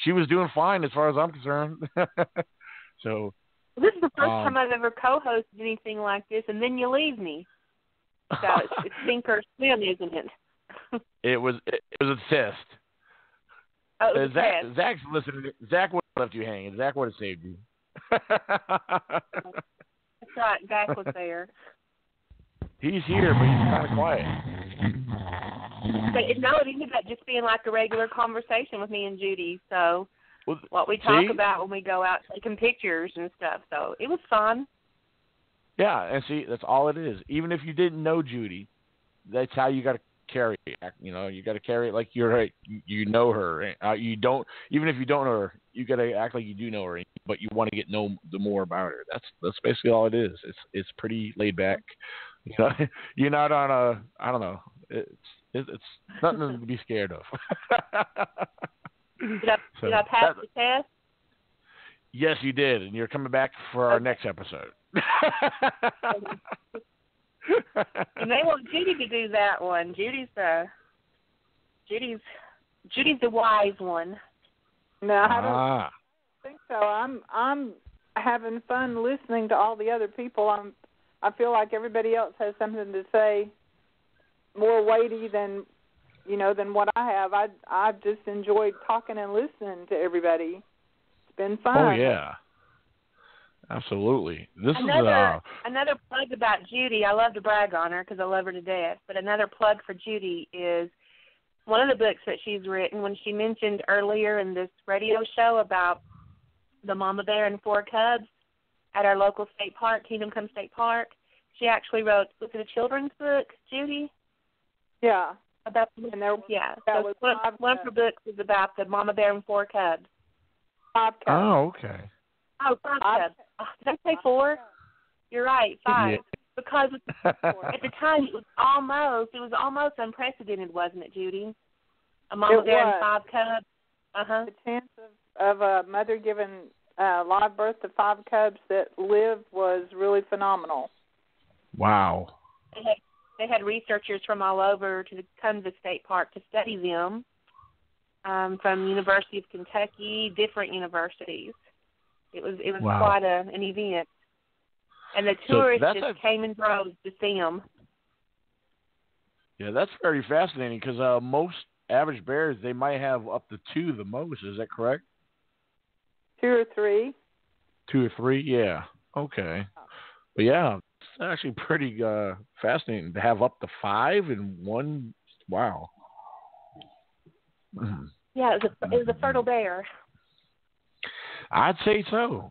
She was doing fine as far as I'm concerned. So this is the first time I've ever co-hosted anything like this, and then you leave me. So it's sink or swim, isn't it? It was a test. Oh, it was a test. Zach's listening. Zach would have left you hanging. Zach would have saved you. That's right. Zach was there. He's here, but he's kind of quiet. But it ended up just being like a regular conversation with me and Judy. So what we talk about when we go out taking pictures and stuff. So it was fun. Yeah, and see, that's all it is. Even if you didn't know Judy, that's how you got to carry it. You got to carry it like you know her. You don't, even if you don't know her, you got to act like you do know her, but you want to get know the more about her. That's basically all it is. It's pretty laid back. You're not on a, I don't know. It's nothing to be scared of. Did I pass the test? Yes, you did, and you're coming back for our next episode. And they want Judy to do that one. Judy's the wise one. No, I don't think so. I'm having fun listening to all the other people. I feel like everybody else has something to say more weighty than what I have. I've just enjoyed talking and listening to everybody. It's been fun. Oh yeah. Absolutely. Another plug about Judy. I love to brag on her because I love her to death. But another plug for Judy is one of the books that she's written. When she mentioned earlier in this radio show about the mama bear and 4 cubs at our local state park, Kingdom Come State Park, she actually wrote, was it a children's book, Judy? Yeah. About So one of her books is about the mama bear and 4 cubs. 5 cubs. Oh, okay. Oh, 5 cubs. Did I say 4? You're right, 5. Yeah. Because at the time it was almost unprecedented, wasn't it, Judy? A mama bear and 5 cubs. The chance of a mother giving live birth to 5 cubs that lived was really phenomenal. Wow. They had researchers from all over to come to the state park to study them, from University of Kentucky, different universities. It was quite an event, and the tourists just came in droves to see them. Yeah, that's very fascinating because most average bears, they might have up to 2 the most. Is that correct? 2 or 3. 2 or 3, yeah. Okay. But yeah, it's actually pretty fascinating to have up to 5 in one. Wow. Yeah, it was a fertile bear. I'd say so.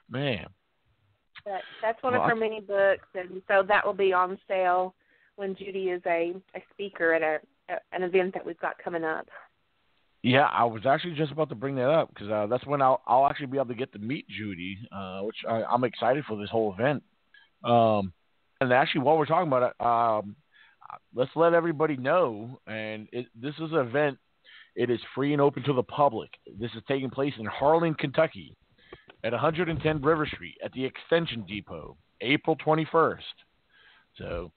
Man. But that's one of her many books, and so that will be on sale when Judy is a speaker at an event that we've got coming up. Yeah, I was actually just about to bring that up because that's when I'll actually be able to get to meet Judy, which I'm excited for this whole event. And actually, while we're talking about it, let's let everybody know, and this is an event. It is free and open to the public. This is taking place in Harlan, Kentucky, at 110 River Street at the Extension Depot, April 21st. So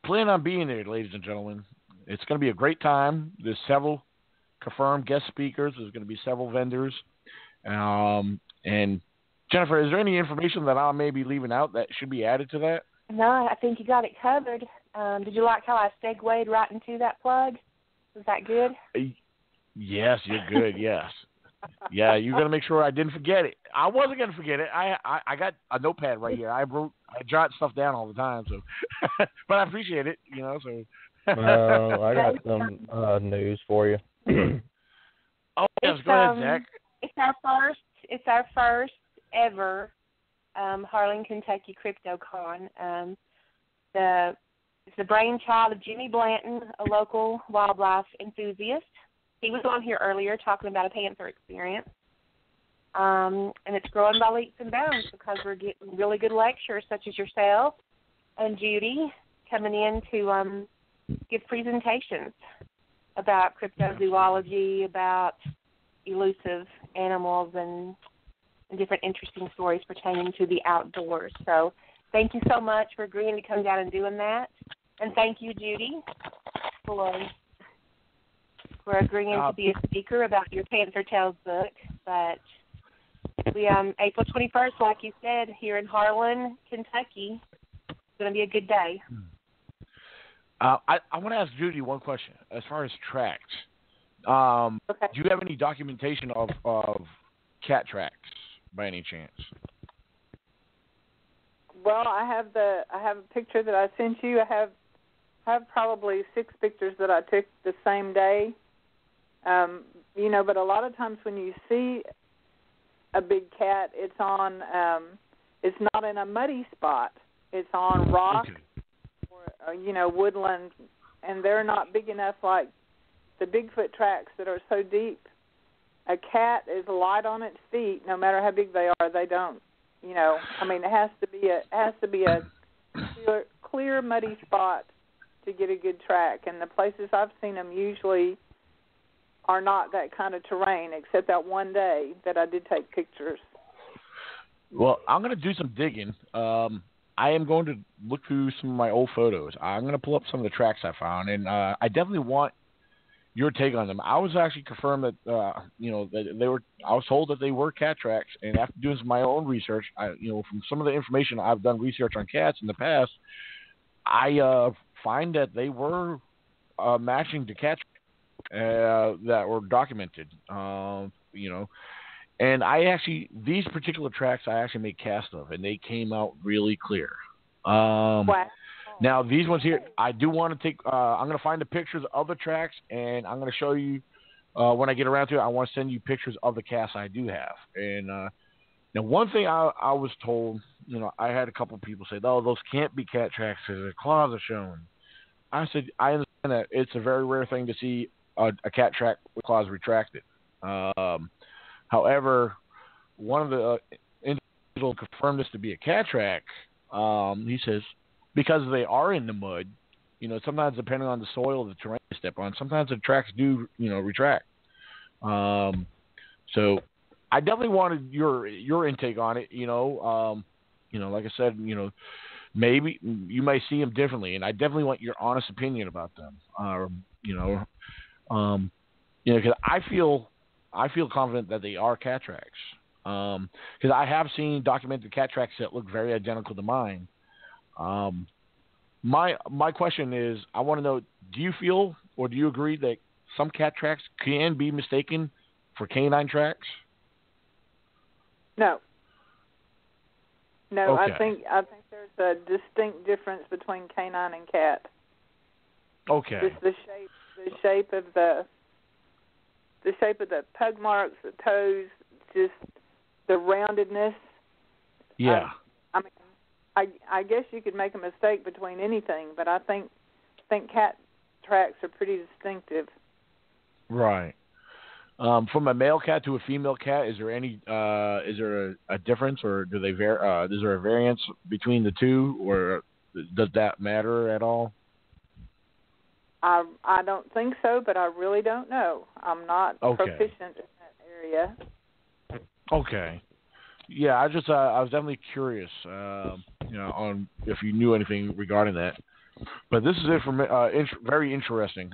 plan on being there, ladies and gentlemen. It's going to be a great time. There's several confirmed guest speakers. There's going to be several vendors. And Jennifer, is there any information that I may be leaving out that should be added to that? No, I think you got it covered. Did you like how I segued right into that plug? Was that good? Yes, you're good. Yes. Yeah, you got to make sure I didn't forget it. I wasn't going to forget it. I got a notepad right here. I jot stuff down all the time. So, but I appreciate it. So. I got some news for you. Oh yes, go ahead, Zach. It's our first ever Harlan, Kentucky CryptoCon. It's the brainchild of Jimmy Blanton, a local wildlife enthusiast. He was on here earlier talking about a panther experience. And it's growing by leaps and bounds because we're getting really good lecturers such as yourself and Judy coming in to give presentations about cryptozoology, about elusive animals and different interesting stories pertaining to the outdoors. So thank you so much for agreeing to come down and doing that. And thank you, Judy, for agreeing to be a speaker about your Panther Tales book. But we April 21st, like you said, here in Harlan, Kentucky, it's going to be a good day. I want to ask Judy one question. As far as tracks, do you have any documentation of cat tracks by any chance? Well, I have a picture that I sent you. I have probably 6 pictures that I took the same day. But a lot of times when you see a big cat, it's on. It's not in a muddy spot. It's on rock or woodland, and they're not big enough like the Bigfoot tracks that are so deep. A cat is light on its feet, no matter how big they are. They don't. It has to be a clear muddy spot to get a good track. And the places I've seen them usually are not that kind of terrain, except that one day that I did take pictures. Well, I'm going to do some digging. I am going to look through some of my old photos. I'm going to pull up some of the tracks I found, and I definitely want your take on them. I was actually confirmed that that they were. I was told that they were cat tracks, and after doing some of my own research, from some of the information I've done research on cats in the past, I find that they were matching to cat tracks that were documented. And these particular tracks I actually made casts of, and they came out really clear. Wow. Now, these ones here, I do want to take I'm going to find the pictures of the tracks, and I'm going to show you when I get around to it. I want to send you pictures of the casts I do have. And now, one thing I was told, I had a couple of people say, "Oh, those can't be cat tracks because the claws are shown." I said, I understand that it's a very rare thing to see a cat track with claws retracted. However, one of the individuals confirmed this to be a cat track. He says, because they are in the mud, sometimes depending on the soil, the terrain you step on, sometimes the tracks do, retract. So I definitely wanted your intake on it. Like I said, maybe you may see them differently, and I definitely want your honest opinion about them. Because I feel confident that they are cat tracks. Because I have seen documented cat tracks that look very identical to mine. My question is, I want to know, do you feel or do you agree that some cat tracks can be mistaken for canine tracks? No. Okay. I think there's a distinct difference between canine and cat. Okay. Just the shape of the pug marks, the toes, just the roundedness. Yeah. I guess you could make a mistake between anything, but I think cat tracks are pretty distinctive. Right. From a male cat to a female cat, is there any is there a difference, or do they is there a variance between the two, or does that matter at all? I don't think so, but I really don't know. I'm not proficient in that area. Okay. Yeah, I was definitely curious, on if you knew anything regarding that. But this is very interesting.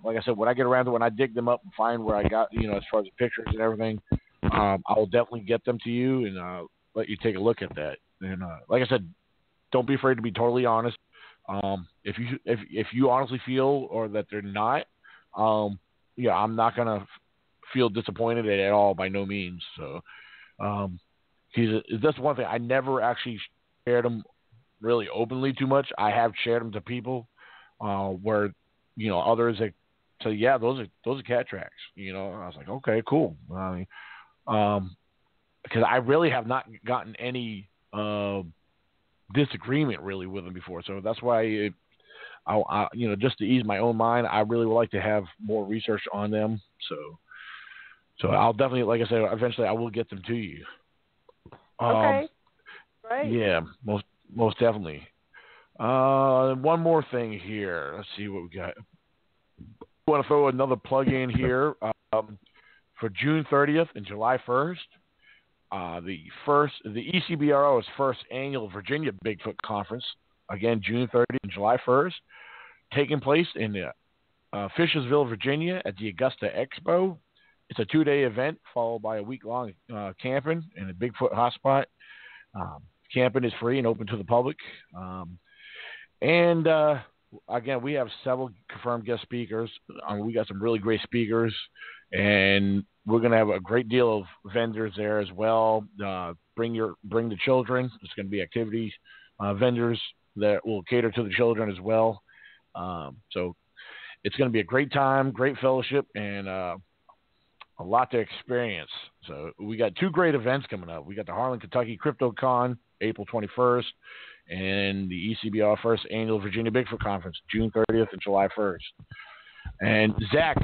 Like I said, when I get around to when I dig them up and find where I got, as far as the pictures and everything, I will definitely get them to you and let you take a look at that. And like I said, don't be afraid to be totally honest. If you honestly feel or that they're not, I'm not gonna feel disappointed at all, by no means. So, that's one thing. I never actually shared them really openly too much. I have shared them to people where others that say, yeah, those are cat tracks. I was like, okay, cool. Because I really have not gotten any disagreement really with them before. So that's why I just to ease my own mind, I really would like to have more research on them. So I'll definitely, like I said, eventually I will get them to you. Okay. Great. Yeah, most definitely. One more thing here. Let's see what we got. I want to throw another plug in here. for June 30th and July 1st. The ECBRO's first annual Virginia Bigfoot Conference, again, June 30th and July 1st, taking place in Fishersville, Virginia at the Augusta Expo. It's a 2-day event followed by a week-long camping in a Bigfoot hotspot. Camping is free and open to the public. Again, we have several confirmed guest speakers. We got some really great speakers, and we're going to have a great deal of vendors there as well. Bring the children. There's going to be activities, vendors that will cater to the children as well. So it's going to be a great time, great fellowship, and a lot to experience. So we got 2 great events coming up. We got the Harlan, Kentucky CryptoCon, April 21st, and the ECBR first annual Virginia Bigfoot Conference, June 30th and July 1st. And Zach,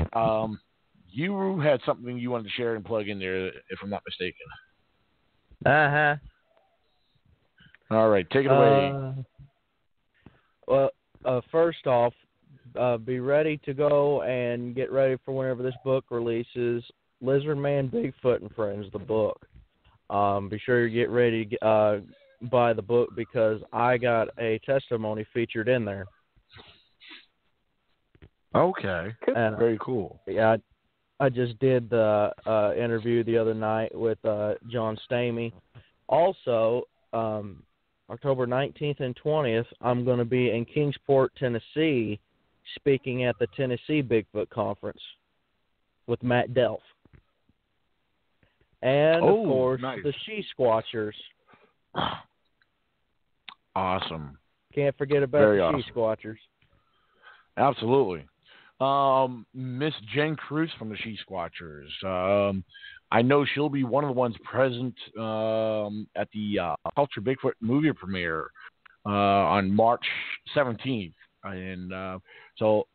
you had something you wanted to share and plug in there, if I'm not mistaken. Uh-huh. All right, take it away. Well, first off, be ready to go and get ready for whenever this book releases, Lizard Man, Bigfoot, and Friends, the book. Be sure you get ready to buy the book because I got a testimony featured in there. Okay. Very cool. Yeah, I just did the interview the other night with John Stamey. Also, October 19th and 20th, I'm going to be in Kingsport, Tennessee, speaking at the Tennessee Bigfoot Conference with Matt Delph. And, of course, nice. the She Squatchers. Awesome. Can't forget about Very the awesome. She Squatchers. Absolutely. Miss Jen Cruz from the She Squatchers. I know she'll be one of the ones present at the Culture Bigfoot movie premiere on March 17th. And so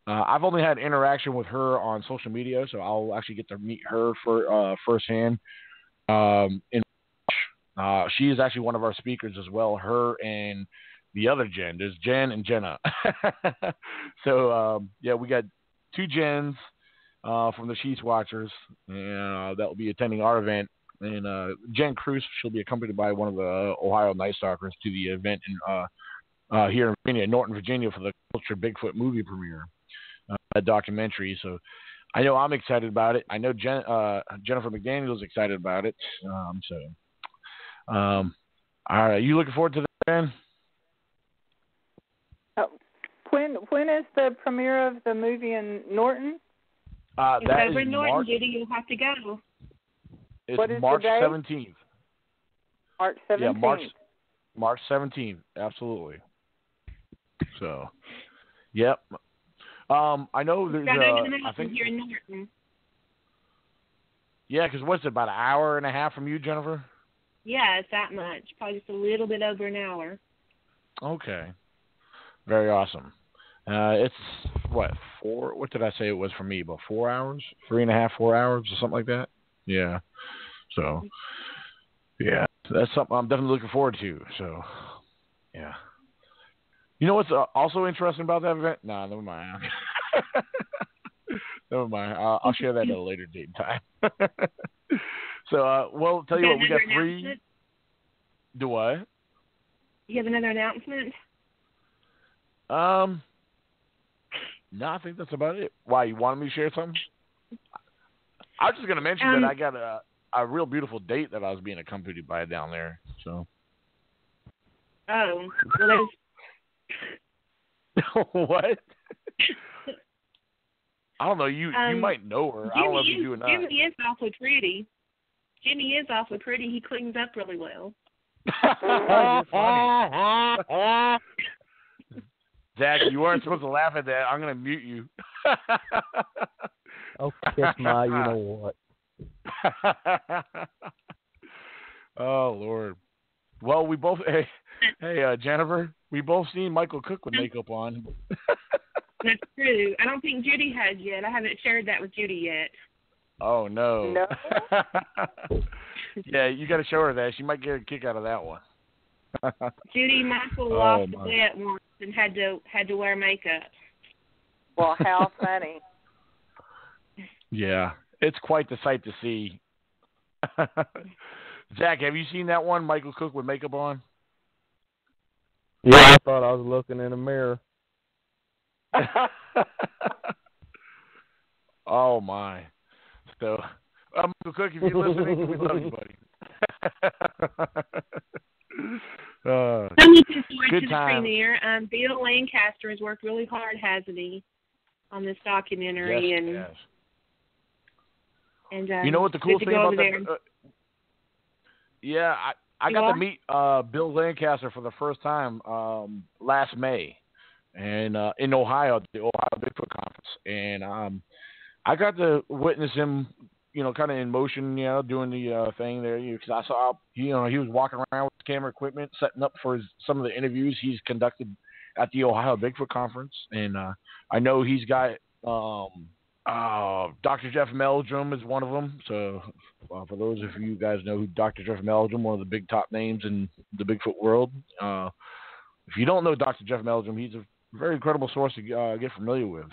I've only had interaction with her on social media, so I'll actually get to meet her for firsthand. She is actually one of our speakers as well, her and the other Jen. There's Jen and Jenna. So, we got 2 Jens from the Sheets Watchers, and that will be attending our event. And Jen Cruz, she'll be accompanied by one of the Ohio Night Stalkers to the event here in Virginia, Norton, Virginia, for the Culture Bigfoot movie premiere, a documentary. So I know I'm excited about it. I know Jennifer McDaniel's excited about it. All right, you looking forward to that, Ben? When is the premiere of the movie in Norton? That is over in Norton, March. Judy. You'll have to go. It's March 17th. March 17th. Yeah, March 17th. Absolutely. So, yep. I know there's. I think here in Norton. Yeah, because what's it, about an hour and a half from you, Jennifer? Yeah, it's that much. Probably just a little bit over an hour. Okay. Very awesome. It's, what did I say it was for me? About 4 hours? 3.5, 4 hours or something like that? Yeah. So, yeah, that's something I'm definitely looking forward to. So, yeah. You know what's also interesting about that event? Nah, never mind. Never mind. I'll share that at a later date and time. So, I'll tell you what, we got 3. Do what? You have another announcement? No, I think that's about it. Why, you wanted me to share something? I was just going to mention that I got a real beautiful date that I was being accompanied by down there. So. Oh, well, what? I don't know. You might know her. I don't know if you do or not. Jimmy is awfully pretty. He cleans up really well. You're funny. Zach, you weren't supposed to laugh at that. I'm going to mute you. Oh, kiss my, you know what. Oh, Lord. Well, we both, hey, Jennifer, we both seen Michael Cook with makeup on. That's true. I don't think Judy has yet. I haven't shared that with Judy yet. Oh, no. No. Yeah, you got to show her that. She might get a kick out of that one. Judy, Michael lost a bet once and had to wear makeup. Well, how funny. Yeah. It's quite the sight to see. Zach, have you seen that one? Michael Cook with makeup on? Yeah, I thought I was looking in a mirror. Oh, my. So, Michael Cook, if you're listening, we love you, buddy. Coming to the time. premiere, Bill Lancaster has worked really hard, hasn't he, on this documentary? Yes. And you know what the cool thing about that? Yeah, I got to meet Bill Lancaster for the first time last May, and in Ohio, at the Ohio BIGFOOT Conference, and I got to witness him, kind of in motion, doing the thing there. Because I saw, he was walking around with camera equipment, setting up for some of the interviews he's conducted at the Ohio BIGFOOT Conference, and I know he's got Dr. Jeff Meldrum is one of them. So for those of you guys know who Dr. Jeff Meldrum, one of the big top names in the Bigfoot world. If you don't know Dr. Jeff Meldrum, he's a very incredible source to get familiar with.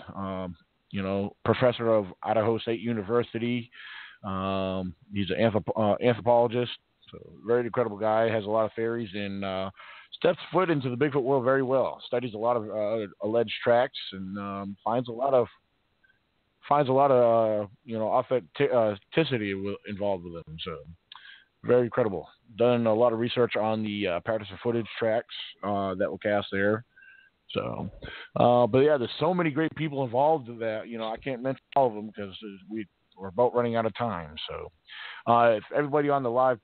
Professor of Idaho State University. He's an anthropologist. So very incredible guy. Has a lot of theories and steps foot into the Bigfoot world very well. Studies a lot of alleged tracks and finds a lot of authenticity involved with them. So very credible. Done a lot of research on the Patterson footage tracks that were cast there. So, but yeah, there's so many great people involved in that. I can't mention all of them because we're about running out of time. So, if everybody on the live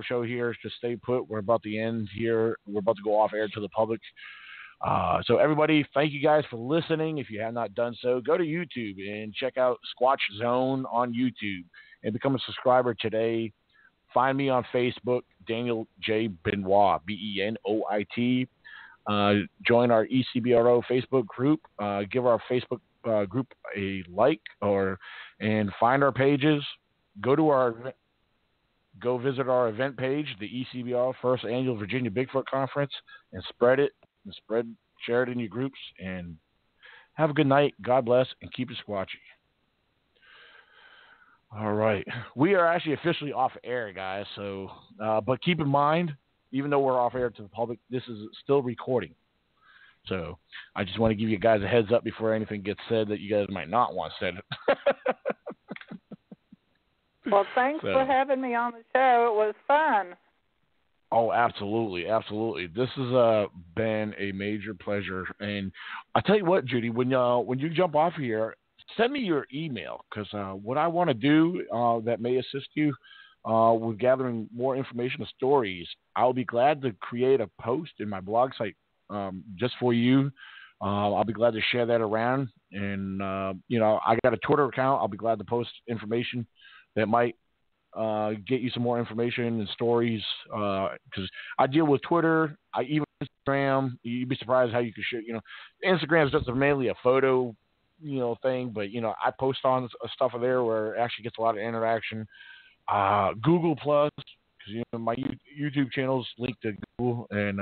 show here is just stay put. We're about to end here. We're about to go off air to the public. So everybody, thank you guys for listening. If you have not done so, go to YouTube and check out Squatch Zone on YouTube and become a subscriber today. Find me on Facebook, Daniel J. Benoit, Benoit. Join our ECBRO Facebook group. Give our Facebook group a like and find our pages. Go visit our event page, the ECBRO First Annual Virginia Bigfoot Conference, and spread it. Share it in your groups, and have a good night. God bless, and keep it squatchy. All right. We are actually officially off air, guys. So, but keep in mind, even though we're off air to the public, this is still recording. So I just want to give you guys a heads up before anything gets said that you guys might not want said. Well, thanks for having me on the show. It was fun. Oh, absolutely, absolutely. This has been a major pleasure. And I tell you what, Judy, when you jump off here, send me your email, because what I want to do that may assist you with gathering more information and stories, I'll be glad to create a post in my blog site just for you. I'll be glad to share that around. And, I got a Twitter account. I'll be glad to post information that might get you some more information and stories, because I deal with Twitter, even Instagram. You'd be surprised how you can share. Instagram is just mainly a photo, thing, but I post on stuff there where it actually gets a lot of interaction. Google Plus, because my YouTube channel is linked to Google, and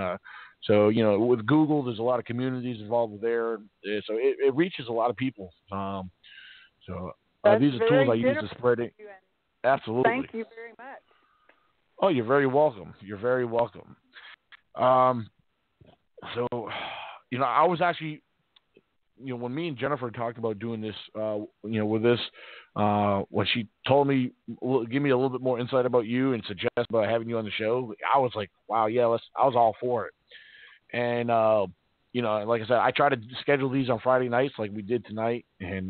so with Google, there's a lot of communities involved there, so it reaches a lot of people. These are tools I use to spread it. Absolutely. Thank you very much. Oh, you're very welcome. You're very welcome. I was actually, when me and Jennifer talked about doing this, with this, when she told me, give me a little bit more insight about you and suggest about having you on the show, I was like, wow, yeah, I was all for it. And, like I said, I try to schedule these on Friday nights like we did tonight. And,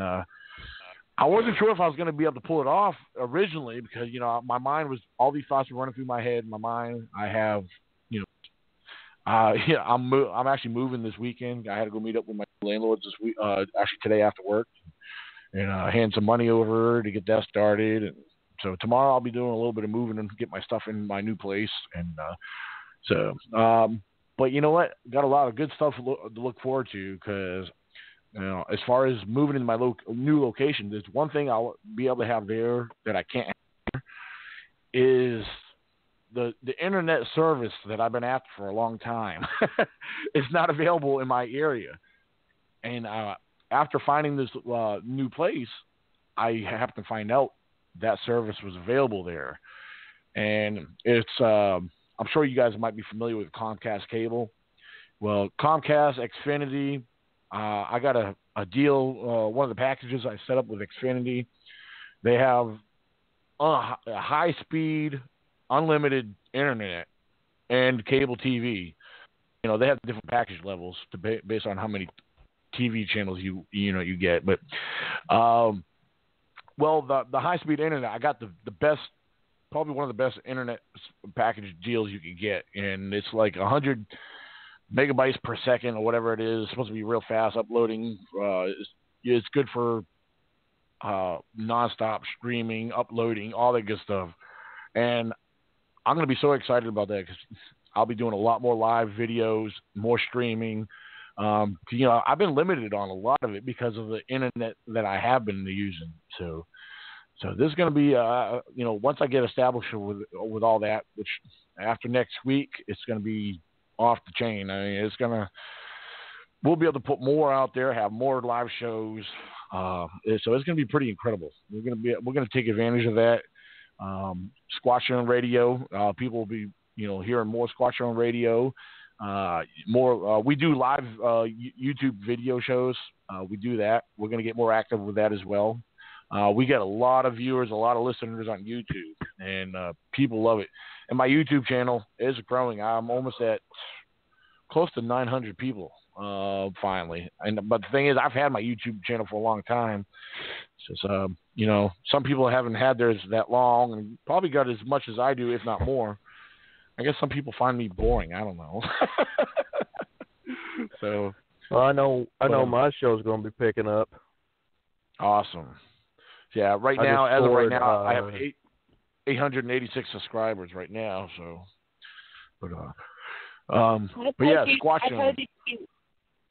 I wasn't sure if I was going to be able to pull it off originally because, my mind was, all these thoughts were running through my head, my mind. I have, I'm actually moving this weekend. I had to go meet up with my landlords this week, actually today after work, and hand some money over to get that started. And so tomorrow I'll be doing a little bit of moving and get my stuff in my new place. And but you know what? Got a lot of good stuff to look forward to because, as far as moving in my new location, there's one thing I'll be able to have there that I can't have is the internet service that I've been after for a long time. It's not available in my area. And after finding this new place, I happened to find out that service was available there. And it's, I'm sure you guys might be familiar with Comcast cable. Well, Comcast, Xfinity, I got a deal, one of the packages I set up with Xfinity. They have a high-speed, unlimited internet and cable TV. You know, they have different package levels based on how many TV channels you get. But, well, the high-speed internet, I got the best, probably one of the best internet package deals you could get. And it's like 100 megabytes per second or whatever it is. It's supposed to be real fast uploading. It's good for nonstop streaming, uploading, all that good stuff. And I'm going to be so excited about that because I'll be doing a lot more live videos, more streaming. You know, I've been limited on a lot of it because of the internet that I have been using. So this is going to be, you know, once I get established with all that, which after next week, it's going to be off the chain. I mean, we'll be able to put more out there, have more live shows. So it's going to be pretty incredible. We're going to take advantage of that. Squatch on radio. People will be, you know, hearing more Squatch on radio. More. We do live YouTube video shows. We do that. We're going to get more active with that as well. We get a lot of viewers, a lot of listeners on YouTube, and people love it. And my YouTube channel is growing. I'm almost at close to 900 people finally. But the thing is, I've had my YouTube channel for a long time. It's just, you know, some people haven't had theirs that long and probably got as much as I do, if not more. I guess some people find me boring. I don't know. So, well, I know my show's going to be picking up. Awesome. Yeah, right now, as of right now, I have 886 subscribers right now. So, but yeah, squatching.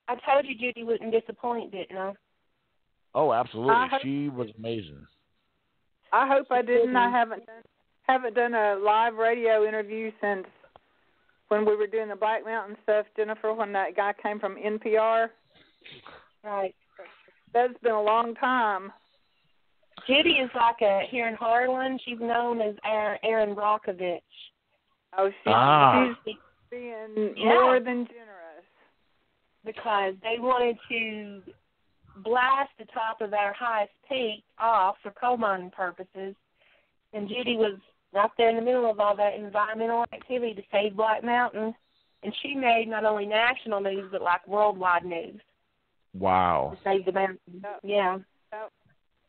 I told you Judy wouldn't disappoint, didn't I? Oh, absolutely. She was amazing. I hope I didn't. I haven't done a live radio interview since when we were doing the Black Mountain stuff, Jennifer, when that guy came from NPR. Right. That's been a long time. Judy is like here in Harlan. She's known as Erin Brockovich. Oh, she's being more than generous. Because they wanted to blast the top of our highest peak off for coal mining purposes, and Judy was right there in the middle of all that environmental activity to save Black Mountain, and she made not only national news but like worldwide news. Wow! To save the mountain. Yeah.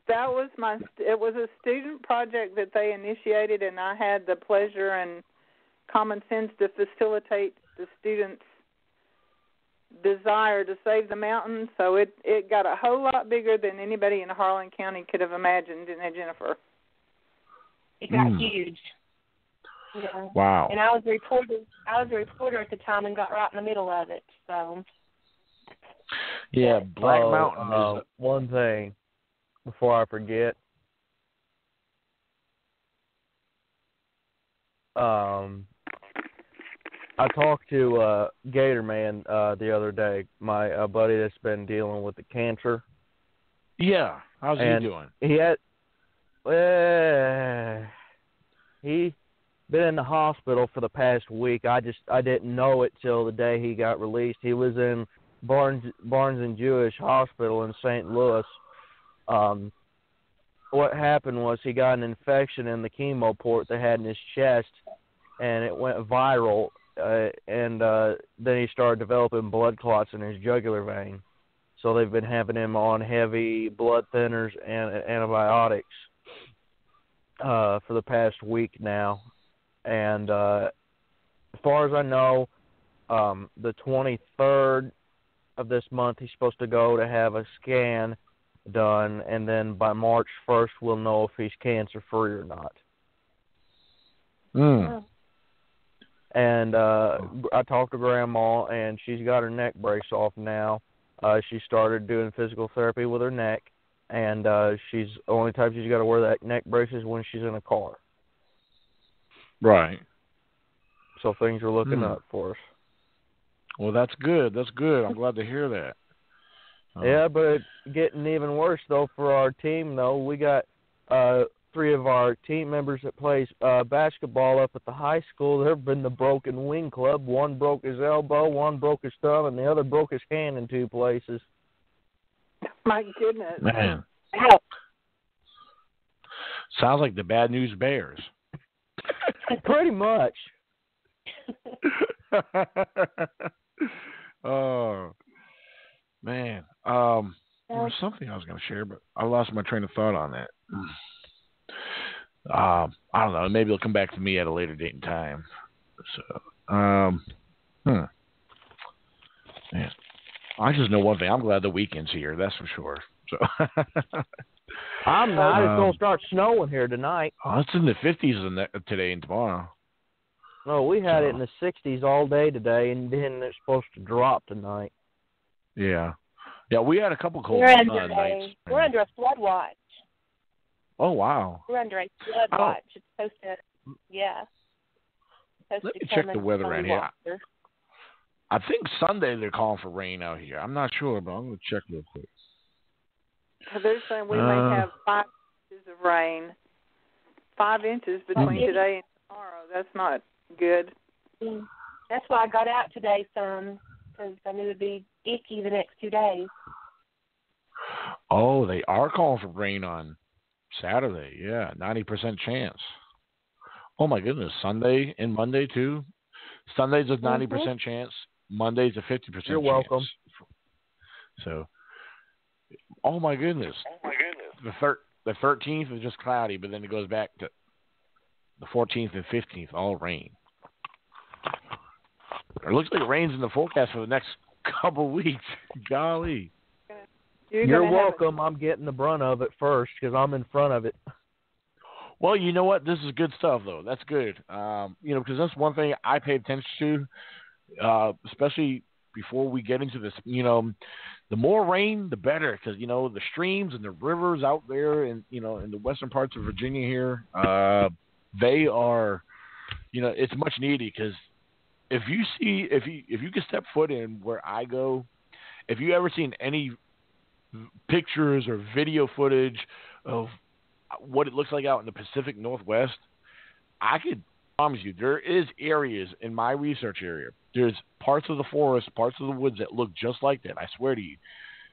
That was it was a student project that they initiated, and I had the pleasure and common sense to facilitate the students' desire to save the mountain. So it got a whole lot bigger than anybody in Harlan County could have imagined, didn't it, Jennifer? It got huge. Yeah. Wow. And I was a reporter at the time and got right in the middle of it. So. Yeah, Black Mountain is one thing. Before I forget, I talked to Gator Man the other day, my buddy that's been dealing with the cancer. Yeah, how's he doing? He been in the hospital for the past week. I didn't know it till the day he got released. He was in Barnes and Jewish Hospital in St. Louis. What happened was he got an infection in the chemo port they had in his chest, and it went viral, and then he started developing blood clots in his jugular vein. So they've been having him on heavy blood thinners and antibiotics for the past week now. And as far as I know, the 23rd of this month he's supposed to go to have a scan done, and then by March 1st we'll know if he's cancer-free or not. And I talked to Grandma, and she's got her neck brace off now. She started doing physical therapy with her neck, and she's the only time she's got to wear that neck brace is when she's in a car. Right. So things are looking up for us. Well, that's good. That's good. I'm glad to hear that. Yeah, but it's getting even worse, though, for our team, though. We got 3 of our team members that plays basketball up at the high school. They've been the broken wing club. One broke his elbow, one broke his thumb, and the other broke his hand in 2 places. My goodness. Man. Sounds like the Bad News Bears. Pretty much. Oh, man. There was something I was going to share, but I lost my train of thought on that. I don't know. Maybe it'll come back to me at a later date and time. So, Man. I just know one thing. I'm glad the weekend's here. That's for sure. So, I'm not. It's going to start snowing here tonight. Oh, it's in the 50s today and tomorrow. No, we had it in the 60s all day today, and then it's supposed to drop tonight. Yeah. Yeah, we had a couple cold nights. We're under a flood watch. Oh, wow. We're under a flood watch. It's supposed to, Let me check the weather around here. I think Sunday they're calling for rain out here. I'm not sure, but I'm going to check real quick. They're saying we may have 5 inches of rain. 5 inches between today and tomorrow. That's not good. That's why I got out today some, because I knew it would be icky the next 2 days. Oh, they are calling for rain on Saturday. Yeah, 90% chance. Oh, my goodness. Sunday and Monday, too? Sunday's a 90% chance. Monday's a 50% chance. You're welcome. So, oh, my goodness. The 13th is just cloudy, but then it goes back to the 14th and 15th, all rain. It looks like it rains in the forecast for the next couple weeks. Golly. You're welcome. I'm getting the brunt of it first because I'm in front of it. Well, you know what? This is good stuff, though. That's good. Because that's one thing I pay attention to, especially before we get into this. The more rain, the better, because, the streams and the rivers out there in the western parts of Virginia here, they are, it's much needed because if you can step foot in where I go, if you ever seen any pictures or video footage of what it looks like out in the Pacific Northwest, I could promise you there is areas in my research area. There's parts of the forest, parts of the woods that look just like that. I swear to you,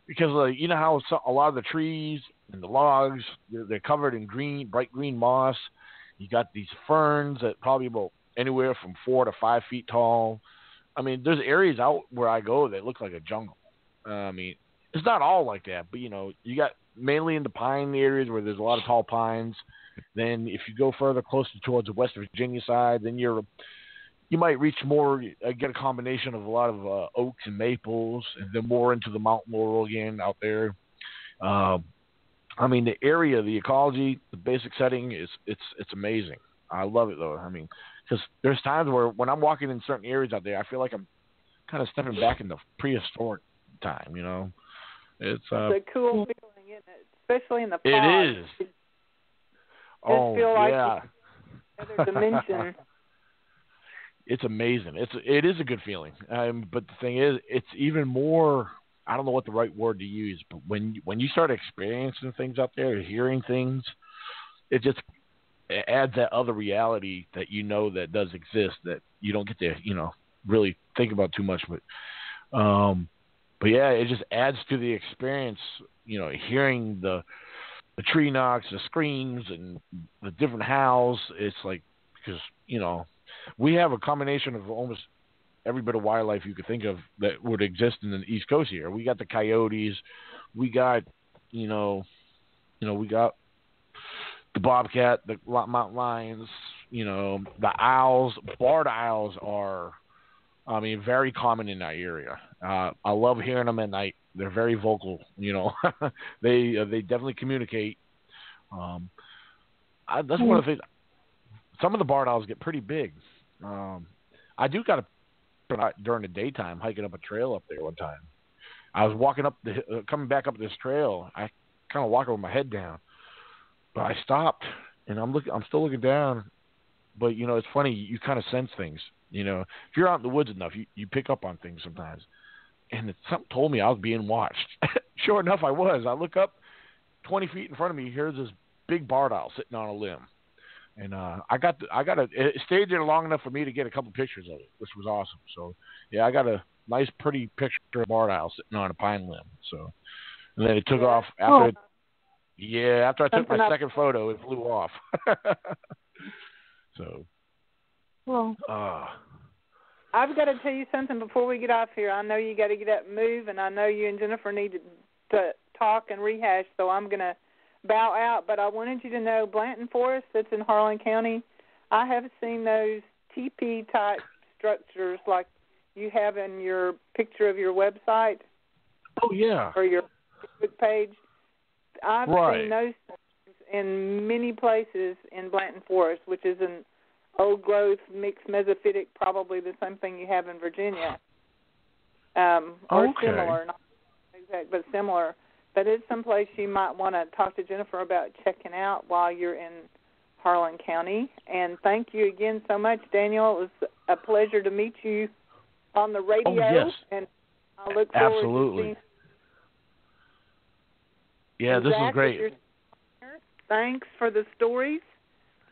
because how a lot of the trees and the logs they're covered in bright green moss. You got these ferns that probably about anywhere from 4 to 5 feet tall. I mean, there's areas out where I go that look like a jungle. It's not all like that, but you got mainly in the pine areas where there's a lot of tall pines. Then if you go further closer towards the West Virginia side, then you might reach more, get a combination of a lot of oaks and maples, and then more into the mountain laurel again out there. The area, the ecology, the basic setting it's amazing. I love it though. Because there's times where when I'm walking in certain areas out there, I feel like I'm kind of stepping back in the prehistoric time. It's a cool feeling, isn't it? Especially in the fog. It is. Feel like yeah. Another dimension. It's amazing. It is a good feeling. But the thing is, it's even more. I don't know what the right word to use, but when you start experiencing things out there, hearing things, it adds that other reality that that does exist that you don't get to really think about too much. But yeah, it just adds to the experience. Hearing the tree knocks, the screams, and the different howls. It's like because we have a combination of almost every bit of wildlife you could think of that would exist in the East Coast here. We got the coyotes, we got we got the bobcat, the mountain lions, the owls. Barred owls are, very common in that area. I love hearing them at night. They're very vocal. They definitely communicate. That's one of the things. Some of the barred owls get pretty big. I do got to during the daytime hiking up a trail up there one time. I was walking up coming back up this trail. I kind of walking with my head down, but I stopped and I'm still looking down. But it's funny. You kind of sense things. If you're out in the woods enough, you pick up on things sometimes. And something told me I was being watched. sure enough, I was. I look up 20 feet in front of me. Here's this big barred owl sitting on a limb. And it stayed there long enough for me to get a couple pictures of it, which was awesome. So, yeah, I got a nice, pretty picture of a barred owl sitting on a pine limb. So, and then it took off after after I took my second photo, it flew off. So, well, I've got to tell you something before we get off here. I know you got to get up and move, and I know you and Jennifer need to talk and rehash, so I'm going to bow out. But I wanted you to know Blanton Forest that's in Harlan County, I have seen those teepee-type structures like you have in your picture of your website. Oh, yeah. Or your Facebook page. I've seen those in many places in Blanton Forest, which is an old-growth mixed mesophytic, probably the same thing you have in Virginia. Or similar, not exact, but similar. But it's someplace you might want to talk to Jennifer about checking out while you're in Harlan County. And thank you again so much, Daniel. It was a pleasure to meet you on the radio. Oh, yes. And I look forward to seeing. Yeah, this is great. Thanks for the stories.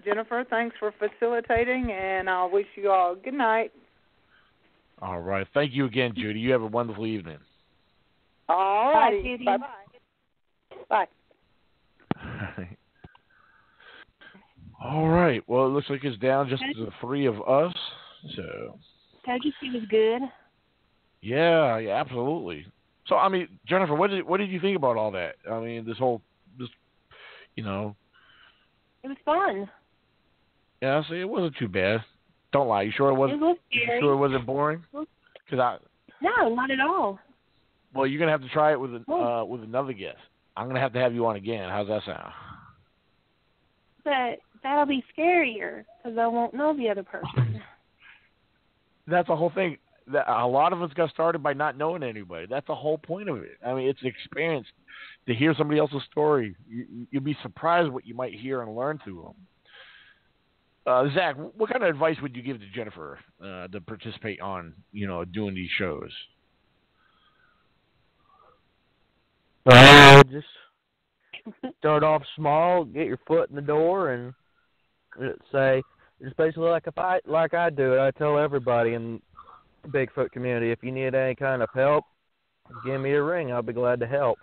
Jennifer, thanks for facilitating, and I'll wish you all good night. All right. Thank you again, Judy. You have a wonderful evening. All righty. Bye-bye. Bye. All right. Well, it looks like it's down just to the three of us. So. Majesty was good. Yeah, absolutely. So, I mean, Jennifer, what did you think about all that? I mean, this, you know. It was fun. Yeah, see, it wasn't too bad. Don't lie. You sure it wasn't? It was scary. You sure it wasn't boring? No, not at all. Well, you're gonna have to try it with another guest. I'm gonna have to have you on again. How's that sound? But that'll be scarier because I won't know the other person. That's the whole thing. A lot of us got started by not knowing anybody. That's the whole point of it. I mean, it's an experience to hear somebody else's story. You'll be surprised what you might hear and learn through them. Zach, what kind of advice would you give to Jennifer to participate on, doing these shows? Just start off small, get your foot in the door, and say it's basically like I do it. I tell everybody in the Bigfoot community, if you need any kind of help, give me a ring. I'll be glad to help.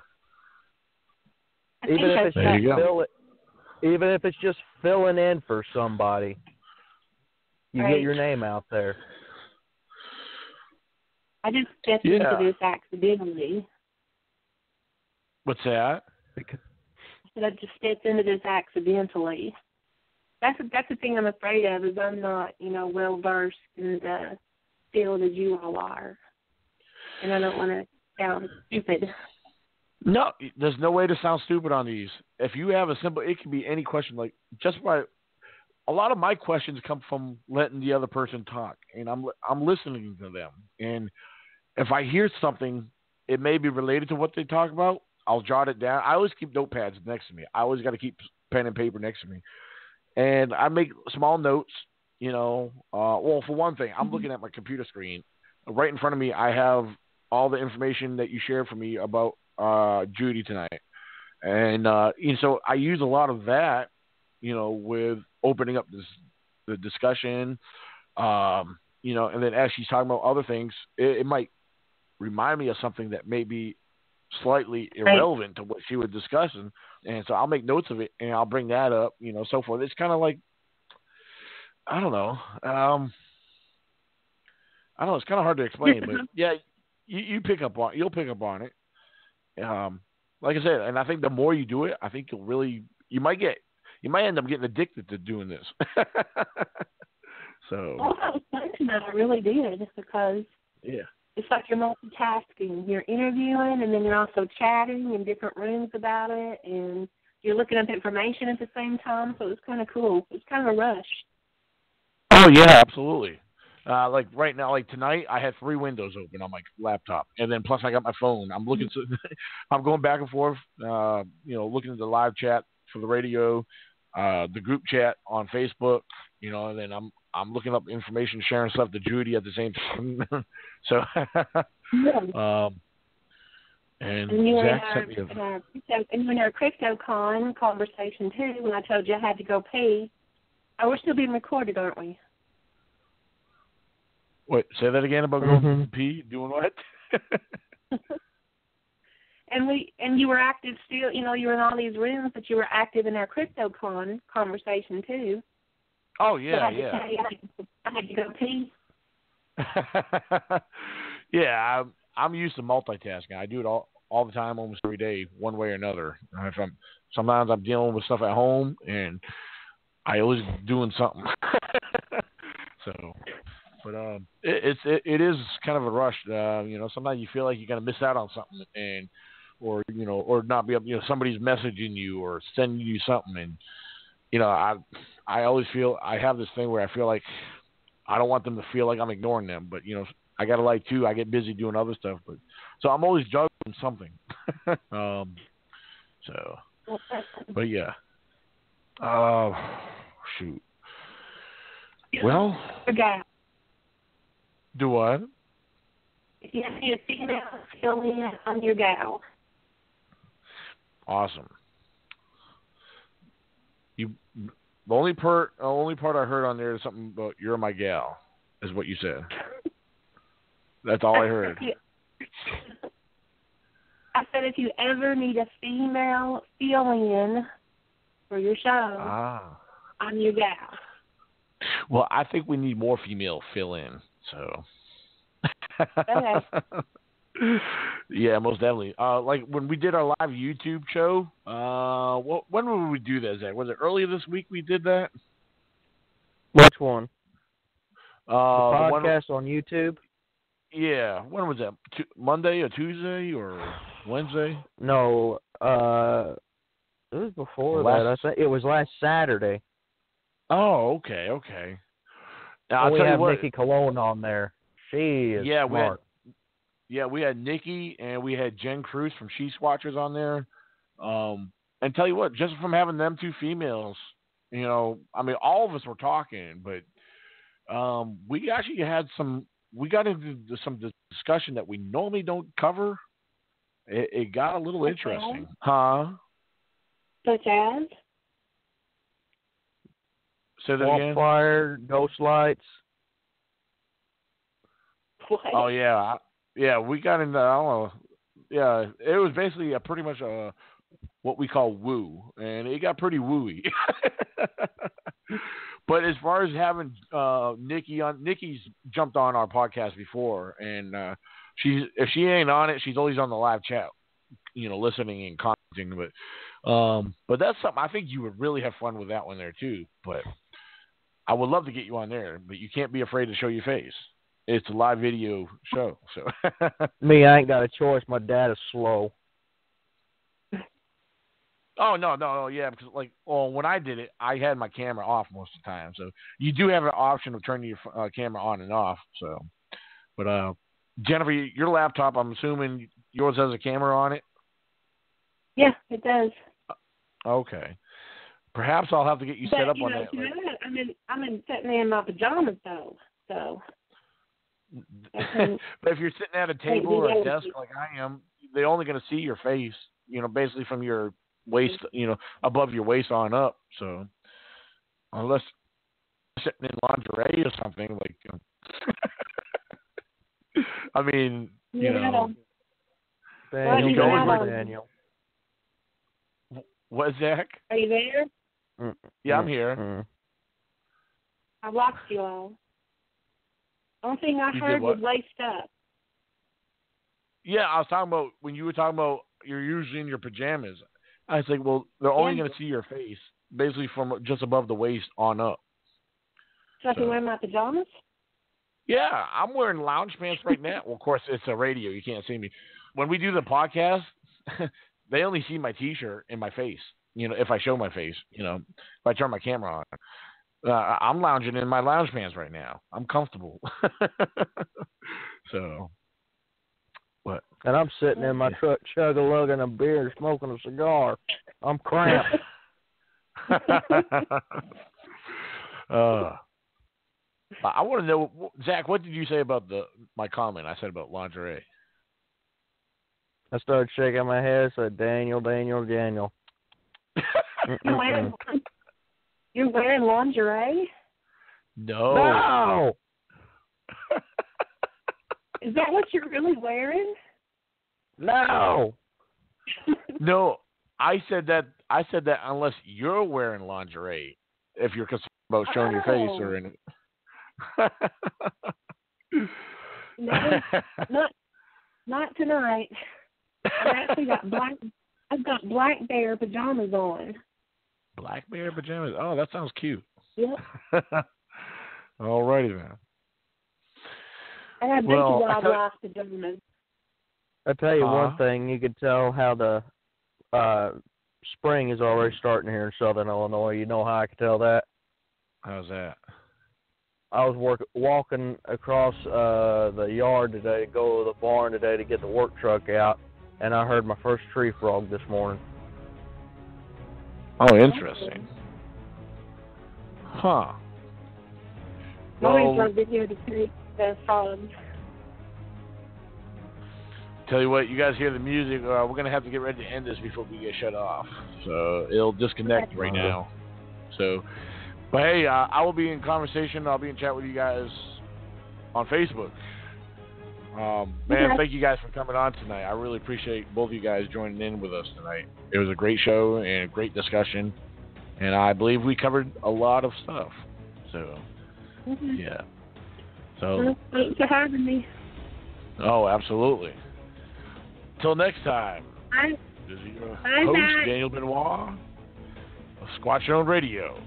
Even if it's just filling in for somebody, you get your name out there. I just stepped into this accidentally. What's that? I said I just stepped into this accidentally. That's the thing I'm afraid of, is I'm not, well versed in the field as you all are, and I don't want to sound stupid. No, there's no way to sound stupid on these. If you have it can be any question. Like a lot of my questions come from letting the other person talk, and I'm listening to them. And if I hear something, it may be related to what they talk about. I'll jot it down. I always keep notepads next to me. I always got to keep pen and paper next to me, and I make small notes. Well, for one thing, I'm looking at my computer screen. Right in front of me, I have all the information that you shared for me about Judy tonight. And so I use a lot of that, with opening up the discussion, and then as she's talking about other things, it might remind me of something that may be slightly irrelevant to what she was discussing. And so I'll make notes of it, and I'll bring that up, so forth. It's kind of like, I don't know. It's kind of hard to explain, but yeah, you'll pick up on it. Like I said, and I think the more you do it, I think you might end up getting addicted to doing this. So. Well, I was thinking that I really did, because it's like you're multitasking. You're interviewing, and then you're also chatting in different rooms about it, and you're looking up information at the same time. So it was kind of cool. It was kind of a rush. Oh yeah, absolutely. Like right now, like tonight, I had 3 windows open on my laptop, and then plus I got my phone. I'm looking, I'm going back and forth, looking at the live chat for the radio, the group chat on Facebook, and then I'm looking up information, sharing stuff to Judy at the same time. So, And you were Zach sent me in our CryptoCon conversation too. When I told you I had to go pee, we're still being recorded, aren't we? Wait, say that again about going to pee. Doing what? And you were active still. You know, you were in all these rooms, but you were active in our CryptoCon conversation too. Oh yeah, so I had to go pee. Yeah, I'm used to multitasking. I do it all the time, almost every day, one way or another. Sometimes I'm dealing with stuff at home, and I always doing something. So, but it is kind of a rush. You know, sometimes you feel like you're gonna miss out on something, or not be up. You know, somebody's messaging you or sending you something, and you know, I always feel I have this thing where I feel like I don't want them to feel like I'm ignoring them, but you know, I got a life too. I get busy doing other stuff, so I'm always juggling something. So, but yeah. Shoot. Well. Do what? If you see a female, fill in on your gal. Awesome. The only part I heard on there is something about "you're my gal," is what you said. That's all I heard. I said if you ever need a female fill-in for your show, I'm your gal. Well, I think we need more female fill-in. So. Okay. Yeah, most definitely. Like when we did our live YouTube show, when would we do that, Zach? Was it earlier this week we did that? Which one? The podcast on YouTube? Yeah. When was that? Monday or Tuesday or Wednesday? No, it was before that. I think it was last Saturday. Oh, okay. Now, we have Nikki Cologne on there. She is smart. We had Nikki and we had Jen Cruz from She Swatchers on there. And tell you what, just from having them two females, you know, I mean, all of us were talking, but we actually had we got into some discussion that we normally don't cover. It got a little interesting. Huh? Such as? Say that again? Fire, ghost lights. What? Oh, yeah. Yeah, we got into, I don't know. Yeah, it was basically pretty much what we call woo, and it got pretty wooey. But as far as having Nikki on, Nikki's jumped on our podcast before, and if she ain't on it, she's always on the live chat, you know, listening and commenting. But that's something I think you would really have fun with that one there too. But I would love to get you on there, but you can't be afraid to show your face. It's a live video show, so. Me, I ain't got a choice. My dad is slow. Oh, no, yeah, because, when I did it, I had my camera off most of the time, so you do have an option of turning your camera on and off, so. But, Jennifer, your laptop, I'm assuming yours has a camera on it? Yeah, it does. Okay. Perhaps I'll have to get you set up on that. I'm sitting in my pajamas, though, so. But if you're sitting at a table or a desk like I am, they're only going to see your face, you know, basically from your waist, you know, above your waist on up. So unless you're sitting in lingerie or something, like, I mean, you know. Daniel. What, Zach? Are you there? Yeah, I'm here. I lost you all. Only thing I heard was laced up. Yeah, I was talking about when you were talking about you're usually in your pajamas. I was like, well, they're only going to see your face, basically from just above the waist on up. So I can wear my pajamas? Yeah, I'm wearing lounge pants right now. Well, of course, it's a radio. You can't see me. When we do the podcast, they only see my T-shirt and my face, you know, if I show my face, you know, if I turn my camera on. I'm lounging in my lounge pants right now. I'm comfortable. So, what? And I'm sitting in my truck chug-a-lugging a beer and smoking a cigar. I'm cramped. I want to know, Zach, what did you say about my comment I said about lingerie? I started shaking my head. Said, Daniel. You're wearing lingerie? No. Is that what you're really wearing? No. No, I said that unless you're wearing lingerie, if you're concerned about showing your face or anything. No, not tonight. I've got black bear pajamas on. Black bear pajamas? Oh, that sounds cute. Yep. Alrighty then. I have Beachy Wildlife pajamas. I tell you one thing, you could tell how the spring is already starting here in Southern Illinois. You know how I could tell that? How's that? I was walking across the yard today to go to the barn today to get the work truck out, and I heard my first tree frog this morning. Oh, interesting. Huh. Mommy's rubbed it here to see the frogs. Tell you what, you guys hear the music. We're going to have to get ready to end this before we get shut off. So it'll disconnect right now. So, but hey, I will be in conversation. I'll be in chat with you guys on Facebook. Man, thank you guys for coming on tonight. I really appreciate both of you guys joining in with us tonight. It was a great show and a great discussion. And I believe we covered a lot of stuff. So, yeah. So, thanks for having me. Oh, absolutely. Till next time. Bye. This is your host, Daniel Benoit of Squatch Zone Radio.